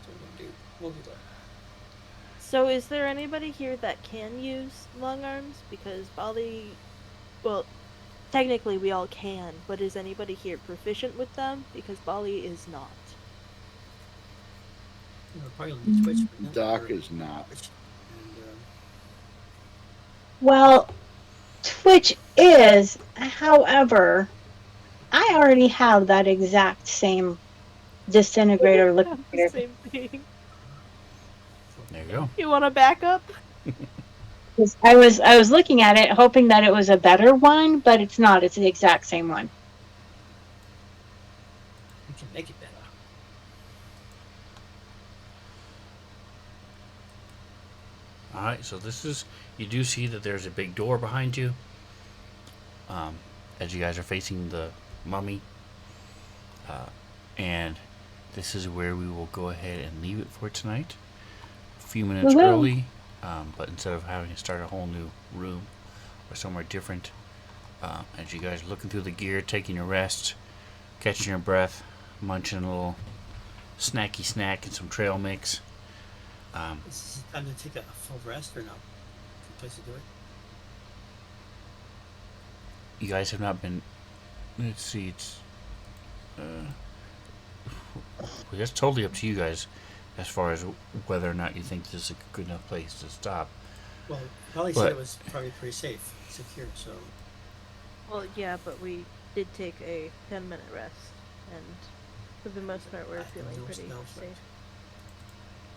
S4: what we're gonna do. We'll do that.
S3: So, is there anybody here that can use long arms? Because Bali, well, technically we all can, but is anybody here proficient with them? Because Bali is not.
S4: You know, probably on the Twitch. but
S2: Doc
S4: or-
S2: is not.
S4: Twitch, And
S5: Well, Twitch is, however, I already have that exact same disintegrator
S3: The
S5: liquidator.
S3: same thing.
S1: There you go.
S3: You want a backup?
S5: 'Cause I was looking at it, hoping that it was a better one, but it's not. It's the exact same one.
S4: we can make it better.
S1: All right, so this is, you do see that there's a big door behind you, as you guys are facing the mummy, and this is where we will go ahead and leave it for tonight. A few minutes
S5: Woohoo.
S1: early, but instead of having to start a whole new room or somewhere different, as you guys are looking through the gear, taking your rest, catching your breath, munching a little snacky snack and some trail mix.
S4: Is it time to take a full rest or no? Good place to do it.
S1: You guys have not been. Let's see. It's. Well, that's totally up to you guys, as far as whether or not you think this is a good enough place to stop.
S4: Well, Holly
S1: But-
S4: said it was probably pretty safe, secure. So
S3: Well, yeah, but we did take a 10-minute rest, and for the most part, we're
S4: I have
S3: feeling
S4: no
S3: pretty
S4: spells
S3: safe.
S4: left.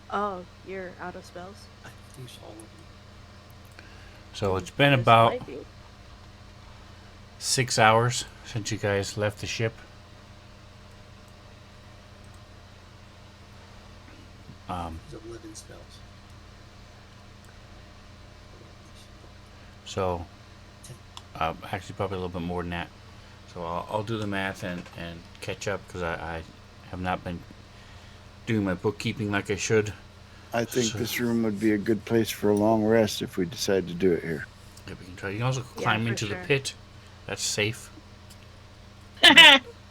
S3: Oh, you're out of spells?
S4: I used all of them.
S1: So it's been
S3: This
S1: about
S3: might be-
S1: 6 hours since you guys left the ship.
S4: There's 11 spells.
S1: So, actually, probably a little bit more than that. So I'll do the math and catch up because I have not been doing my bookkeeping like I should.
S2: I think
S1: So-
S2: this room would be a good place for a long rest if we decide to do it here.
S1: Yeah, we can try. You can also
S3: Yeah,
S1: climb
S3: for
S1: into
S3: sure.
S1: the pit. That's safe.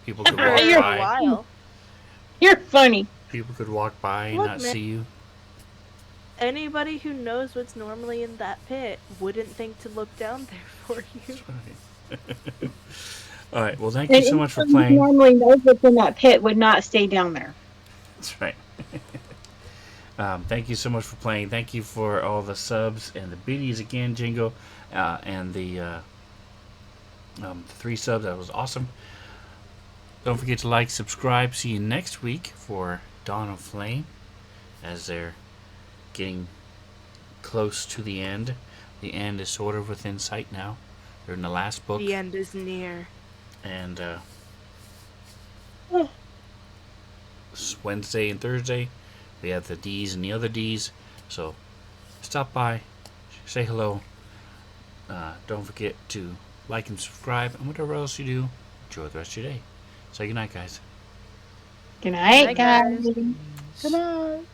S1: People
S3: For
S1: could walk
S5: You're-
S3: a
S1: by.
S3: while.
S5: You're funny.
S1: People could walk by and
S3: Look,
S1: not
S3: man.
S1: see you.
S3: Anybody who knows what's normally in that pit wouldn't think to look down there for you.
S1: All right. Well, thank you
S5: And
S1: so much for
S5: anyone who
S1: playing.
S5: normally knows what's in that pit would not stay down there.
S1: That's right. Thank you so much for playing. Thank you for all the subs and the biddies again, Jingo, and the 3 subs. That was awesome. Don't forget to like, subscribe. See you next week for Dawn of Flame, as they're getting close to the end. The end is sort of within sight now. They're in the last book,
S3: The end is near.
S1: and Wednesday and Thursday we have the D's and the other D's. So stop by, say hello. Don't forget to like and subscribe, and whatever else you do, enjoy the rest of your day. Say goodnight, guys.
S5: Good night,
S3: Good night, guys.
S5: guys.
S2: Good night.